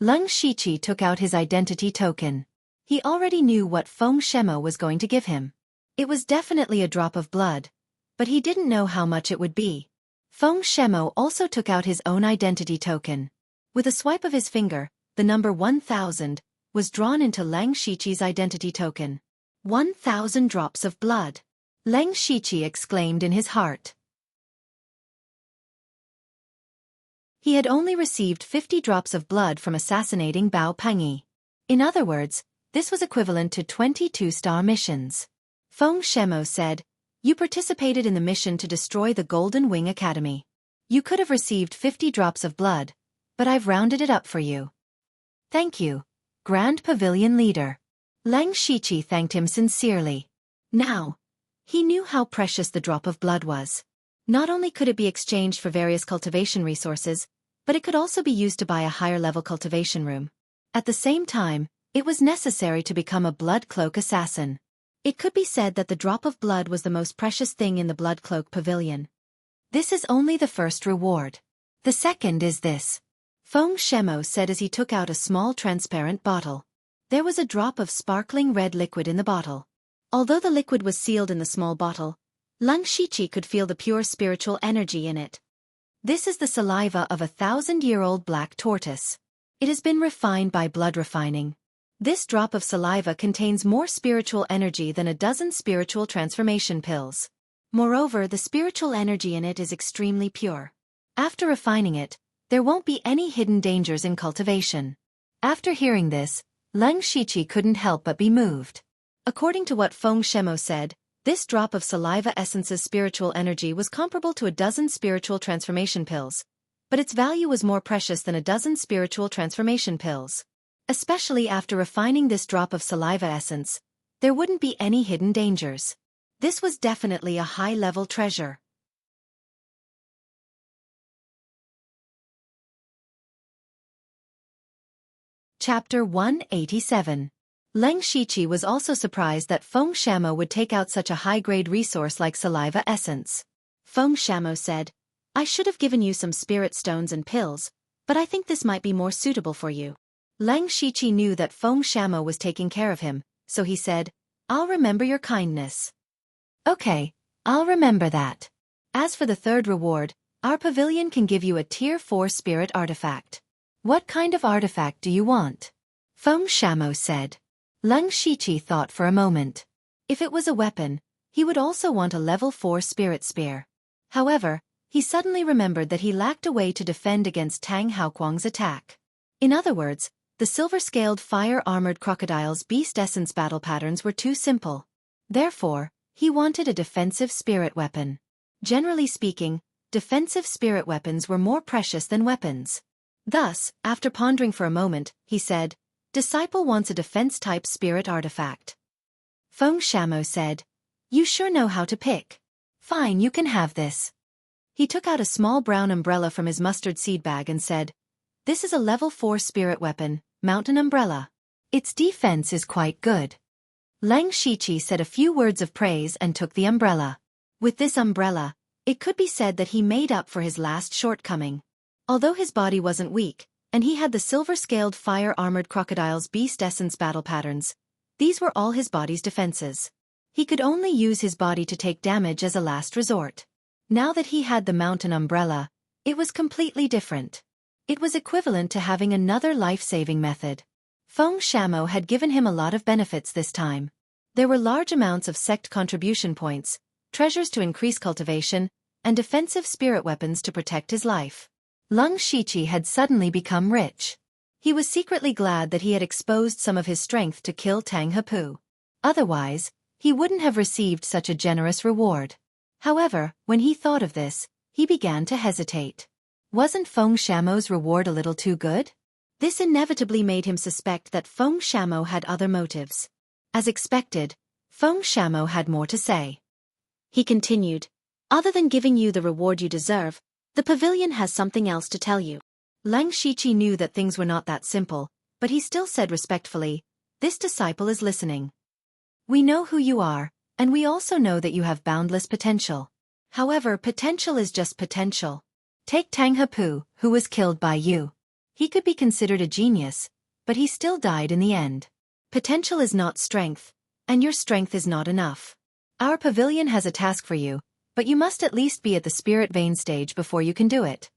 Leng Shiqi took out his identity token. He already knew what Feng Shemo was going to give him. It was definitely a drop of blood, but he didn't know how much it would be. Feng Shemo also took out his own identity token. With a swipe of his finger, the number 1000 was drawn into Leng Shiqi's identity token. 1000 drops of blood. Leng Shiqi exclaimed in his heart. He had only received 50 drops of blood from assassinating Bao Pengyi. In other words, this was equivalent to 22-star missions. Feng Shemo said, "You participated in the mission to destroy the Golden Wing Academy. You could have received 50 drops of blood, but I've rounded it up for you." "Thank you, Grand Pavilion Leader." Leng Shiqi thanked him sincerely. Now, he knew how precious the drop of blood was. Not only could it be exchanged for various cultivation resources, but it could also be used to buy a higher-level cultivation room. At the same time, it was necessary to become a Blood Cloak assassin. It could be said that the drop of blood was the most precious thing in the Blood Cloak Pavilion. This is only the first reward. The second is this. Feng Shemo said as he took out a small transparent bottle. There was a drop of sparkling red liquid in the bottle. Although the liquid was sealed in the small bottle, Leng Shiqi could feel the pure spiritual energy in it. This is the saliva of a 1000-year-old black tortoise. It has been refined by blood refining. This drop of saliva contains more spiritual energy than a dozen spiritual transformation pills. Moreover, the spiritual energy in it is extremely pure. After refining it, there won't be any hidden dangers in cultivation. After hearing this, Leng Shiqi couldn't help but be moved. According to what Feng Shemo said, this drop of saliva essence's spiritual energy was comparable to a dozen spiritual transformation pills, but its value was more precious than a dozen spiritual transformation pills. Especially after refining this drop of saliva essence, there wouldn't be any hidden dangers. This was definitely a high-level treasure. Chapter 187. Leng Shiqi was also surprised that Feng Shamo would take out such a high-grade resource like saliva essence. Feng Shamo said, "I should have given you some spirit stones and pills, but I think this might be more suitable for you." Leng Shiqi knew that Feng Shamo was taking care of him, so he said, "I'll remember your kindness." "Okay, I'll remember that. As for the third reward, our pavilion can give you a Tier 4 spirit artifact." "What kind of artifact do you want?" Feng Shamo said. Leng Shiqi thought for a moment. If it was a weapon, he would also want a level 4 spirit spear. However, he suddenly remembered that he lacked a way to defend against Tang Haoquang's attack. In other words, the silver-scaled fire-armored crocodile's beast essence battle patterns were too simple. Therefore, he wanted a defensive spirit weapon. Generally speaking, defensive spirit weapons were more precious than weapons. Thus, after pondering for a moment, he said, "Disciple wants a defense-type spirit artifact." Feng Shamo said, "You sure know how to pick. Fine, you can have this." He took out a small brown umbrella from his mustard seed bag and said, "This is a level 4 spirit weapon, mountain umbrella. Its defense is quite good." Leng Shiqi said a few words of praise and took the umbrella. With this umbrella, it could be said that he made up for his last shortcoming. Although his body wasn't weak, and he had the silver-scaled fire-armored crocodile's beast essence battle patterns, these were all his body's defenses. He could only use his body to take damage as a last resort. Now that he had the mountain umbrella, it was completely different. It was equivalent to having another life-saving method. Feng Shamo had given him a lot of benefits this time. There were large amounts of sect contribution points, treasures to increase cultivation, and defensive spirit weapons to protect his life. Leng Shiqi had suddenly become rich. He was secretly glad that he had exposed some of his strength to kill Tang Hepu. Otherwise, he wouldn't have received such a generous reward. However, when he thought of this, he began to hesitate. Wasn't Feng Shamo's reward a little too good? This inevitably made him suspect that Feng Shamo had other motives. As expected, Feng Shamo had more to say. He continued, "Other than giving you the reward you deserve, the pavilion has something else to tell you." Lang Shiqi knew that things were not that simple, but he still said respectfully, "This disciple is listening. We know who you are, and we also know that you have boundless potential. However, potential is just potential. Take Tang Hepu, who was killed by you. He could be considered a genius, but he still died in the end. Potential is not strength, and your strength is not enough. Our pavilion has a task for you, but you must at least be at the spirit vein stage before you can do it.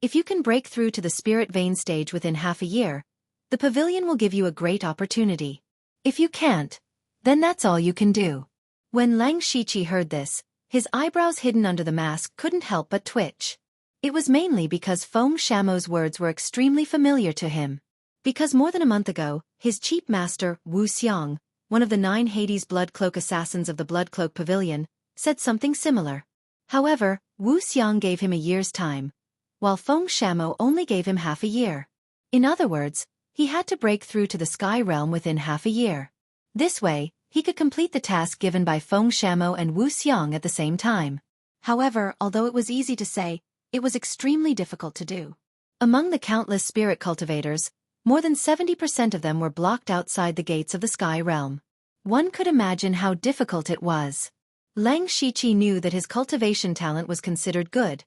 If you can break through to the spirit vein stage within half a year, the pavilion will give you a great opportunity. If you can't, then that's all you can do." When Lang Shiqi heard this, his eyebrows hidden under the mask couldn't help but twitch. It was mainly because Feng Shamo's words were extremely familiar to him. Because more than a month ago, his chief master, Wuxia, one of the 9 Hades Blood Cloak assassins of the Blood Cloak Pavilion, said something similar. However, Wuxia gave him a year's time, while Feng Shamo only gave him half a year. In other words, he had to break through to the Sky Realm within half a year. This way, he could complete the task given by Feng Shamo and Wuxia at the same time. However, although it was easy to say, it was extremely difficult to do. Among the countless spirit cultivators, more than 70% of them were blocked outside the gates of the Sky Realm. One could imagine how difficult it was. Lang Shiqi knew that his cultivation talent was considered good,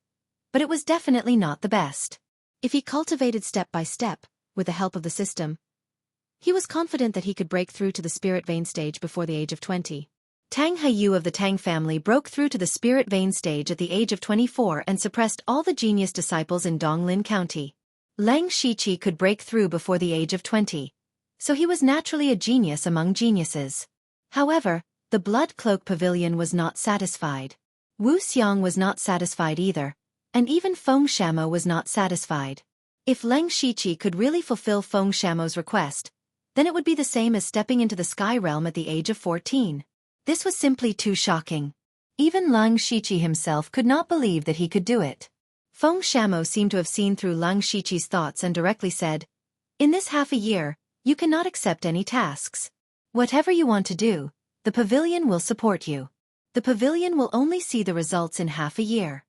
but it was definitely not the best. If he cultivated step by step, with the help of the system, he was confident that he could break through to the spirit vein stage before the age of 20. Tang Haiyu of the Tang family broke through to the spirit vein stage at the age of 24 and suppressed all the genius disciples in Donglin County. Lang Shiqi could break through before the age of 20, so he was naturally a genius among geniuses. However, the Blood Cloak Pavilion was not satisfied. Wuxia was not satisfied either, and even Feng Shamo was not satisfied. If Lang Shiqi could really fulfill Feng Shamo's request, then it would be the same as stepping into the Sky Realm at the age of 14. This was simply too shocking. Even Lang Shiqi himself could not believe that he could do it. Feng Shamo seemed to have seen through Lang Shiqi's thoughts and directly said, "In this half a year, you cannot accept any tasks. Whatever you want to do, the pavilion will support you. The pavilion will only see the results in half a year."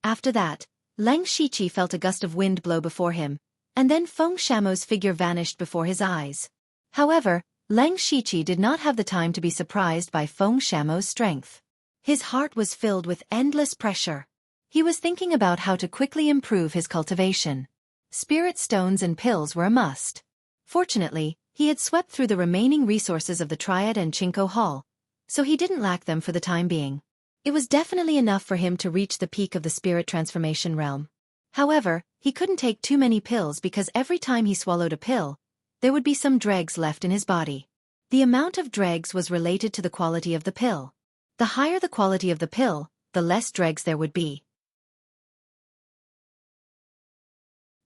After that, Lang Shiqi felt a gust of wind blow before him, and then Feng Shamo's figure vanished before his eyes. However, Lang Shiqi did not have the time to be surprised by Feng Shamo's strength. His heart was filled with endless pressure. He was thinking about how to quickly improve his cultivation. Spirit stones and pills were a must. Fortunately, he had swept through the remaining resources of the Triad and Chinko Hall, so he didn't lack them for the time being. It was definitely enough for him to reach the peak of the spirit transformation realm. However, he couldn't take too many pills because every time he swallowed a pill, there would be some dregs left in his body. The amount of dregs was related to the quality of the pill. The higher the quality of the pill, the less dregs there would be.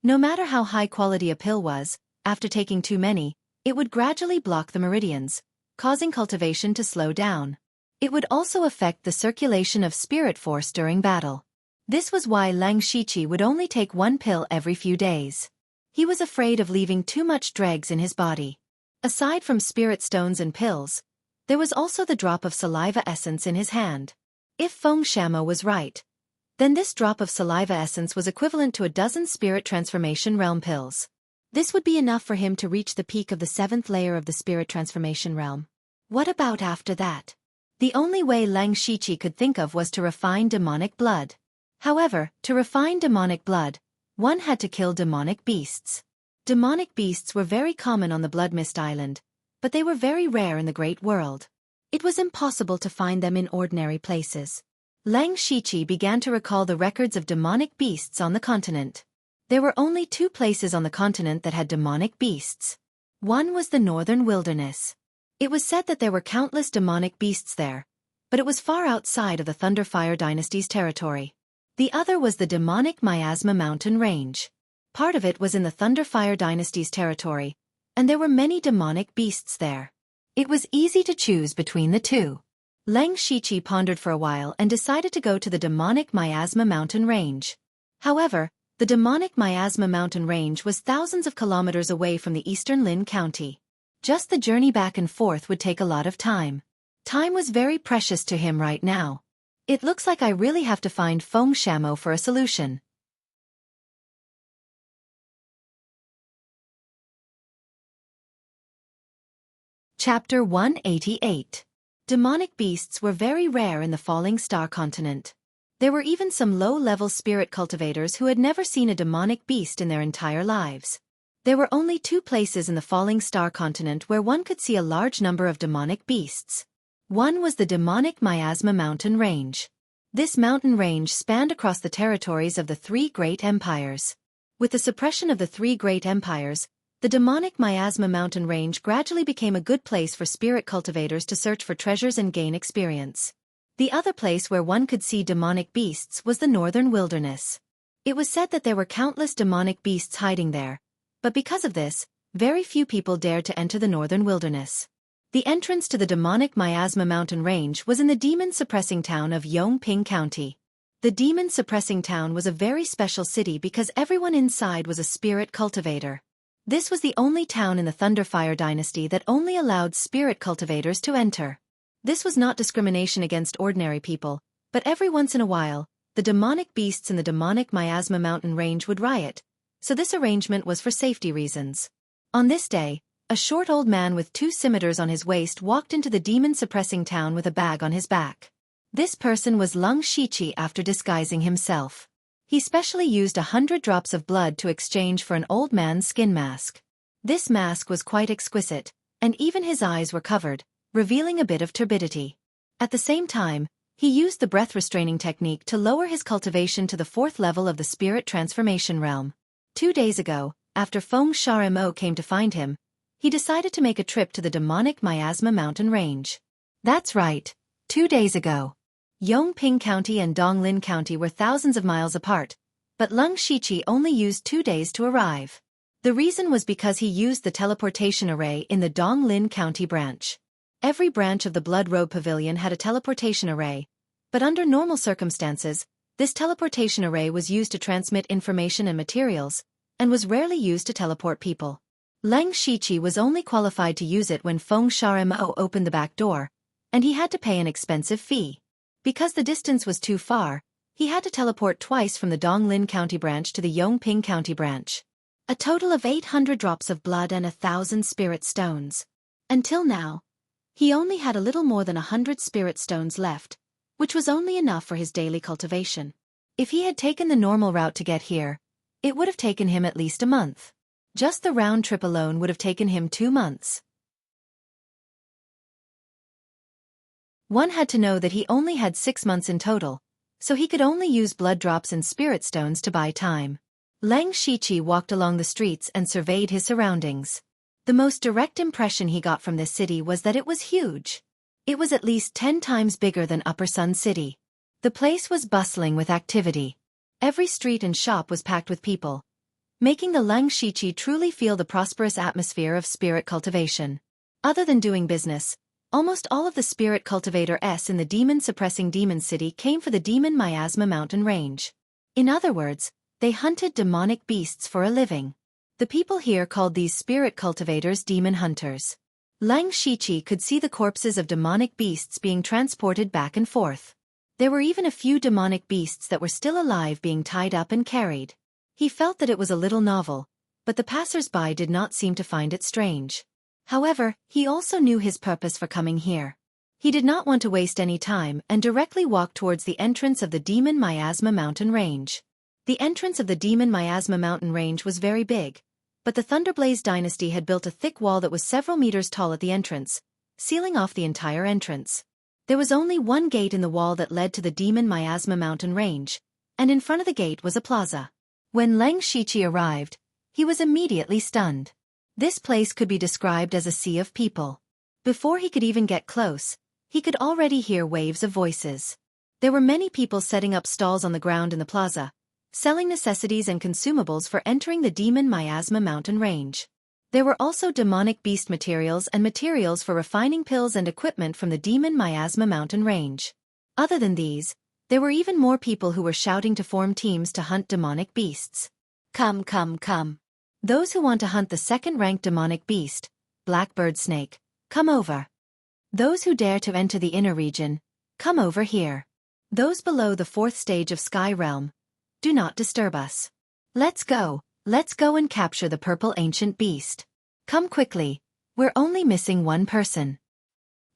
No matter how high quality a pill was, after taking too many, it would gradually block the meridians, causing cultivation to slow down. It would also affect the circulation of spirit force during battle. This was why Lang Shiqi would only take one pill every few days. He was afraid of leaving too much dregs in his body. Aside from spirit stones and pills, there was also the drop of saliva essence in his hand. If Feng Shamo was right, then this drop of saliva essence was equivalent to a dozen spirit transformation realm pills. This would be enough for him to reach the peak of the 7th layer of the spirit transformation realm. What about after that? The only way Lang Shiqi could think of was to refine demonic blood. However, to refine demonic blood, one had to kill demonic beasts. Demonic beasts were very common on the Blood Mist Island, but they were very rare in the Great World. It was impossible to find them in ordinary places. Lang Shiqi began to recall the records of demonic beasts on the continent. There were only 2 places on the continent that had demonic beasts. One was the Northern Wilderness. It was said that there were countless demonic beasts there, but it was far outside of the Thunderfire Dynasty's territory. The other was the demonic Miasma Mountain Range. Part of it was in the Thunderfire Dynasty's territory, and there were many demonic beasts there. It was easy to choose between the 2. Lang Shiqi pondered for a while and decided to go to the demonic Miasma Mountain Range. However, The demonic Miasma mountain range was thousands of kilometers away from the eastern Lin County. Just the journey back and forth would take a lot of time. Time was very precious to him right now. It looks like I really have to find Feng Shamo for a solution. Chapter 188. Demonic beasts were very rare in the Falling Star continent. There were even some low-level spirit cultivators who had never seen a demonic beast in their entire lives. There were only 2 places in the Falling Star continent where one could see a large number of demonic beasts. One was the demonic Miasma mountain range. This mountain range spanned across the territories of the 3 great empires. With the suppression of the 3 great empires, the demonic Miasma mountain range gradually became a good place for spirit cultivators to search for treasures and gain experience. The other place where one could see demonic beasts was the northern wilderness. It was said that there were countless demonic beasts hiding there, but because of this, very few people dared to enter the northern wilderness. The entrance to the demonic Miasma mountain range was in the demon-suppressing town of Yongping County. The demon-suppressing town was a very special city because everyone inside was a spirit cultivator. This was the only town in the Thunderfire dynasty that only allowed spirit cultivators to enter. This was not discrimination against ordinary people, but every once in a while, the demonic beasts in the demonic Miasma mountain range would riot, so this arrangement was for safety reasons. On this day, a short old man with 2 scimitars on his waist walked into the demon-suppressing town with a bag on his back. This person was Leng Shiqi after disguising himself. He specially used 100 drops of blood to exchange for an old man's skin mask. This mask was quite exquisite, and even his eyes were covered, revealing a bit of turbidity. At the same time, he used the breath-restraining technique to lower his cultivation to the 4th level of the spirit transformation realm. 2 days ago, after Feng Shamo came to find him, he decided to make a trip to the demonic Miasma mountain range. That's right, 2 days ago. Yongping County and Donglin County were thousands of miles apart, but Leng Shiqi only used 2 days to arrive. The reason was because he used the teleportation array in the Donglin County branch. Every branch of the Blood Robe Pavilion had a teleportation array, but under normal circumstances, this teleportation array was used to transmit information and materials, and was rarely used to teleport people. Leng Shiqi was only qualified to use it when Feng Shamo opened the back door, and he had to pay an expensive fee. Because the distance was too far, he had to teleport twice from the Donglin County branch to the Yongping County branch. A total of 800 drops of blood and 1,000 spirit stones. Until now, he only had a little more than 100 spirit stones left, which was only enough for his daily cultivation. If he had taken the normal route to get here, it would have taken him at least a month. Just the round trip alone would have taken him 2 months. One had to know that he only had 6 months in total, so he could only use blood drops and spirit stones to buy time. Leng Shiqi walked along the streets and surveyed his surroundings. The most direct impression he got from this city was that it was huge. It was at least 10 times bigger than Upper Sun City. The place was bustling with activity. Every street and shop was packed with people, making the Leng Shiqi truly feel the prosperous atmosphere of spirit cultivation. Other than doing business, almost all of the spirit cultivators in the demon-suppressing demon city came for the demon Miasma mountain range. In other words, they hunted demonic beasts for a living. The people here called these spirit cultivators demon hunters. Leng Shiqi could see the corpses of demonic beasts being transported back and forth. There were even a few demonic beasts that were still alive being tied up and carried. He felt that it was a little novel, but the passers-by did not seem to find it strange. However, he also knew his purpose for coming here. He did not want to waste any time and directly walked towards the entrance of the demon Miasma mountain range. The entrance of the demon Miasma mountain range was very big, but the Thunderblaze dynasty had built a thick wall that was several meters tall at the entrance, sealing off the entire entrance. There was only one gate in the wall that led to the demon Miasma mountain range, and in front of the gate was a plaza. When Leng Shiqi arrived, he was immediately stunned. This place could be described as a sea of people. Before he could even get close, he could already hear waves of voices. There were many people setting up stalls on the ground in the plaza, selling necessities and consumables for entering the demon Miasma mountain range. There were also demonic beast materials and materials for refining pills and equipment from the demon Miasma mountain range. Other than these, There were even more people who were shouting to form teams to hunt demonic beasts. Come, come, come. Those who want to hunt the second-ranked demonic beast, Blackbird Snake, come over. Those who dare to enter the inner region, come over here. Those below the 4th stage of Sky Realm, do not disturb us. Let's go and capture the purple ancient beast. Come quickly, we're only missing one person.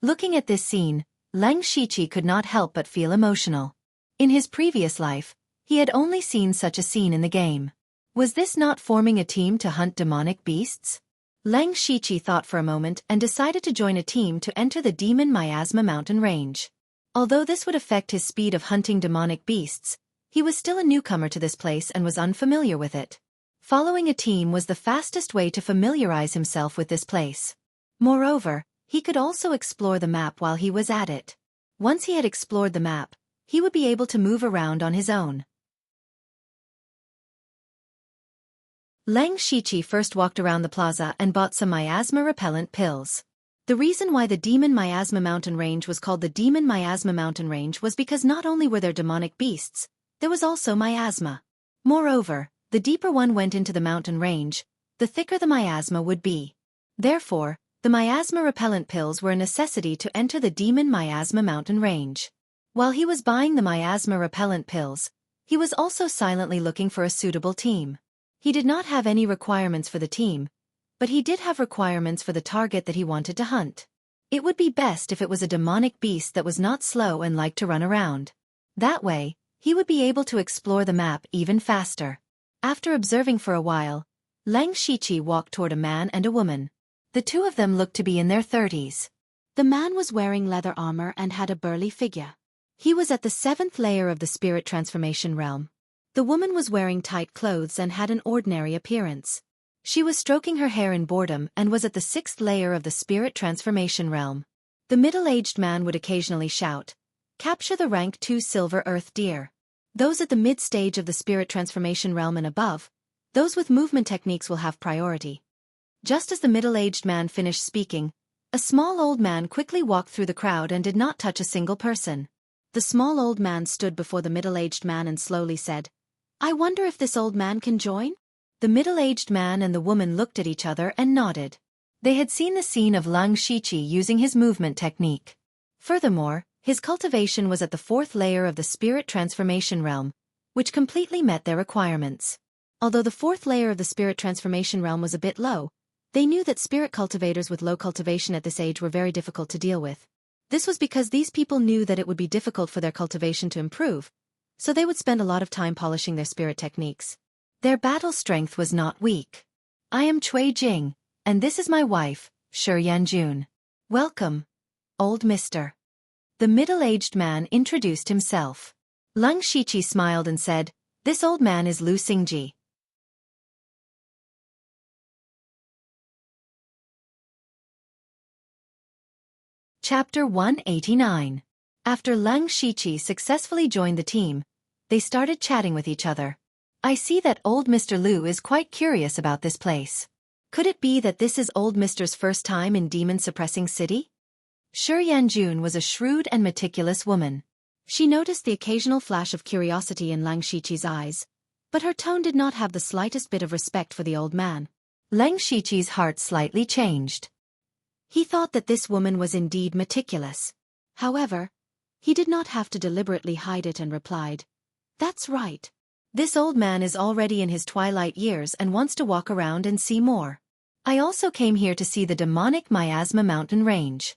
Looking at this scene, Lang Shiqi could not help but feel emotional. In his previous life, he had only seen such a scene in the game. Was this not forming a team to hunt demonic beasts? Lang Shiqi thought for a moment and decided to join a team to enter the Demon Miasma mountain range. Although this would affect his speed of hunting demonic beasts, he was still a newcomer to this place and was unfamiliar with it. Following a team was the fastest way to familiarize himself with this place. Moreover, he could also explore the map while he was at it. Once he had explored the map, he would be able to move around on his own. Lang Shiqi first walked around the plaza and bought some miasma-repellent pills. The reason why the Demon Miasma mountain range was called the Demon Miasma mountain range was because not only were there demonic beasts, there was also miasma. Moreover, the deeper one went into the mountain range, the thicker the miasma would be. Therefore, the miasma-repellent pills were a necessity to enter the Demon Miasma mountain range. While he was buying the miasma-repellent pills, he was also silently looking for a suitable team. He did not have any requirements for the team, but he did have requirements for the target that he wanted to hunt. It would be best if it was a demonic beast that was not slow and liked to run around. That way, he would be able to explore the map even faster. After observing for a while, Lang Shiqi walked toward a man and a woman. The two of them looked to be in their 30s. The man was wearing leather armor and had a burly figure. He was at the 7th layer of the spirit transformation realm. The woman was wearing tight clothes and had an ordinary appearance. She was stroking her hair in boredom and was at the 6th layer of the spirit transformation realm. The middle-aged man would occasionally shout, "Capture the rank 2 silver earth deer." Those at the mid-stage of the spirit transformation realm and above, those with movement techniques will have priority. Just as the middle-aged man finished speaking, a small old man quickly walked through the crowd and did not touch a single person. The small old man stood before the middle-aged man and slowly said, "I wonder if this old man can join?" The middle-aged man and the woman looked at each other and nodded. They had seen the scene of Lang Shiqi using his movement technique. Furthermore, his cultivation was at the 4th layer of the spirit transformation realm, which completely met their requirements. Although the 4th layer of the spirit transformation realm was a bit low, they knew that spirit cultivators with low cultivation at this age were very difficult to deal with. This was because these people knew that it would be difficult for their cultivation to improve, so they would spend a lot of time polishing their spirit techniques. Their battle strength was not weak. "I am Cui Jing, and this is my wife, Shi Yanjun. Welcome, old mister." The middle-aged man introduced himself. Lang Shiqi smiled and said, "This old man is Lu Xingji." Chapter 189. After Lang Shiqi successfully joined the team, they started chatting with each other. "I see that old Mr. Lu is quite curious about this place. Could it be that this is old Mr.'s first time in demon-suppressing city?" Shi Yanjun was a shrewd and meticulous woman. She noticed the occasional flash of curiosity in Lang Shiqi's eyes, but her tone did not have the slightest bit of respect for the old man. Lang Shiqi's heart slightly changed. He thought that this woman was indeed meticulous. However, he did not have to deliberately hide it and replied, "That's right. This old man is already in his twilight years and wants to walk around and see more. I also came here to see the demonic Miasma mountain range."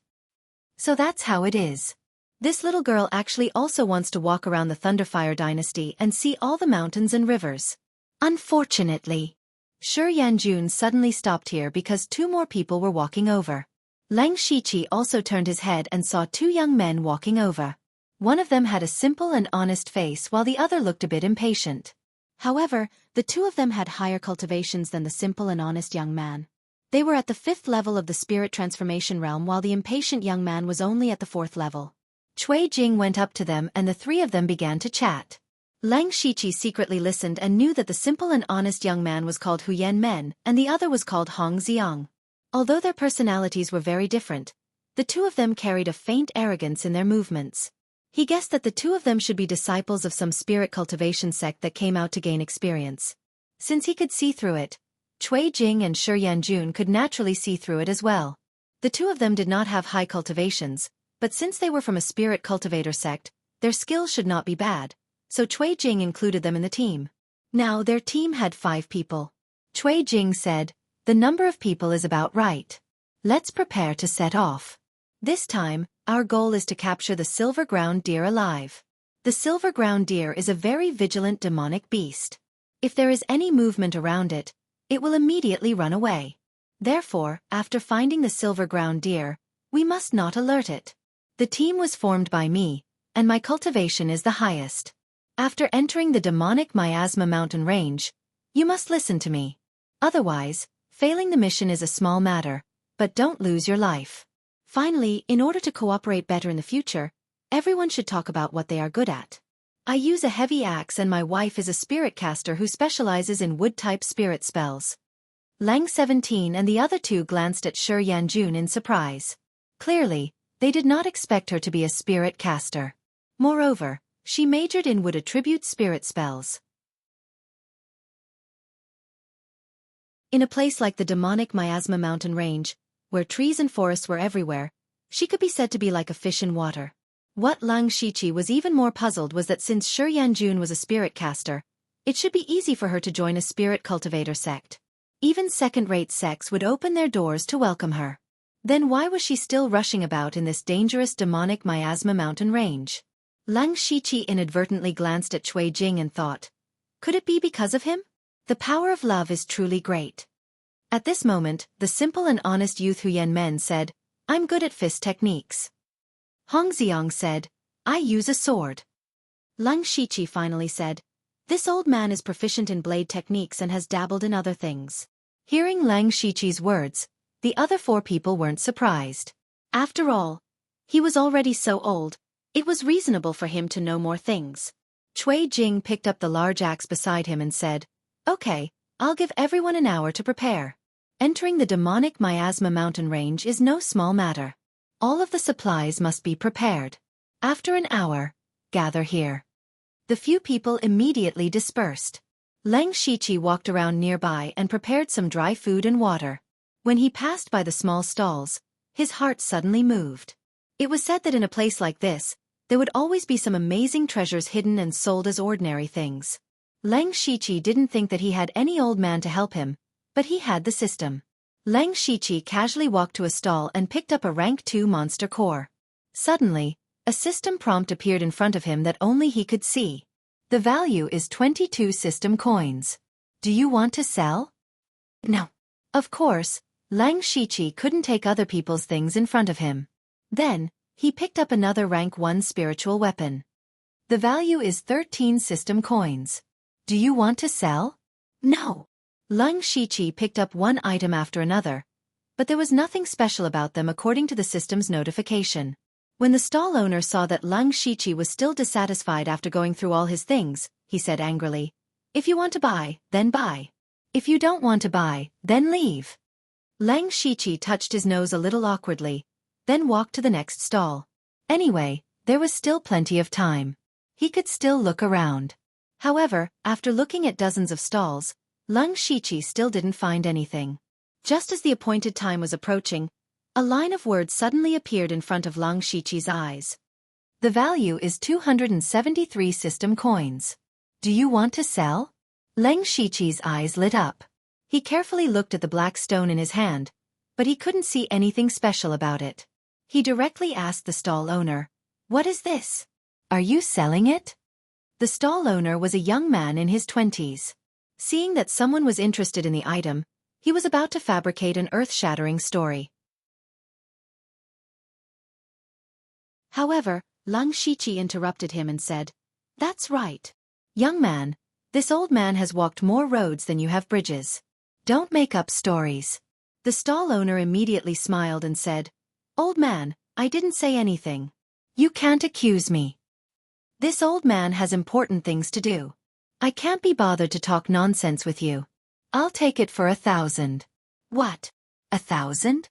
So that's how it is. This little girl actually also wants to walk around the Thunderfire dynasty and see all the mountains and rivers. Unfortunately, Shi Yanjun suddenly stopped here because 2 more people were walking over. Lang Shiqi also turned his head and saw 2 young men walking over. One of them had a simple and honest face while the other looked a bit impatient. However, the 2 of them had higher cultivations than the simple and honest young man. They were at the 5th level of the spirit transformation realm while the impatient young man was only at the 4th level. Cui Jing went up to them and the 3 of them began to chat. Lang Shiqi secretly listened and knew that the simple and honest young man was called Huyen Men and the other was called Hong Xiang. Although their personalities were very different, the 2 of them carried a faint arrogance in their movements. He guessed that the two of them should be disciples of some spirit cultivation sect that came out to gain experience. Since he could see through it, Cui Jing and Shi Yanjun could naturally see through it as well. The two of them did not have high cultivations, but since they were from a spirit cultivator sect, their skills should not be bad, so Cui Jing included them in the team. Now their team had 5 people. Cui Jing said, "The number of people is about right. Let's prepare to set off. This time, our goal is to capture the silver ground deer alive. The silver ground deer is a very vigilant demonic beast. If there is any movement around it, it will immediately run away. Therefore, after finding the silver ground deer, we must not alert it. The team was formed by me, and my cultivation is the highest. After entering the demonic miasma mountain range, you must listen to me. Otherwise, failing the mission is a small matter, but don't lose your life. Finally, in order to cooperate better in the future, everyone should talk about what they are good at. I use a heavy axe and my wife is a spirit caster who specializes in wood-type spirit spells." Lang 17 and the other two glanced at Shi Yanjun in surprise. Clearly, they did not expect her to be a spirit caster. Moreover, she majored in wood attribute spirit spells. In a place like the demonic miasma mountain range, where trees and forests were everywhere, she could be said to be like a fish in water. What Lang Shiqi was even more puzzled was that since Shi Yanjun was a spirit caster, it should be easy for her to join a spirit cultivator sect. Even second-rate sects would open their doors to welcome her. Then why was she still rushing about in this dangerous demonic miasma mountain range? Lang Shiqi inadvertently glanced at Cui Jing and thought, could it be because of him? The power of love is truly great. At this moment, the simple and honest youth Huyen Men said, "I'm good at fist techniques." Hong Xiang said, "I use a sword." Lang Shiqi finally said, "This old man is proficient in blade techniques and has dabbled in other things." Hearing Lang Shiqi's words, the other 4 people weren't surprised. After all, he was already so old, it was reasonable for him to know more things. Cui Jing picked up the large axe beside him and said, "Okay, I'll give everyone an hour to prepare. Entering the demonic miasma mountain range is no small matter. All of the supplies must be prepared. After an hour, gather here." The few people immediately dispersed. Lang Shiqi walked around nearby and prepared some dry food and water. When he passed by the small stalls, his heart suddenly moved. It was said that in a place like this, there would always be some amazing treasures hidden and sold as ordinary things. Lang Shiqi didn't think that he had any old man to help him, but he had the system. Lang Shiqi casually walked to a stall and picked up a rank 2 monster core. Suddenly, a system prompt appeared in front of him that only he could see. The value is 22 system coins. Do you want to sell? No. Of course, Lang Shiqi couldn't take other people's things in front of him. Then, he picked up another rank 1 spiritual weapon. The value is 13 system coins. Do you want to sell? No. Lang Shiqi picked up one item after another, but there was nothing special about them according to the system's notification. When the stall owner saw that Lang Shiqi was still dissatisfied after going through all his things, he said angrily, "If you want to buy, then buy. If you don't want to buy, then leave." Lang Shiqi touched his nose a little awkwardly, then walked to the next stall. Anyway, there was still plenty of time. He could still look around. However, after looking at dozens of stalls, Lang Shiqi still didn't find anything. Just as the appointed time was approaching, a line of words suddenly appeared in front of Lang Shiqi's eyes. The value is 273 system coins. Do you want to sell? Lang Shiqi's eyes lit up. He carefully looked at the black stone in his hand, but he couldn't see anything special about it. He directly asked the stall owner, "What is this? Are you selling it?" The stall owner was a young man in his 20s. Seeing that someone was interested in the item, he was about to fabricate an earth-shattering story. However, Lang Shiqi interrupted him and said, "That's right. Young man, this old man has walked more roads than you have bridges. Don't make up stories." The stall owner immediately smiled and said, "Old man, I didn't say anything. You can't accuse me. This old man has important things to do. I can't be bothered to talk nonsense with you. I'll take it for 1,000. What? 1,000?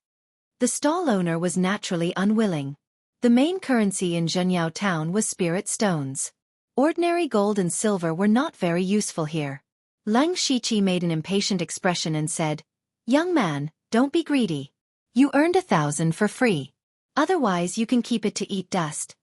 The stall owner was naturally unwilling. The main currency in Zhenyao town was spirit stones. Ordinary gold and silver were not very useful here. Lang Shiqi made an impatient expression and said, "Young man, don't be greedy. You earned 1,000 for free. Otherwise you can keep it to eat dust."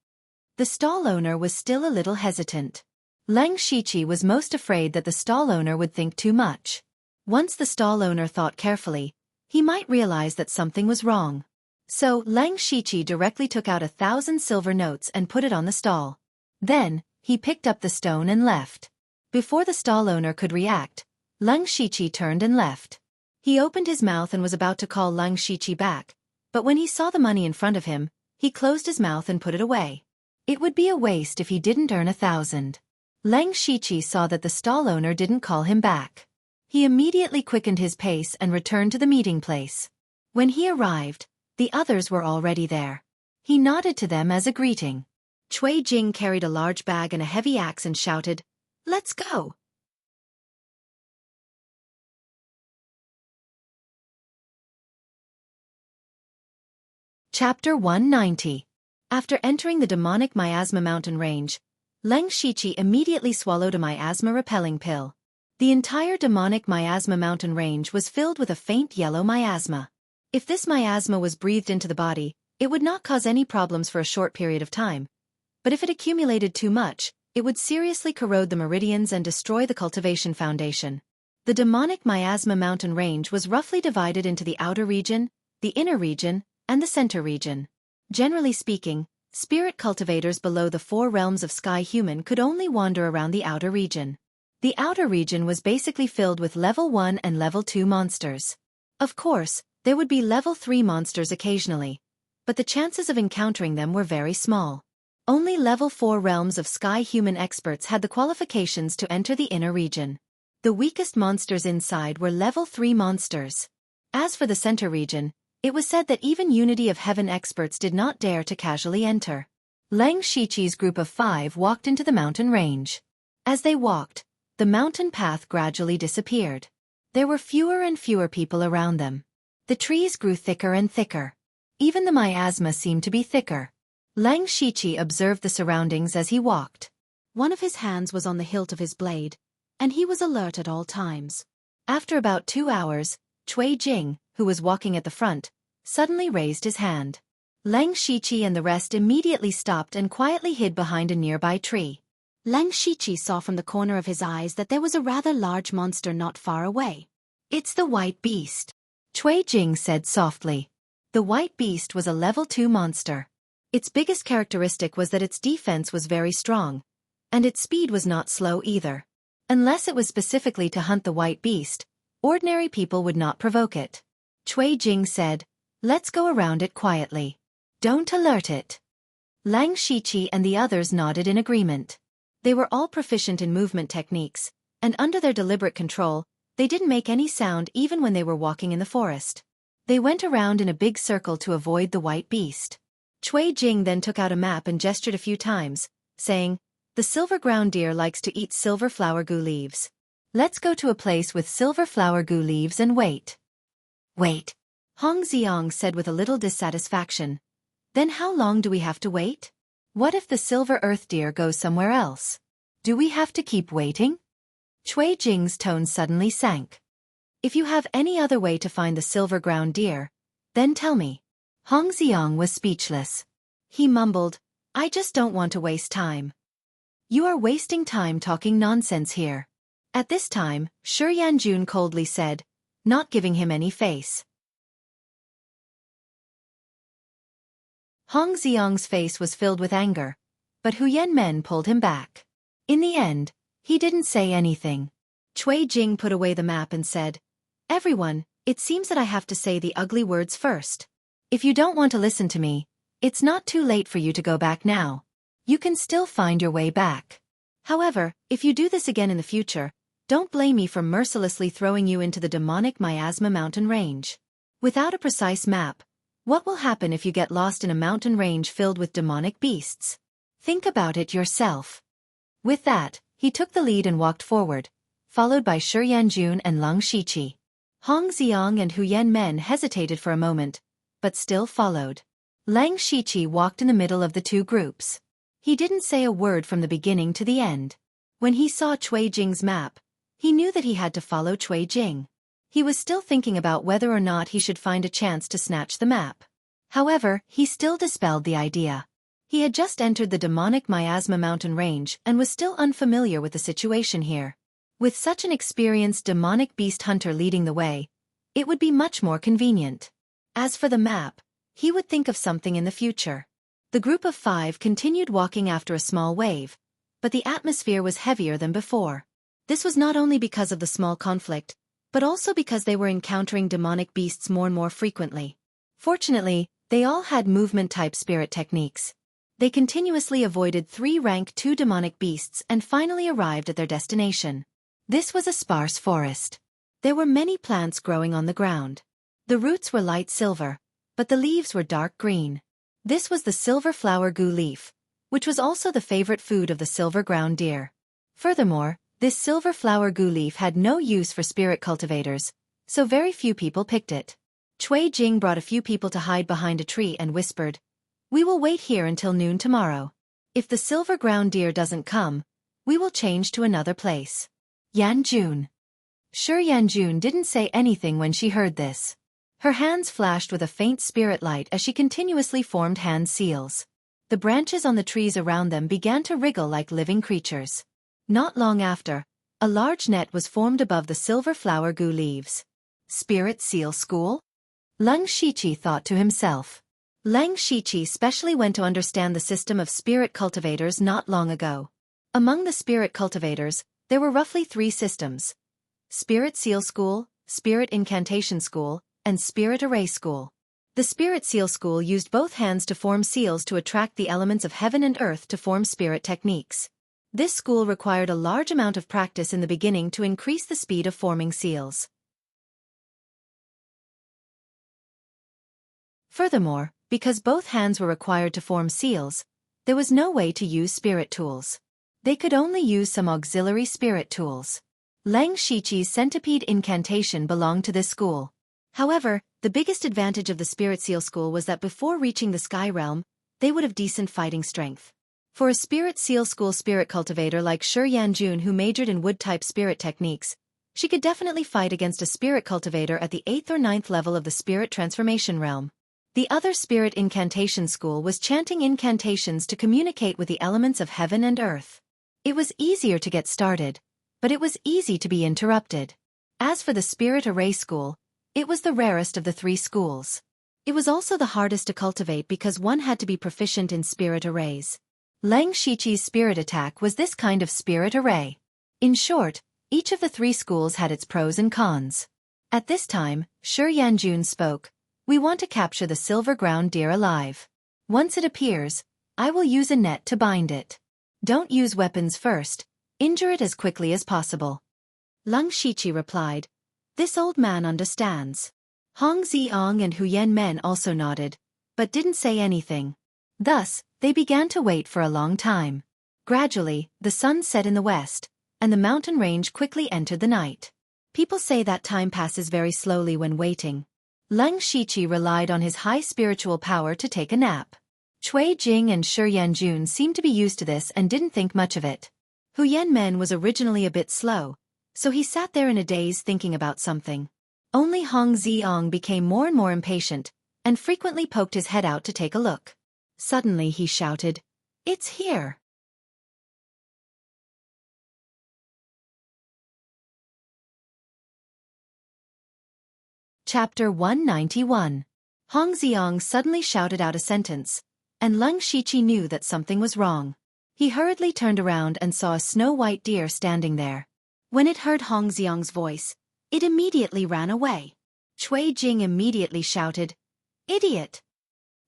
The stall owner was still a little hesitant. Lang Shiqi was most afraid that the stall owner would think too much. Once the stall owner thought carefully, he might realize that something was wrong. So, Lang Shiqi directly took out 1,000 silver notes and put it on the stall. Then, he picked up the stone and left. Before the stall owner could react, Lang Shiqi turned and left. He opened his mouth and was about to call Lang Shiqi back, but when he saw the money in front of him, he closed his mouth and put it away. It would be a waste if he didn't earn 1,000. Lang Shiqi saw that the stall owner didn't call him back. He immediately quickened his pace and returned to the meeting place. When he arrived, the others were already there. He nodded to them as a greeting. Cui Jing carried a large bag and a heavy axe and shouted, "Let's go!" Chapter 190. After entering the demonic miasma mountain range, Lang Shiqi immediately swallowed a miasma-repelling pill. The entire demonic miasma mountain range was filled with a faint yellow miasma. If this miasma was breathed into the body, it would not cause any problems for a short period of time. But if it accumulated too much, it would seriously corrode the meridians and destroy the cultivation foundation. The demonic miasma mountain range was roughly divided into the outer region, the inner region, and the center region. Generally speaking, spirit cultivators below the 4 realms of sky human could only wander around the outer region. The outer region was basically filled with level 1 and level 2 monsters. Of course, there would be level 3 monsters occasionally, but the chances of encountering them were very small. Only level 4 realms of sky human experts had the qualifications to enter the inner region. The weakest monsters inside were level 3 monsters. As for the center region, it was said that even Unity of Heaven experts did not dare to casually enter. Lang Shiqi's group of 5 walked into the mountain range. As they walked, the mountain path gradually disappeared. There were fewer and fewer people around them. The trees grew thicker and thicker. Even the miasma seemed to be thicker. Lang Shiqi observed the surroundings as he walked. One of his hands was on the hilt of his blade, and he was alert at all times. After about 2 hours, Cui Jing, who was walking at the front, suddenly raised his hand. Lang Shiqi and the rest immediately stopped and quietly hid behind a nearby tree. Lang Shiqi saw from the corner of his eyes that there was a rather large monster not far away. "It's the white beast," Cui Jing said softly. The white beast was a level 2 monster. Its biggest characteristic was that its defense was very strong, and its speed was not slow either. Unless it was specifically to hunt the white beast, ordinary people would not provoke it. Cui Jing said, "Let's go around it quietly. Don't alert it." Lang Shiqi and the others nodded in agreement. They were all proficient in movement techniques, and under their deliberate control, they didn't make any sound even when they were walking in the forest. They went around in a big circle to avoid the white beast. Cui Jing then took out a map and gestured a few times, saying, "The silver ground deer likes to eat silver flower goo leaves. Let's go to a place with silver flower goo leaves and wait." "Wait," Hong Xiang said with a little dissatisfaction. "Then how long do we have to wait? What if the silver earth deer goes somewhere else? Do we have to keep waiting?" Cui Jing's tone suddenly sank. "If you have any other way to find the silver ground deer, then tell me." Hong Xiang was speechless. He mumbled, "I just don't want to waste time." "You are wasting time talking nonsense here." At this time, Shi Yanjun coldly said, not giving him any face. Hong Xiang's face was filled with anger, but Huyen Men pulled him back. In the end, he didn't say anything. Cui Jing put away the map and said, "Everyone, it seems that I have to say the ugly words first. If you don't want to listen to me, it's not too late for you to go back now. You can still find your way back. However, if you do this again in the future, don't blame me for mercilessly throwing you into the demonic miasma mountain range." Without a precise map, what will happen if you get lost in a mountain range filled with demonic beasts? Think about it yourself. With that, he took the lead and walked forward, followed by Shi Yanjun and Lang Shiqi. Hong Xiang and Huyen Men hesitated for a moment, but still followed. Lang Shiqi walked in the middle of the two groups. He didn't say a word from the beginning to the end. When he saw Cui Jing's map, he knew that he had to follow Cui Jing. He was still thinking about whether or not he should find a chance to snatch the map. However, he still dispelled the idea. He had just entered the demonic Miasma mountain range and was still unfamiliar with the situation here. With such an experienced demonic beast hunter leading the way, it would be much more convenient. As for the map, he would think of something in the future. The group of 5 continued walking after a small wave, but the atmosphere was heavier than before. This was not only because of the small conflict, but also because they were encountering demonic beasts more and more frequently. Fortunately, they all had movement-type spirit techniques. They continuously avoided 3 rank 2 demonic beasts and finally arrived at their destination. This was a sparse forest. There were many plants growing on the ground. The roots were light silver, but the leaves were dark green. This was the silver flower gu leaf, which was also the favorite food of the silver ground deer. Furthermore, this silver flower gu leaf had no use for spirit cultivators, so very few people picked it. Cui Jing brought a few people to hide behind a tree and whispered, "We will wait here until noon tomorrow. If the silver ground deer doesn't come, we will change to another place." Yanjun. Yanjun didn't say anything when she heard this. Her hands flashed with a faint spirit light as she continuously formed hand seals. The branches on the trees around them began to wriggle like living creatures. Not long after, a large net was formed above the silver flower gu leaves. Spirit Seal School? Lang Shiqi thought to himself. Lang Shiqi specially went to understand the system of spirit cultivators not long ago. Among the spirit cultivators, there were roughly 3 systems: Spirit Seal School, Spirit Incantation School, and Spirit Array School. The Spirit Seal School used both hands to form seals to attract the elements of heaven and earth to form spirit techniques. This school required a large amount of practice in the beginning to increase the speed of forming seals. Furthermore, because both hands were required to form seals, there was no way to use spirit tools. They could only use some auxiliary spirit tools. Lang Shiqi's centipede incantation belonged to this school. However, the biggest advantage of the Spirit Seal School was that before reaching the Sky Realm, they would have decent fighting strength. For a Spirit Seal School spirit cultivator like Yanjun who majored in wood-type spirit techniques, she could definitely fight against a spirit cultivator at the 8th or 9th level of the Spirit Transformation Realm. The other Spirit Incantation School was chanting incantations to communicate with the elements of heaven and earth. It was easier to get started, but it was easy to be interrupted. As for the Spirit Array School, it was the rarest of the 3 schools. It was also the hardest to cultivate because one had to be proficient in spirit arrays. Lang Shiqi's spirit attack was this kind of spirit array. In short, each of the 3 schools had its pros and cons. At this time, Yanjun spoke, "We want to capture the silver ground deer alive. Once it appears, I will use a net to bind it. Don't use weapons first, injure it as quickly as possible." Lang Shiqi replied, "This old man understands." Hong Ziong and Huyen Men also nodded, but didn't say anything. Thus, they began to wait for a long time. Gradually, the sun set in the west, and the mountain range quickly entered the night. People say that time passes very slowly when waiting. Lang Shiqi relied on his high spiritual power to take a nap. Cui Jing and Yanjun seemed to be used to this and didn't think much of it. Huyen Men was originally a bit slow, so he sat there in a daze thinking about something. Only Hong Ziong became more and more impatient, and frequently poked his head out to take a look. Suddenly he shouted, "It's here!" Chapter 191. Hong Ziong suddenly shouted out a sentence, and Lang Shiqi knew that something was wrong. He hurriedly turned around and saw a snow-white deer standing there. When it heard Hong Ziong's voice, it immediately ran away. Cui Jing immediately shouted, "Idiot!"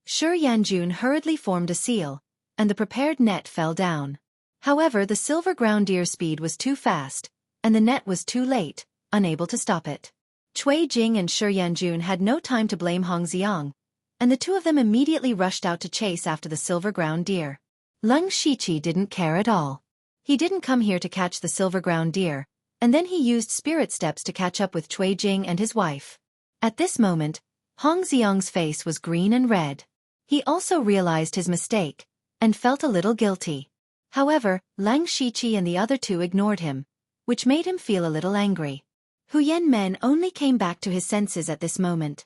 Yanjun hurriedly formed a seal, and the prepared net fell down. However, the silver ground deer's speed was too fast, and the net was too late, unable to stop it. Cui Jing and Yanjun had no time to blame Hong Ziong, and the 2 of them immediately rushed out to chase after the silver ground deer. Lang Shiqi didn't care at all. He didn't come here to catch the silver ground deer, and then he used spirit steps to catch up with Cui Jing and his wife. At this moment, Hong Ziong's face was green and red. He also realized his mistake, and felt a little guilty. However, Lang Shiqi and the other two ignored him, which made him feel a little angry. Hu Yanmen only came back to his senses at this moment.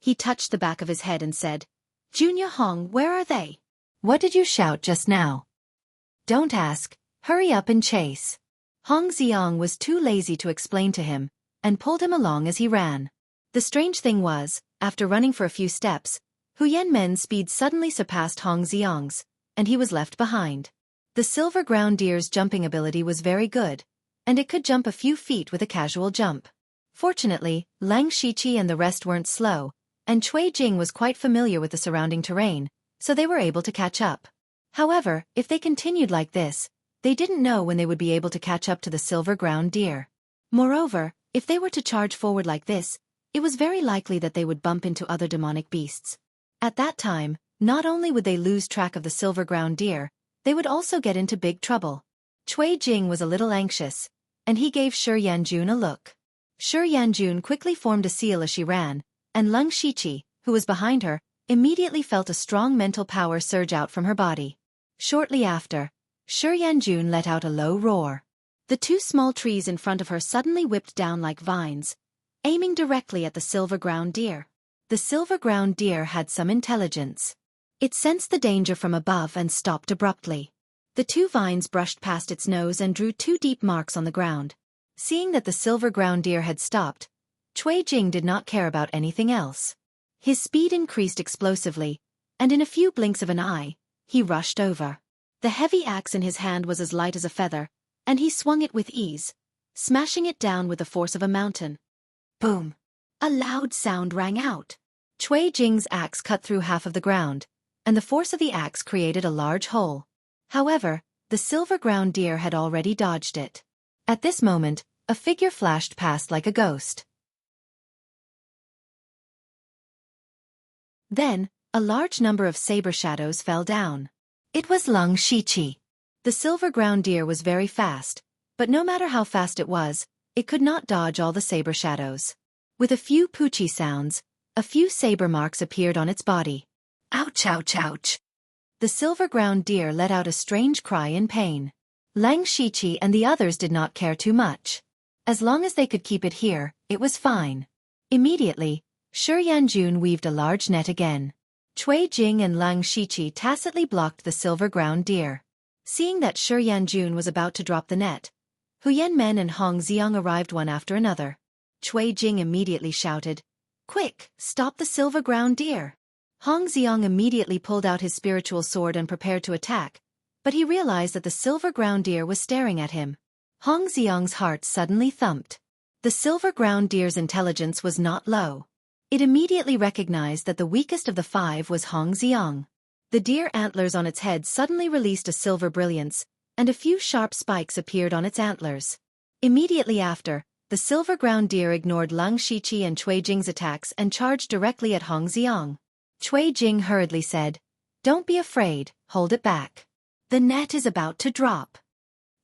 He touched the back of his head and said, "Junior Hong, where are they? What did you shout just now? Don't ask, hurry up and chase." Hong Xiang was too lazy to explain to him, and pulled him along as he ran. The strange thing was, after running for a few steps, Hu Yanmen's speed suddenly surpassed Hong Xiang's, and he was left behind. The silver ground deer's jumping ability was very good, and it could jump a few feet with a casual jump. Fortunately, Lang Shiqi and the rest weren't slow, and Cui Jing was quite familiar with the surrounding terrain, so they were able to catch up. However, if they continued like this, they didn't know when they would be able to catch up to the silver ground deer. Moreover, if they were to charge forward like this, it was very likely that they would bump into other demonic beasts. At that time, not only would they lose track of the silver ground deer, they would also get into big trouble. Cui Jing was a little anxious, and he gave Shi Yanjun a look. Shi Yanjun quickly formed a seal as she ran, and Lang Shiqi, who was behind her, immediately felt a strong mental power surge out from her body. Shortly after, Shi Yanjun let out a low roar. The two small trees in front of her suddenly whipped down like vines, aiming directly at the silver ground deer. The silver ground deer had some intelligence. It sensed the danger from above and stopped abruptly. The two vines brushed past its nose and drew two deep marks on the ground. Seeing that the silver ground deer had stopped, Cui Jing did not care about anything else. His speed increased explosively, and in a few blinks of an eye, he rushed over. The heavy axe in his hand was as light as a feather, and he swung it with ease, smashing it down with the force of a mountain. Boom! A loud sound rang out. Cui Jing's axe cut through half of the ground, and the force of the axe created a large hole. However, the silver ground deer had already dodged it. At this moment, a figure flashed past like a ghost. Then, a large number of saber shadows fell down. It was Lang Shiqi. The silver ground deer was very fast, but no matter how fast it was, it could not dodge all the saber shadows. With a few poochie sounds, a few saber marks appeared on its body. Ouch, ouch, ouch! The silver ground deer let out a strange cry in pain. Lang Shiqi and the others did not care too much. As long as they could keep it here, it was fine. Immediately, Shi Yanjun weaved a large net again. Cui Jing and Lang Shiqi tacitly blocked the silver ground deer. Seeing that Shi Yanjun was about to drop the net, Hu Yanmen and Hong Xiang arrived one after another. Cui Jing immediately shouted, "Quick, stop the silver ground deer!" Hong Xiang immediately pulled out his spiritual sword and prepared to attack, but he realized that the silver ground deer was staring at him. Hong Xiang's heart suddenly thumped. The silver ground deer's intelligence was not low. It immediately recognized that the weakest of the five was Hong Xiang. The deer antlers on its head suddenly released a silver brilliance, and a few sharp spikes appeared on its antlers. Immediately after, the silver ground deer ignored Lang Shiqi and Cui Jing's attacks and charged directly at Hong Xiang. Cui Jing hurriedly said, "Don't be afraid, hold it back. The net is about to drop."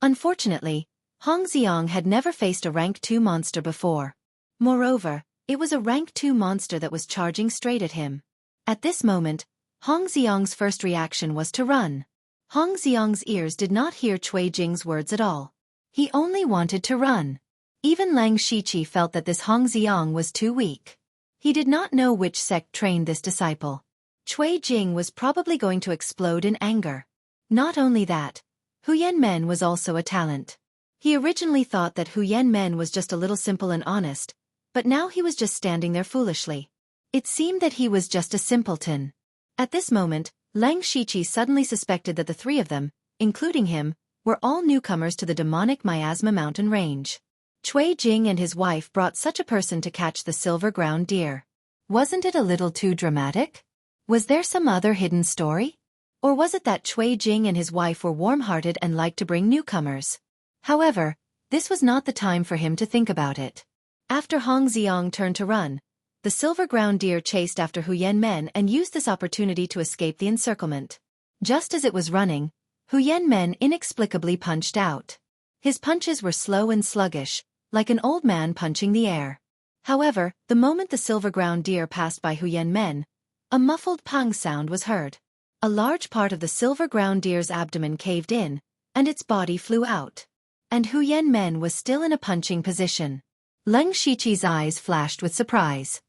Unfortunately, Hong Xiang had never faced a rank 2 monster before. Moreover, it was a rank 2 monster that was charging straight at him. At this moment, Hong Xiang's first reaction was to run. Hong Xiang's ears did not hear Cui Jing's words at all. He only wanted to run. Even Lang Shiqi felt that this Hong Xiang was too weak. He did not know which sect trained this disciple. Cui Jing was probably going to explode in anger. Not only that, Hu Yanmen was also a talent. He originally thought that Hu Yanmen was just a little simple and honest, but now he was just standing there foolishly. It seemed that he was just a simpleton. At this moment, Lang Shiqi suddenly suspected that the three of them, including him, were all newcomers to the demonic miasma mountain range. Cui Jing and his wife brought such a person to catch the silver ground deer. Wasn't it a little too dramatic? Was there some other hidden story? Or was it that Cui Jing and his wife were warm-hearted and liked to bring newcomers? However, this was not the time for him to think about it. After Hong Xiang turned to run, the silver ground deer chased after Hu Yanmen and used this opportunity to escape the encirclement. Just as it was running, Hu Yanmen inexplicably punched out. His punches were slow and sluggish, like an old man punching the air. However, the moment the silver ground deer passed by Hu Yanmen, A muffled pang sound was heard. A large part of the silver ground deer's abdomen caved in, and its body flew out. And Hu Yanmen was still in a punching position. Leng Shiqi's eyes flashed with surprise.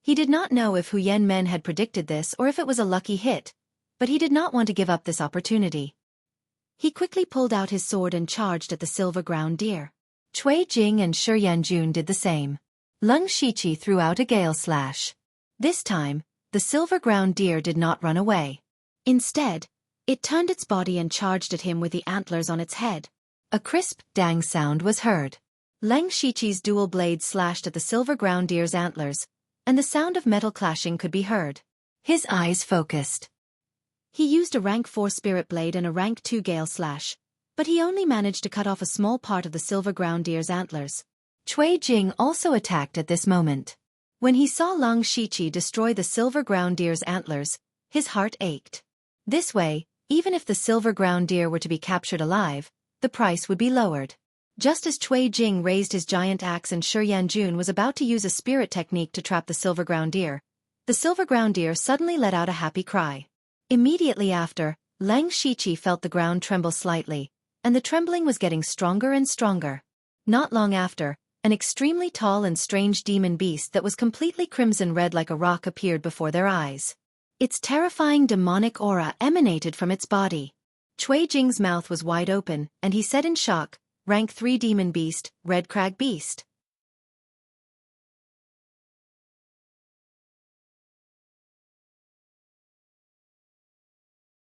He did not know if Hu Yanmen had predicted this or if it was a lucky hit, but he did not want to give up this opportunity. He quickly pulled out his sword and charged at the silver ground deer. Cui Jing and Shi Yanjun did the same. Leng Shiqi threw out a gale slash. This time, the silver ground deer did not run away. Instead, it turned its body and charged at him with the antlers on its head. A crisp, dang sound was heard. Leng Shiqi's dual blades slashed at the silver ground deer's antlers, and the sound of metal clashing could be heard. His eyes focused. He used a rank 4 spirit blade and a rank 2 gale slash, but he only managed to cut off a small part of the silver ground deer's antlers. Cui Jing also attacked at this moment. When he saw Leng Shiqi destroy the silver ground deer's antlers, his heart ached. This way, even if the silver ground deer were to be captured alive, the price would be lowered. Just as Cui Jing raised his giant axe and Shi Yanjun was about to use a spirit technique to trap the silver ground deer, the silver ground deer suddenly let out a happy cry. Immediately after, Leng Shiqi felt the ground tremble slightly, and the trembling was getting stronger and stronger. Not long after, an extremely tall and strange demon beast that was completely crimson-red like a rock appeared before their eyes. Its terrifying demonic aura emanated from its body. Cui Jing's mouth was wide open, and he said in shock, Rank 3 Demon Beast, Red Crag Beast.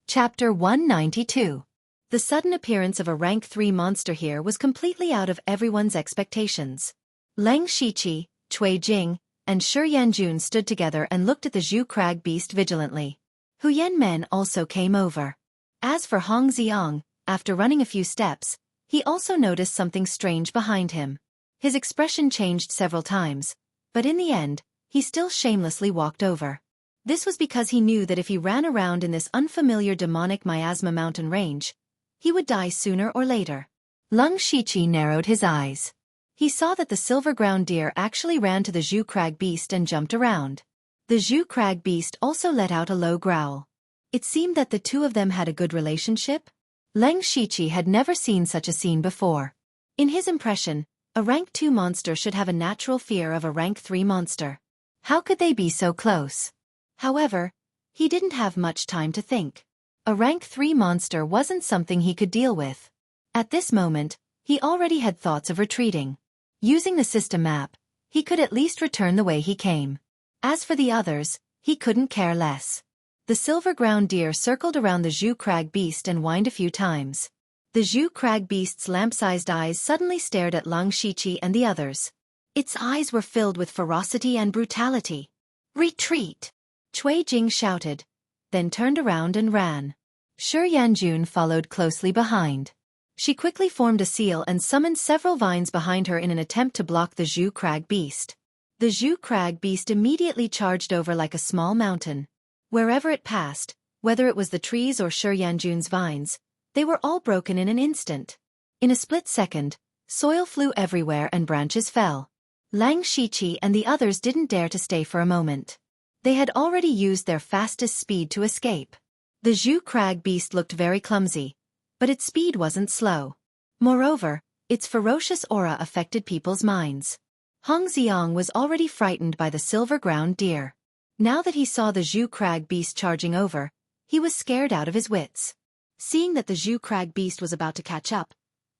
Chapter 192. The sudden appearance of a Rank 3 monster here was completely out of everyone's expectations. Leng Shiqi, Cui Jing, and Shi Yanjun stood together and looked at the Zhu Crag Beast vigilantly. Hu Yanmen also came over. As for Hong Xiang, after running a few steps, he also noticed something strange behind him. His expression changed several times, but in the end, he still shamelessly walked over. This was because he knew that if he ran around in this unfamiliar demonic miasma mountain range, he would die sooner or later. Leng Shiqi narrowed his eyes. He saw that the silver ground deer actually ran to the Zhu Crag Beast and jumped around. The Zhu Crag Beast also let out a low growl. It seemed that the two of them had a good relationship. Leng Shiqi had never seen such a scene before. In his impression, a rank 2 monster should have a natural fear of a rank 3 monster. How could they be so close? However, he didn't have much time to think. A rank 3 monster wasn't something he could deal with. At this moment, he already had thoughts of retreating. Using the system map, he could at least return the way he came. As for the others, he couldn't care less. The silver ground deer circled around the Zhu Crag Beast and whined a few times. The Zhu Crag Beast's lamp-sized eyes suddenly stared at Leng Shiqi and the others. Its eyes were filled with ferocity and brutality. Retreat! Cui Jing shouted, then turned around and ran. Shi Yanjun followed closely behind. She quickly formed a seal and summoned several vines behind her in an attempt to block the Zhu Crag Beast. The Zhu Crag Beast immediately charged over like a small mountain. Wherever it passed, whether it was the trees or Shi Yanjun's vines, they were all broken in an instant. In a split second, soil flew everywhere and branches fell. Leng Shiqi and the others didn't dare to stay for a moment. They had already used their fastest speed to escape. The Zhu Crag Beast looked very clumsy, but its speed wasn't slow. Moreover, its ferocious aura affected people's minds. Hong Xiang was already frightened by the silver ground deer. Now that he saw the Zhu Crag Beast charging over, he was scared out of his wits. Seeing that the Zhu Crag Beast was about to catch up,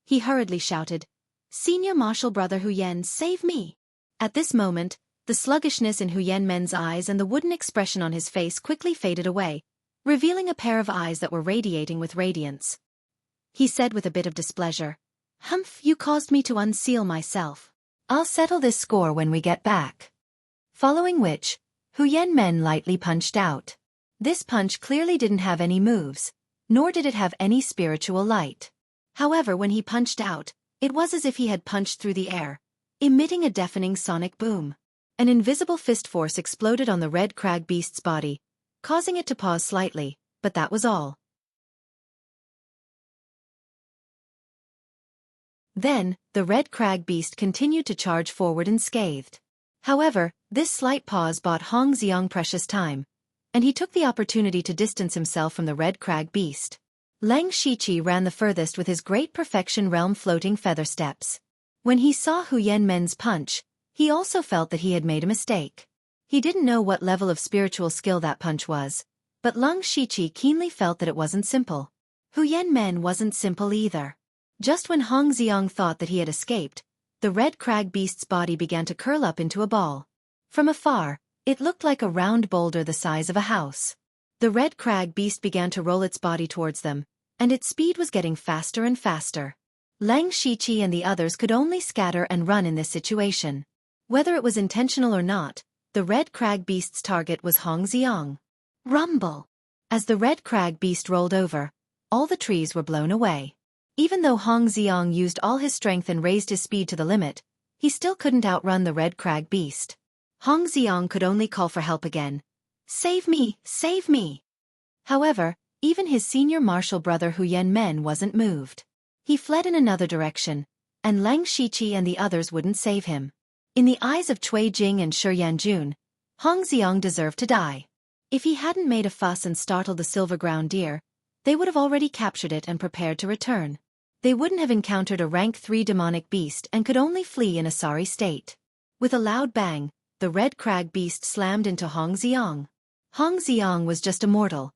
he hurriedly shouted, "Senior Marshal Brother Hu Yan, save me!" At this moment, the sluggishness in Hu Yanmen's eyes and the wooden expression on his face quickly faded away, revealing a pair of eyes that were radiating with radiance. He said with a bit of displeasure, "Humph, you caused me to unseal myself. I'll settle this score when we get back." Following which, Hu Yanmen lightly punched out. This punch clearly didn't have any moves, nor did it have any spiritual light. However, when he punched out, it was as if he had punched through the air, emitting a deafening sonic boom. An invisible fist force exploded on the Red Crag Beast's body, causing it to pause slightly, but that was all. Then, the Red Crag Beast continued to charge forward unscathed. However, This slight pause bought Hong Xiang precious time, and he took the opportunity to distance himself from the red crag beast. Lang Shiqi ran the furthest with his great perfection realm floating feather steps. When he saw Hu Yanmen's punch, he also felt that he had made a mistake. He didn't know what level of spiritual skill that punch was, but Lang Shiqi keenly felt that it wasn't simple. Hu Yanmen wasn't simple either. Just when Hong Xiang thought that he had escaped, the red crag beast's body began to curl up into a ball. From afar, it looked like a round boulder the size of a house. The red crag beast began to roll its body towards them, and its speed was getting faster and faster. Lang Shiqi and the others could only scatter and run in this situation. Whether it was intentional or not, the red crag beast's target was Hong Xiang. Rumble! As the red crag beast rolled over, all the trees were blown away. Even though Hong Xiang used all his strength and raised his speed to the limit, he still couldn't outrun the red crag beast. Hong Xiang could only call for help again. Save me! Save me! However, even his senior martial brother Hu Yanmen wasn't moved. He fled in another direction, and Lang Shiqi and the others wouldn't save him. In the eyes of Cui Jing and Shi Yanjun, Hong Xiang deserved to die. If he hadn't made a fuss and startled the silver ground deer, they would have already captured it and prepared to return. They wouldn't have encountered a rank 3 demonic beast and could only flee in a sorry state. With a loud bang, the red crag beast slammed into Hong Xiang. Hong Xiang was just a mortal.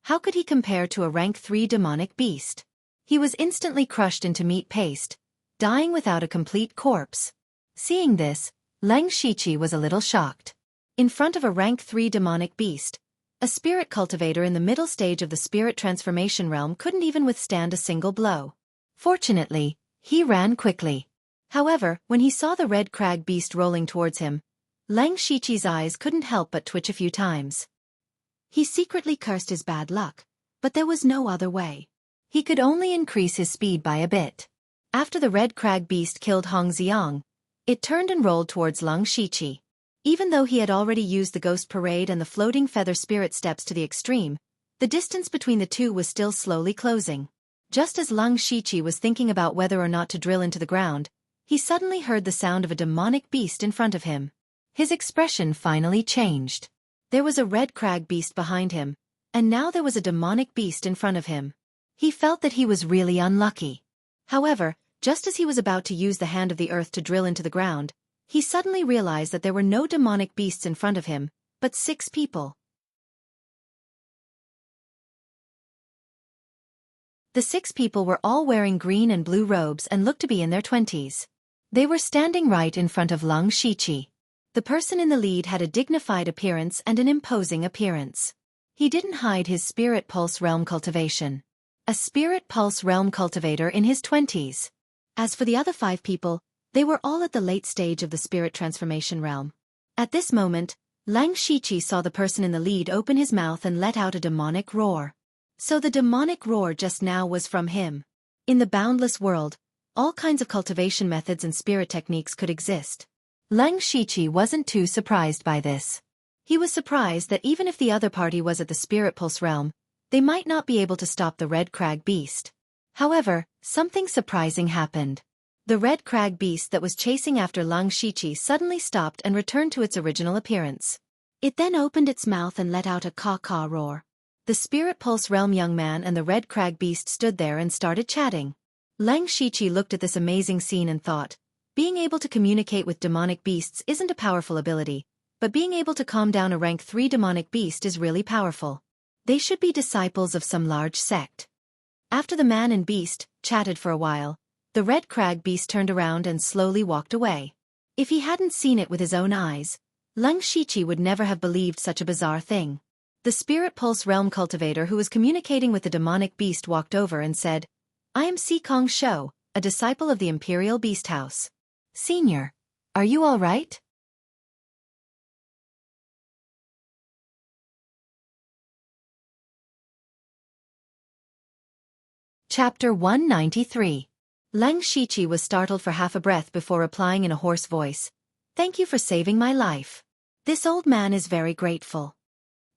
How could he compare to a rank 3 demonic beast? He was instantly crushed into meat paste, dying without a complete corpse. Seeing this, Lang Shiqi was a little shocked. In front of a rank 3 demonic beast, a spirit cultivator in the middle stage of the spirit transformation realm couldn't even withstand a single blow. Fortunately, he ran quickly. However, when he saw the red crag beast rolling towards him, Lang Shiqi's eyes couldn't help but twitch a few times. He secretly cursed his bad luck, but there was no other way. He could only increase his speed by a bit. After the red crag beast killed Hong Xiang, it turned and rolled towards Lang Shiqi. Even though he had already used the ghost parade and the floating feather spirit steps to the extreme, the distance between the two was still slowly closing. Just as Lang Shiqi was thinking about whether or not to drill into the ground, he suddenly heard the sound of a demonic beast in front of him. His expression finally changed. There was a red crag beast behind him, and now there was a demonic beast in front of him. He felt that he was really unlucky. However, just as he was about to use the hand of the earth to drill into the ground, he suddenly realized that there were no demonic beasts in front of him, but 6 people. The 6 people were all wearing green and blue robes and looked to be in their 20s. They were standing right in front of Lang Shiqi. The person in the lead had a dignified appearance and an imposing appearance. He didn't hide his spirit pulse realm cultivation. A spirit pulse realm cultivator in his 20s. As for the other 5 people, they were all at the late stage of the spirit transformation realm. At this moment, Lang Shiqi saw the person in the lead open his mouth and let out a demonic roar. So the demonic roar just now was from him. In the boundless world, all kinds of cultivation methods and spirit techniques could exist. Lang Shiqi wasn't too surprised by this. He was surprised that even if the other party was at the spirit pulse realm, they might not be able to stop the red crag beast. However, something surprising happened. The red crag beast that was chasing after Lang Shiqi suddenly stopped and returned to its original appearance. It then opened its mouth and let out a caw-caw roar. The spirit pulse realm young man and the red crag beast stood there and started chatting. Lang Shiqi looked at this amazing scene and thought, being able to communicate with demonic beasts isn't a powerful ability, but being able to calm down a rank 3 demonic beast is really powerful. They should be disciples of some large sect. After the man and beast chatted for a while, the red crag beast turned around and slowly walked away. If he hadn't seen it with his own eyes, Lang Shiqi would never have believed such a bizarre thing. The spirit pulse realm cultivator who was communicating with the demonic beast walked over and said, "I am Sikong Shou, a disciple of the Imperial Beast House. Senior, are you all right?" Chapter 193. Lang Shiqi was startled for half a breath before replying in a hoarse voice, "Thank you for saving my life. This old man is very grateful."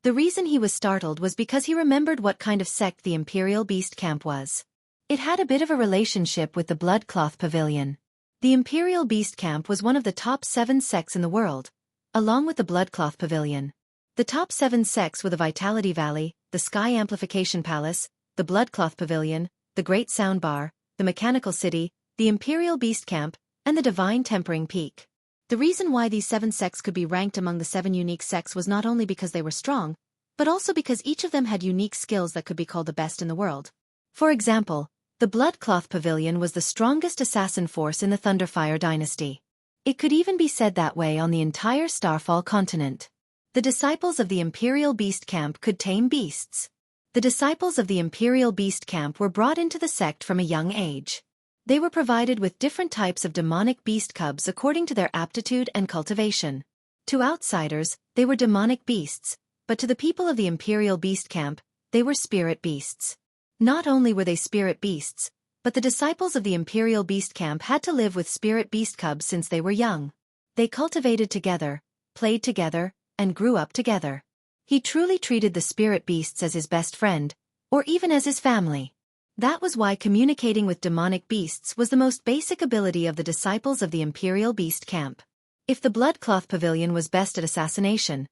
The reason he was startled was because he remembered what kind of sect the Imperial Beast Camp was. It had a bit of a relationship with the Bloodcloth Pavilion. The Imperial Beast Camp was one of the top 7 sects in the world, along with the Bloodcloth Pavilion. The top 7 sects were the Vitality Valley, the Sky Amplification Palace, the Bloodcloth Pavilion, the Great Sound Bar, the Mechanical City, the Imperial Beast Camp, and the Divine Tempering Peak. The reason why these 7 sects could be ranked among the 7 unique sects was not only because they were strong, but also because each of them had unique skills that could be called the best in the world. For example, the Bloodcloth Pavilion was the strongest assassin force in the Thunderfire dynasty. It could even be said that way on the entire Starfall continent. The disciples of the Imperial Beast Camp could tame beasts. The disciples of the Imperial Beast Camp were brought into the sect from a young age. They were provided with different types of demonic beast cubs according to their aptitude and cultivation. To outsiders, they were demonic beasts, but to the people of the Imperial Beast Camp, they were spirit beasts. Not only were they spirit beasts, but the disciples of the Imperial Beast Camp had to live with spirit beast cubs since they were young. They cultivated together, played together, and grew up together. He truly treated the spirit beasts as his best friend, or even as his family. That was why communicating with demonic beasts was the most basic ability of the disciples of the Imperial Beast Camp. If the Bloodcloth Pavilion was best at assassination,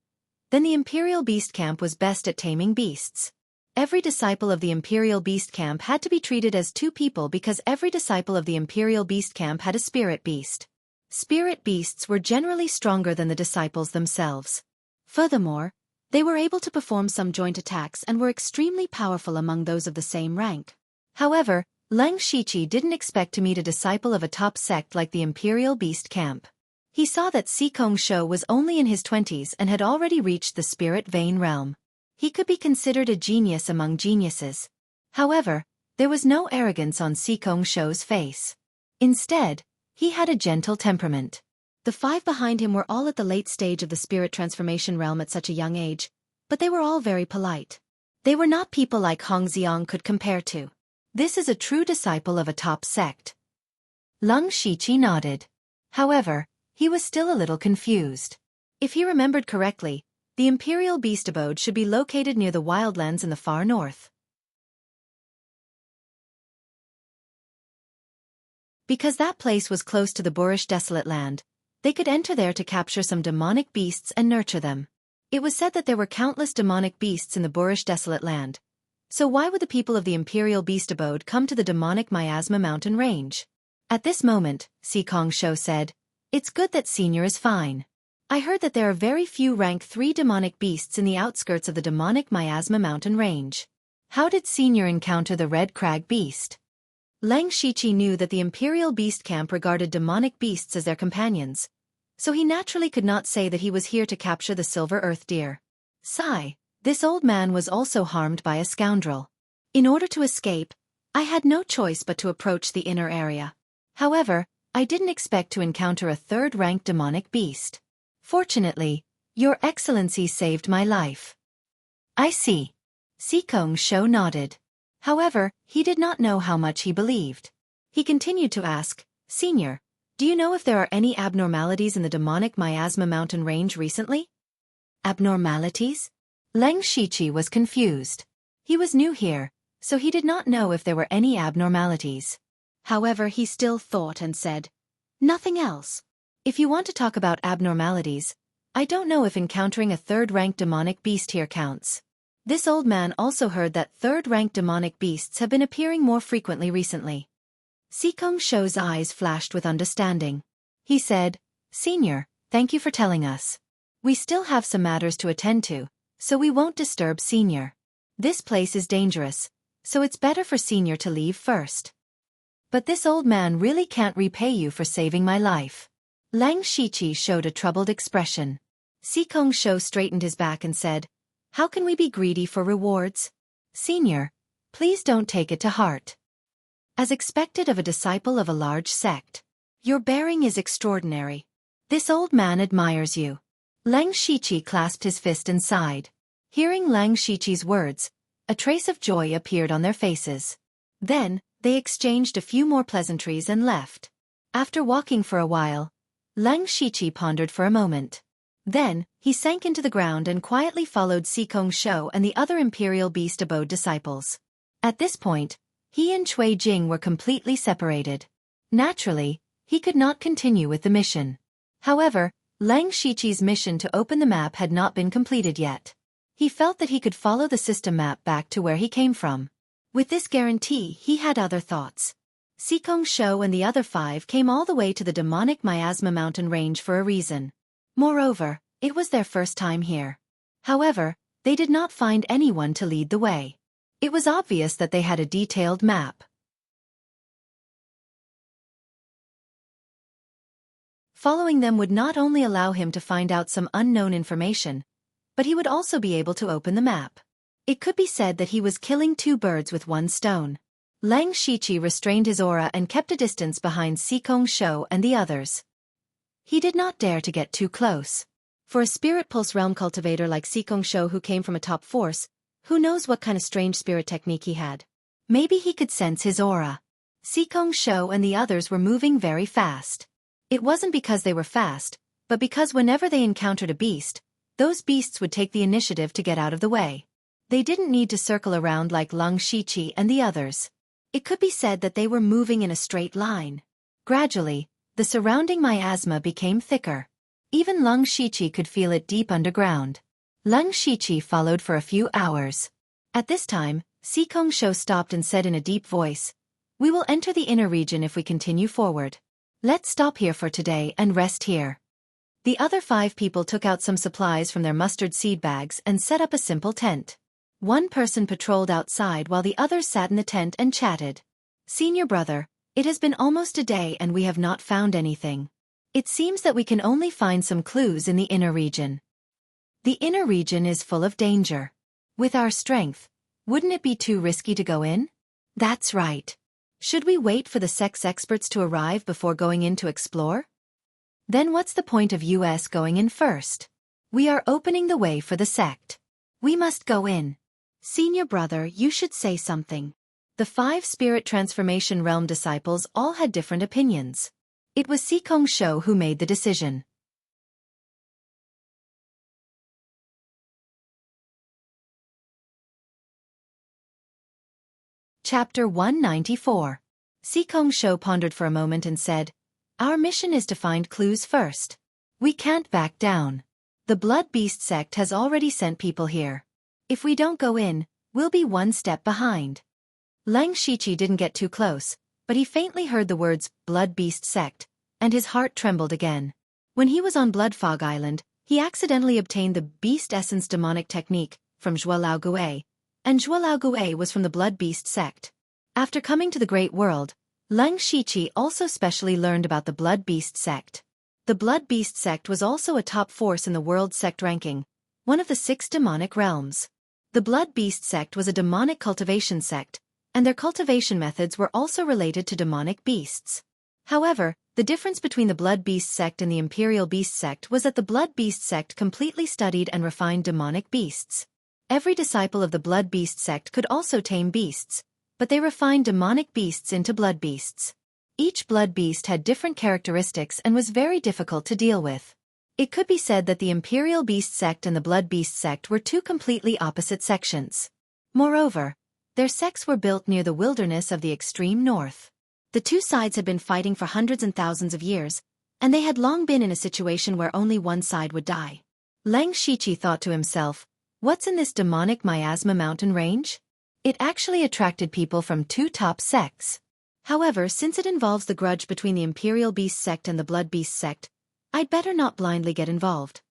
then the Imperial Beast Camp was best at taming beasts. Every disciple of the Imperial Beast Camp had to be treated as 2 people because every disciple of the Imperial Beast Camp had a spirit beast. Spirit beasts were generally stronger than the disciples themselves. Furthermore, they were able to perform some joint attacks and were extremely powerful among those of the same rank. However, Leng Shiqi didn't expect to meet a disciple of a top sect like the Imperial Beast Camp. He saw that Xikong Shou was only in his 20s and had already reached the Spirit Vein realm. He could be considered a genius among geniuses. However, there was no arrogance on Xikong Shou's face. Instead, he had a gentle temperament. The 5 behind him were all at the late stage of the spirit transformation realm at such a young age, but they were all very polite. They were not people like Hong Xiang could compare to. This is a true disciple of a top sect. Leng Shiqi nodded. However, he was still a little confused. If he remembered correctly, the Imperial Beast Abode should be located near the wildlands in the far north. Because that place was close to the boorish desolate land, they could enter there to capture some demonic beasts and nurture them. It was said that there were countless demonic beasts in the boorish desolate land. So why would the people of the Imperial Beast Abode come to the demonic Miasma mountain range? At this moment, Xikong Shou said, "It's good that Senior is fine. I heard that there are very few rank 3 demonic beasts in the outskirts of the demonic Miasma mountain range. How did Senior encounter the Red Crag beast?" Leng Shiqi knew that the Imperial Beast Camp regarded demonic beasts as their companions, so he naturally could not say that he was here to capture the Silver Earth Deer. Sigh, this old man was also harmed by a scoundrel. In order to escape, I had no choice but to approach the inner area. However, I didn't expect to encounter a 3rd-ranked demonic beast. Fortunately, Your Excellency saved my life. I see. Xikong Shou nodded. However, he did not know how much he believed. He continued to ask, "Senior, do you know if there are any abnormalities in the demonic Miasma mountain range recently?" Abnormalities? Leng Shiqi was confused. He was new here, so he did not know if there were any abnormalities. However, he still thought and said, "Nothing else. If you want to talk about abnormalities, I don't know if encountering a 3rd-ranked demonic beast here counts." This old man also heard that 3rd-ranked demonic beasts have been appearing more frequently recently. Xikong Shou's eyes flashed with understanding. He said, "Senior, thank you for telling us. We still have some matters to attend to, so we won't disturb Senior. This place is dangerous, so it's better for Senior to leave first. But this old man really can't repay you for saving my life." Leng Shiqi showed a troubled expression. Xikong Shou straightened his back and said, "How can we be greedy for rewards? Senior, please don't take it to heart. As expected of a disciple of a large sect, your bearing is extraordinary. This old man admires you." Leng Shiqi clasped his fist and sighed. Hearing Leng Shiqi's words, a trace of joy appeared on their faces. Then, they exchanged a few more pleasantries and left. After walking for a while, Leng Shiqi pondered for a moment. Then, he sank into the ground and quietly followed Xikong Shou and the other Imperial Beast Abode disciples. At this point, he and Cui Jing were completely separated. Naturally, he could not continue with the mission. However, Lang Shiqi's mission to open the map had not been completed yet. He felt that he could follow the system map back to where he came from. With this guarantee, he had other thoughts. Xikong Shou and the other 5 came all the way to the demonic Miasma mountain range for a reason. Moreover, it was their first time here. However, they did not find anyone to lead the way. It was obvious that they had a detailed map. Following them would not only allow him to find out some unknown information, but he would also be able to open the map. It could be said that he was killing 2 birds with 1 stone. Lang Shiqi restrained his aura and kept a distance behind Xikong Shou and the others. He did not dare to get too close. For a spirit pulse realm cultivator like Xikong Shou who came from a top force, who knows what kind of strange spirit technique he had. Maybe he could sense his aura. Xikong Shou and the others were moving very fast. It wasn't because they were fast, but because whenever they encountered a beast, those beasts would take the initiative to get out of the way. They didn't need to circle around like Lang Shiqi and the others. It could be said that they were moving in a straight line. Gradually, the surrounding miasma became thicker. Even Lang Shiqi could feel it deep underground. Lang Shiqi followed for a few hours. At this time, Xikong Shou stopped and said in a deep voice, "We will enter the inner region if we continue forward. Let's stop here for today and rest here." The other 5 people took out some supplies from their mustard seed bags and set up a simple tent. One person patrolled outside while the others sat in the tent and chatted. "Senior brother, it has been almost a day and we have not found anything. It seems that we can only find some clues in the inner region. The inner region is full of danger. With our strength, wouldn't it be too risky to go in?" "That's right. Should we wait for the sex experts to arrive before going in to explore? Then what's the point of us going in first? We are opening the way for the sect. We must go in. Senior brother, you should say something." The 5 spirit transformation realm disciples all had different opinions. It was Xikong Shou who made the decision. Chapter 194. Xikong Shou pondered for a moment and said, "Our mission is to find clues first. We can't back down. The Blood Beast sect has already sent people here. If we don't go in, we'll be 1 step behind." Lang Shiqi didn't get too close, but he faintly heard the words Blood Beast sect, and his heart trembled again. When he was on Blood Fog Island, he accidentally obtained the Beast Essence demonic technique from Zhuo Lao Gui, and Zhuo Lao Gui was from the Blood Beast sect. After coming to the Great World, Lang Shiqi also specially learned about the Blood Beast sect. The Blood Beast sect was also a top force in the world sect ranking, one of the 6 demonic realms. The Blood Beast sect was a demonic cultivation sect, and their cultivation methods were also related to demonic beasts. However, the difference between the Blood Beast sect and the Imperial Beast sect was that the Blood Beast sect completely studied and refined demonic beasts. Every disciple of the Blood Beast sect could also tame beasts, but they refined demonic beasts into blood beasts. Each blood beast had different characteristics and was very difficult to deal with. It could be said that the Imperial Beast sect and the Blood Beast sect were 2 completely opposite sections. Moreover, their sects were built near the wilderness of the extreme north. The 2 sides had been fighting for hundreds and thousands of years, and they had long been in a situation where only one side would die. Lang Shiqi thought to himself, "What's in this demonic miasma mountain range?" It actually attracted people from 2 top sects. However, since it involves the grudge between the Imperial Beast sect and the Blood Beast sect, I'd better not blindly get involved.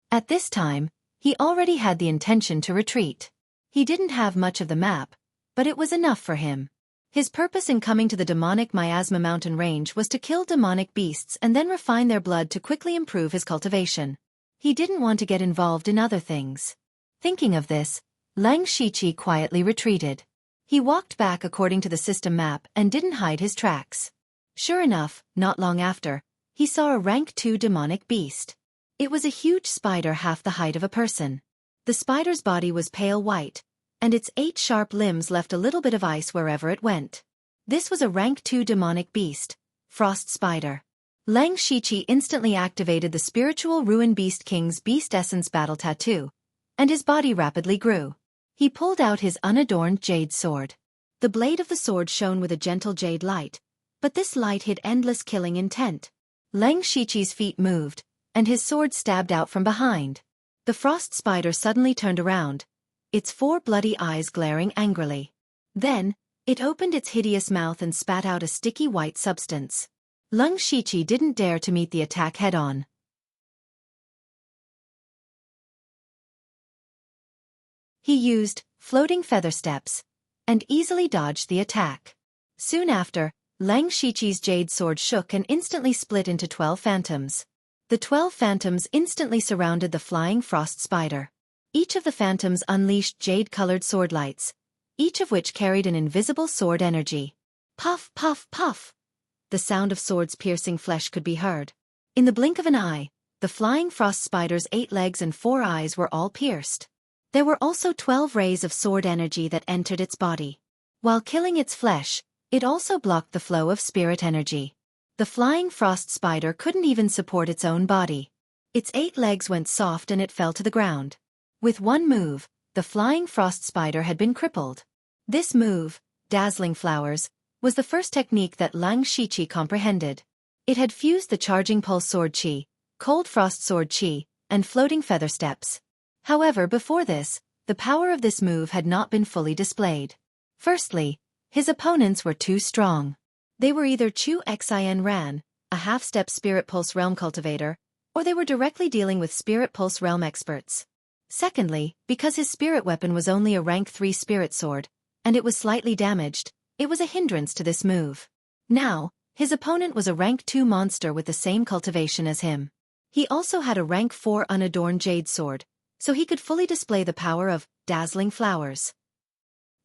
At this time, he already had the intention to retreat. He didn't have much of the map, but it was enough for him. His purpose in coming to the demonic miasma mountain range was to kill demonic beasts and then refine their blood to quickly improve his cultivation. He didn't want to get involved in other things. Thinking of this, Lang Shiqi quietly retreated. He walked back according to the system map and didn't hide his tracks. Sure enough, not long after, he saw a rank 2 demonic beast. It was a huge spider half the height of a person. The spider's body was pale white, and its 8 sharp limbs left a little bit of ice wherever it went. This was a rank 2 demonic beast, Frost Spider. Lang Shiqi instantly activated the Spiritual Ruin Beast King's Beast Essence Battle Tattoo, and his body rapidly grew. He pulled out his unadorned jade sword. The blade of the sword shone with a gentle jade light, but this light hid endless killing intent. Lang Shiqi's feet moved, and his sword stabbed out from behind. The frost spider suddenly turned around, its 4 bloody eyes glaring angrily. Then, it opened its hideous mouth and spat out a sticky white substance. Leng Shiqi didn't dare to meet the attack head-on. He used floating feather steps and easily dodged the attack. Soon after, Leng Shiqi's jade sword shook and instantly split into 12 phantoms. The 12 phantoms instantly surrounded the flying frost spider. Each of the phantoms unleashed jade-colored sword lights, each of which carried an invisible sword energy. Puff, puff, puff! The sound of swords piercing flesh could be heard. In the blink of an eye, the flying frost spider's 8 legs and 4 eyes were all pierced. There were also 12 rays of sword energy that entered its body. While killing its flesh, it also blocked the flow of spirit energy. The flying frost spider couldn't even support its own body. Its 8 legs went soft and it fell to the ground. With one move, the flying frost spider had been crippled. This move, Dazzling Flowers, was the first technique that Leng Shiqi comprehended. It had fused the Charging Pulse Sword Qi, Cold Frost Sword Qi, and Floating Feather Steps. However, before this, the power of this move had not been fully displayed. Firstly, his opponents were too strong. They were either Chu Xin Ran, a half-step Spirit Pulse Realm cultivator, or they were directly dealing with Spirit Pulse Realm experts. Secondly, because his spirit weapon was only a rank 3 spirit sword, and it was slightly damaged, it was a hindrance to this move. Now, his opponent was a rank 2 monster with the same cultivation as him. He also had a rank 4 unadorned jade sword, so he could fully display the power of Dazzling Flowers.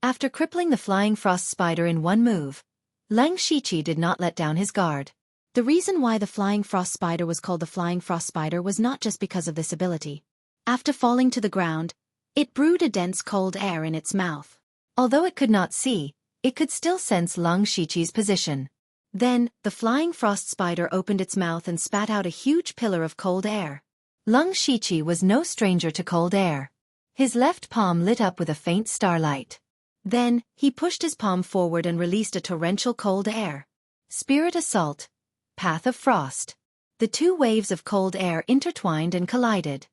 After crippling the flying frost spider in one move, Leng Shiqi did not let down his guard. The reason why the flying frost spider was called the flying frost spider was not just because of this ability. After falling to the ground, it brewed a dense cold air in its mouth. Although it could not see, it could still sense Leng Shiqi's position. Then, the flying frost spider opened its mouth and spat out a huge pillar of cold air. Leng Shiqi was no stranger to cold air. His left palm lit up with a faint starlight. Then, he pushed his palm forward and released a torrential cold air. Spirit Assault. Path of Frost. The 2 waves of cold air intertwined and collided.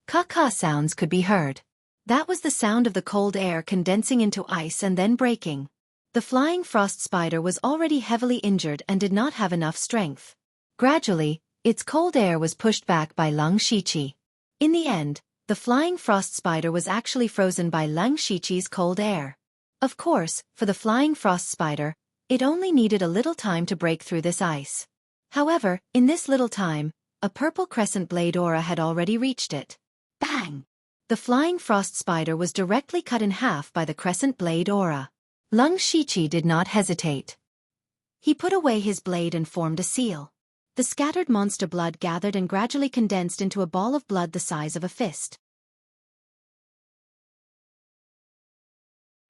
Ka-ka sounds could be heard. That was the sound of the cold air condensing into ice and then breaking. The flying frost spider was already heavily injured and did not have enough strength. Gradually, its cold air was pushed back by Leng Shiqi. In the end, the flying frost spider was actually frozen by Leng Shiqi's cold air. Of course, for the flying frost spider, it only needed a little time to break through this ice. However, in this little time, a purple crescent blade aura had already reached it. Bang! The flying frost spider was directly cut in half by the crescent blade aura. Leng Shiqi did not hesitate. He put away his blade and formed a seal. The scattered monster blood gathered and gradually condensed into a ball of blood the size of a fist.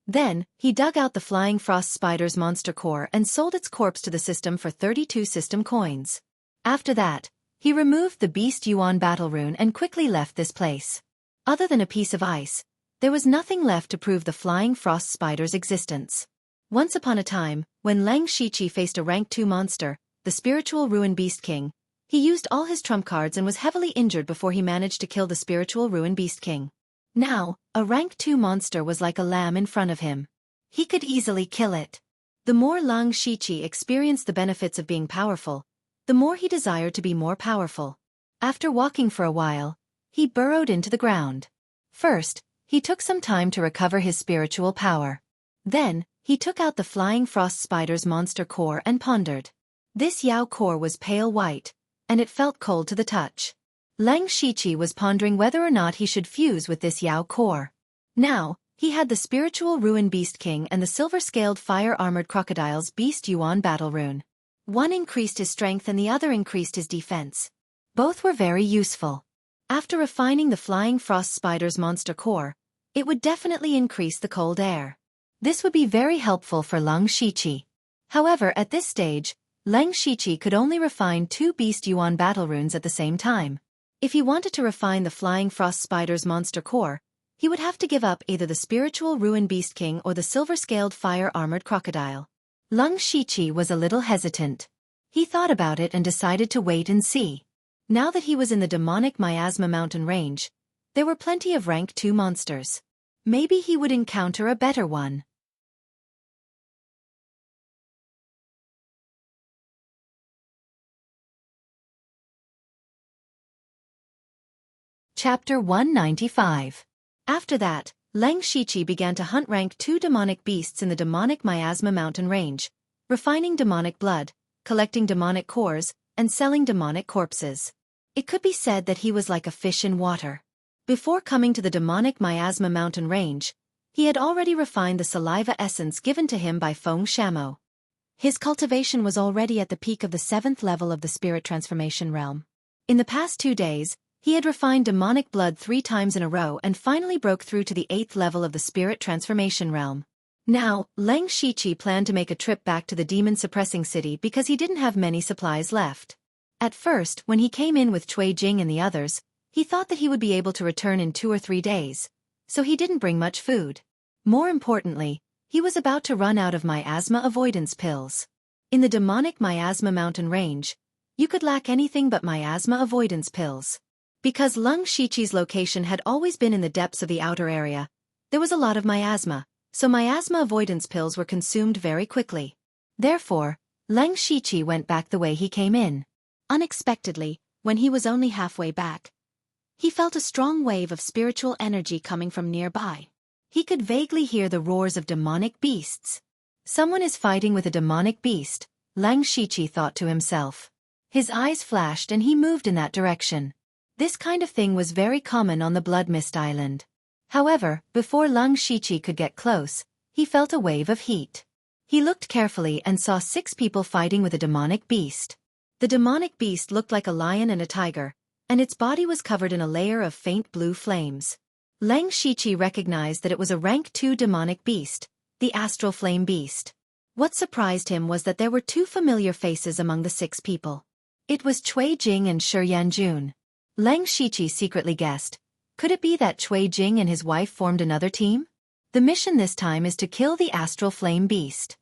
Then, he dug out the flying frost spider's monster core and sold its corpse to the system for 32 system coins. After that, he removed the Beast Yuan battle rune and quickly left this place. Other than a piece of ice, there was nothing left to prove the flying frost spider's existence. Once upon a time, when Leng Shiqi faced a rank 2 monster, the spiritual Ruin Beast King, he used all his trump cards and was heavily injured before he managed to kill the spiritual Ruin Beast King. Now, a rank 2 monster was like a lamb in front of him. He could easily kill it. The more Leng Shiqi experienced the benefits of being powerful, the more he desired to be more powerful. After walking for a while, he burrowed into the ground. First, he took some time to recover his spiritual power. Then, he took out the flying frost spider's monster core and pondered. This Yao core was pale white, and it felt cold to the touch. Leng Shiqi was pondering whether or not he should fuse with this Yao core. Now, he had the spiritual Ruin Beast King and the silver-scaled fire-armored crocodile's Beast Yuan battle rune. One increased his strength and the other increased his defense. Both were very useful. After refining the flying frost spider's monster core, it would definitely increase the cold air. This would be very helpful for Leng Shiqi. However, at this stage, Leng Shiqi could only refine 2 Beast Yuan battle runes at the same time. If he wanted to refine the flying frost spider's monster core, he would have to give up either the spiritual Ruin Beast King or the silver-scaled fire-armored crocodile. Leng Shiqi was a little hesitant. He thought about it and decided to wait and see. Now that he was in the demonic miasma mountain range, there were plenty of rank 2 monsters. Maybe he would encounter a better one. Chapter 195. After that, Leng Shiqi began to hunt rank 2 demonic beasts in the demonic miasma mountain range, refining demonic blood, collecting demonic cores, and selling demonic corpses. It could be said that he was like a fish in water. Before coming to the demonic miasma mountain range, he had already refined the saliva essence given to him by Feng Shamo. His cultivation was already at the peak of the 7th level of the spirit transformation realm. In the past 2 days, he had refined demonic blood 3 times in a row and finally broke through to the 8th level of the spirit transformation realm. Now, Leng Shiqi planned to make a trip back to the demon-suppressing city because he didn't have many supplies left. At first, when he came in with Cui Jing and the others, he thought that he would be able to return in 2 or 3 days, so he didn't bring much food. More importantly, he was about to run out of miasma avoidance pills. In the demonic miasma mountain range, you could lack anything but miasma avoidance pills. Because Leng Shiqi's location had always been in the depths of the outer area, there was a lot of miasma, so miasma avoidance pills were consumed very quickly. Therefore, Leng Shiqi went back the way he came in. Unexpectedly, when he was only halfway back, he felt a strong wave of spiritual energy coming from nearby. He could vaguely hear the roars of demonic beasts. Someone is fighting with a demonic beast, Leng Shiqi thought to himself. His eyes flashed and he moved in that direction. This kind of thing was very common on the Blood Mist Island. However, before Leng Shiqi could get close, he felt a wave of heat. He looked carefully and saw 6 people fighting with a demonic beast. The demonic beast looked like a lion and a tiger, and its body was covered in a layer of faint blue flames. Leng Shiqi recognized that it was a rank 2 demonic beast, the astral flame beast. What surprised him was that there were 2 familiar faces among the 6 people. It was Cui Jing and Shi Yanjun. Leng Shiqi secretly guessed, could it be that Cui Jing and his wife formed another team? The mission this time is to kill the astral flame beast.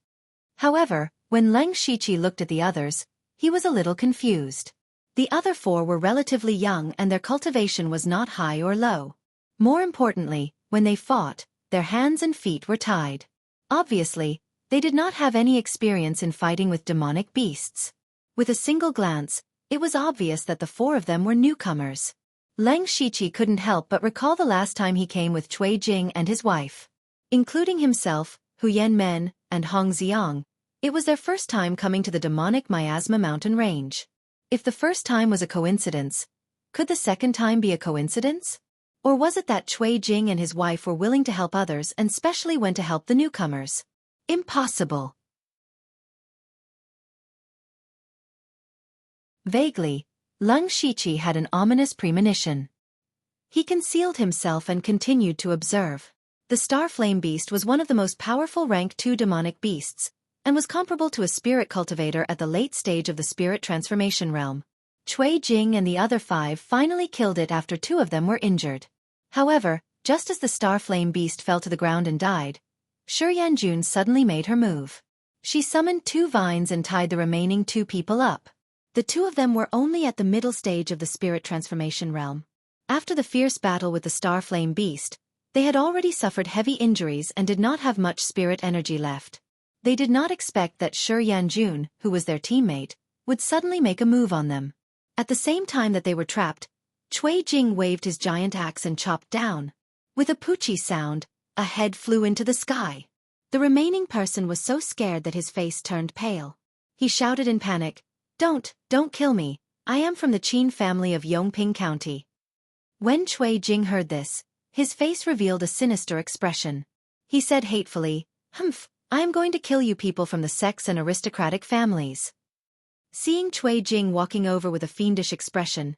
However, when Leng Shiqi looked at the others, he was a little confused. The other 4 were relatively young and their cultivation was not high or low. More importantly, when they fought, their hands and feet were tied. Obviously, they did not have any experience in fighting with demonic beasts. With a single glance, it was obvious that the 4 of them were newcomers. Leng Shiqi couldn't help but recall the last time he came with Cui Jing and his wife. Including himself, Hu Yanmen, and Hong Xiang, it was their first time coming to the demonic miasma mountain range. If the first time was a coincidence, could the second time be a coincidence? Or was it that Cui Jing and his wife were willing to help others and specially went to help the newcomers? Impossible. Vaguely, Leng Shiqi had an ominous premonition. He concealed himself and continued to observe. The Star Flame Beast was one of the most powerful rank 2 demonic beasts, and was comparable to a spirit cultivator at the late stage of the spirit transformation realm. Cui Jing and the other 5 finally killed it after 2 of them were injured. However, just as the Star Flame Beast fell to the ground and died, Shi Yanjun suddenly made her move. She summoned 2 vines and tied the remaining 2 people up. The 2 of them were only at the middle stage of the spirit transformation realm. After the fierce battle with the Star Flame Beast, they had already suffered heavy injuries and did not have much spirit energy left. They did not expect that Shi Yanjun, who was their teammate, would suddenly make a move on them. At the same time that they were trapped, Cui Jing waved his giant axe and chopped down. With a poochie sound, a head flew into the sky. The remaining person was so scared that his face turned pale. He shouted in panic, Don't kill me, I am from the Qin family of Yongping County. When Cui Jing heard this, his face revealed a sinister expression. He said hatefully, Humph, I am going to kill you people from the sects and aristocratic families. Seeing Cui Jing walking over with a fiendish expression,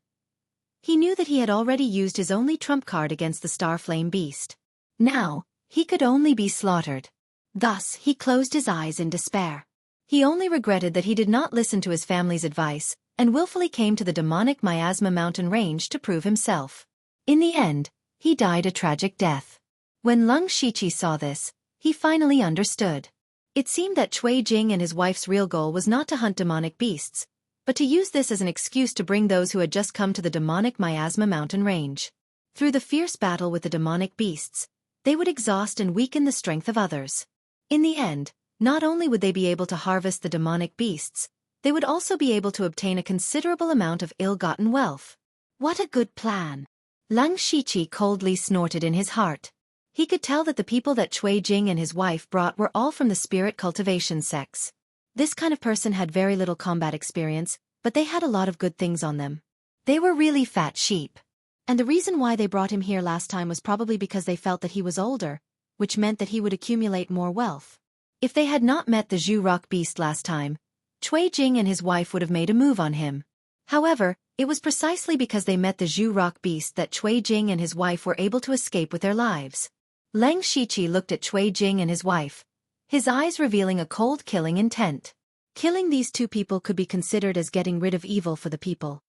he knew that he had already used his only trump card against the Star Flame Beast. Now, he could only be slaughtered. Thus, he closed his eyes in despair. He only regretted that he did not listen to his family's advice, and willfully came to the demonic miasma mountain range to prove himself. In the end, he died a tragic death. When Leng Shiqi saw this, he finally understood. It seemed that Cui Jing and his wife's real goal was not to hunt demonic beasts, but to use this as an excuse to bring those who had just come to the demonic miasma mountain range. Through the fierce battle with the demonic beasts, they would exhaust and weaken the strength of others. In the end, not only would they be able to harvest the demonic beasts, they would also be able to obtain a considerable amount of ill-gotten wealth. What a good plan! Lang Shiqi coldly snorted in his heart. He could tell that the people that Cui Jing and his wife brought were all from the spirit cultivation sects. This kind of person had very little combat experience, but they had a lot of good things on them. They were really fat sheep. And the reason why they brought him here last time was probably because they felt that he was older, which meant that he would accumulate more wealth. If they had not met the Zhu Rock beast last time, Cui Jing and his wife would have made a move on him. However, it was precisely because they met the Zhu Rock beast that Cui Jing and his wife were able to escape with their lives. Lang Shiqi looked at Cui Jing and his wife, his eyes revealing a cold killing intent. Killing these two people could be considered as getting rid of evil for the people.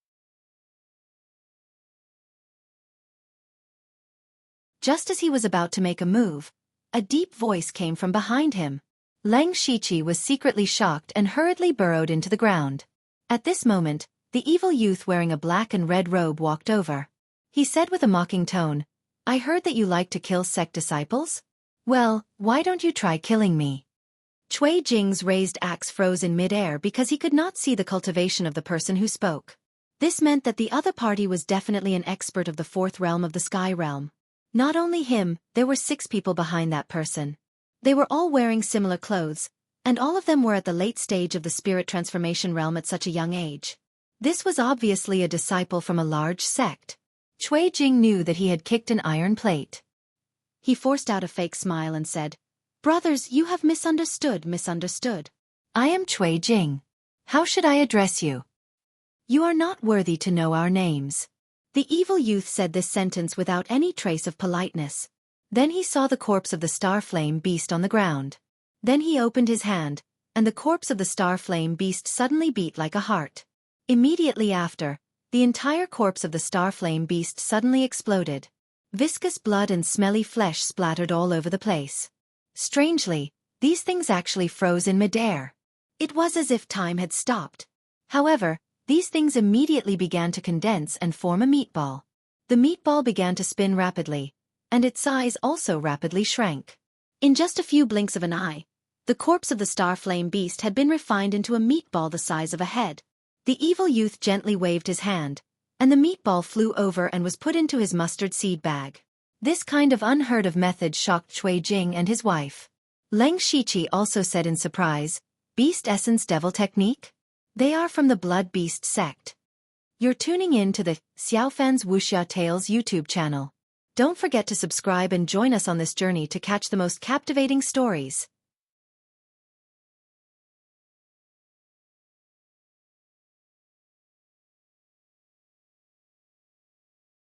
Just as he was about to make a move, a deep voice came from behind him. Lang Shiqi was secretly shocked and hurriedly burrowed into the ground. At this moment, the evil youth wearing a black and red robe walked over. He said with a mocking tone, "I heard that you like to kill sect disciples? Well, why don't you try killing me?" Cui Jing's raised axe froze in mid-air because he could not see the cultivation of the person who spoke. This meant that the other party was definitely an expert of the fourth realm of the sky realm. Not only him, there were 6 people behind that person. They were all wearing similar clothes, and all of them were at the late stage of the spirit transformation realm at such a young age. This was obviously a disciple from a large sect. Cui Jing knew that he had kicked an iron plate. He forced out a fake smile and said, "Brothers, you have misunderstood. I am Cui Jing. How should I address you? You are not worthy to know our names." The evil youth said this sentence without any trace of politeness. Then he saw the corpse of the star flame beast on the ground. Then he opened his hand, and the corpse of the star flame beast suddenly beat like a heart. Immediately after, the entire corpse of the star flame beast suddenly exploded. Viscous blood and smelly flesh splattered all over the place. Strangely, these things actually froze in midair. It was as if time had stopped. However, these things immediately began to condense and form a meatball. The meatball began to spin rapidly, and its size also rapidly shrank. In just a few blinks of an eye, the corpse of the star flame beast had been refined into a meatball the size of a head. The evil youth gently waved his hand, and the meatball flew over and was put into his mustard seed bag. This kind of unheard-of method shocked Cui Jing and his wife. Lang Shiqi also said in surprise, "Beast Essence Devil Technique? They are from the Blood Beast sect." You're tuning in to the Xiaofan's Wuxia Tales YouTube channel. Don't forget to subscribe and join us on this journey to catch the most captivating stories.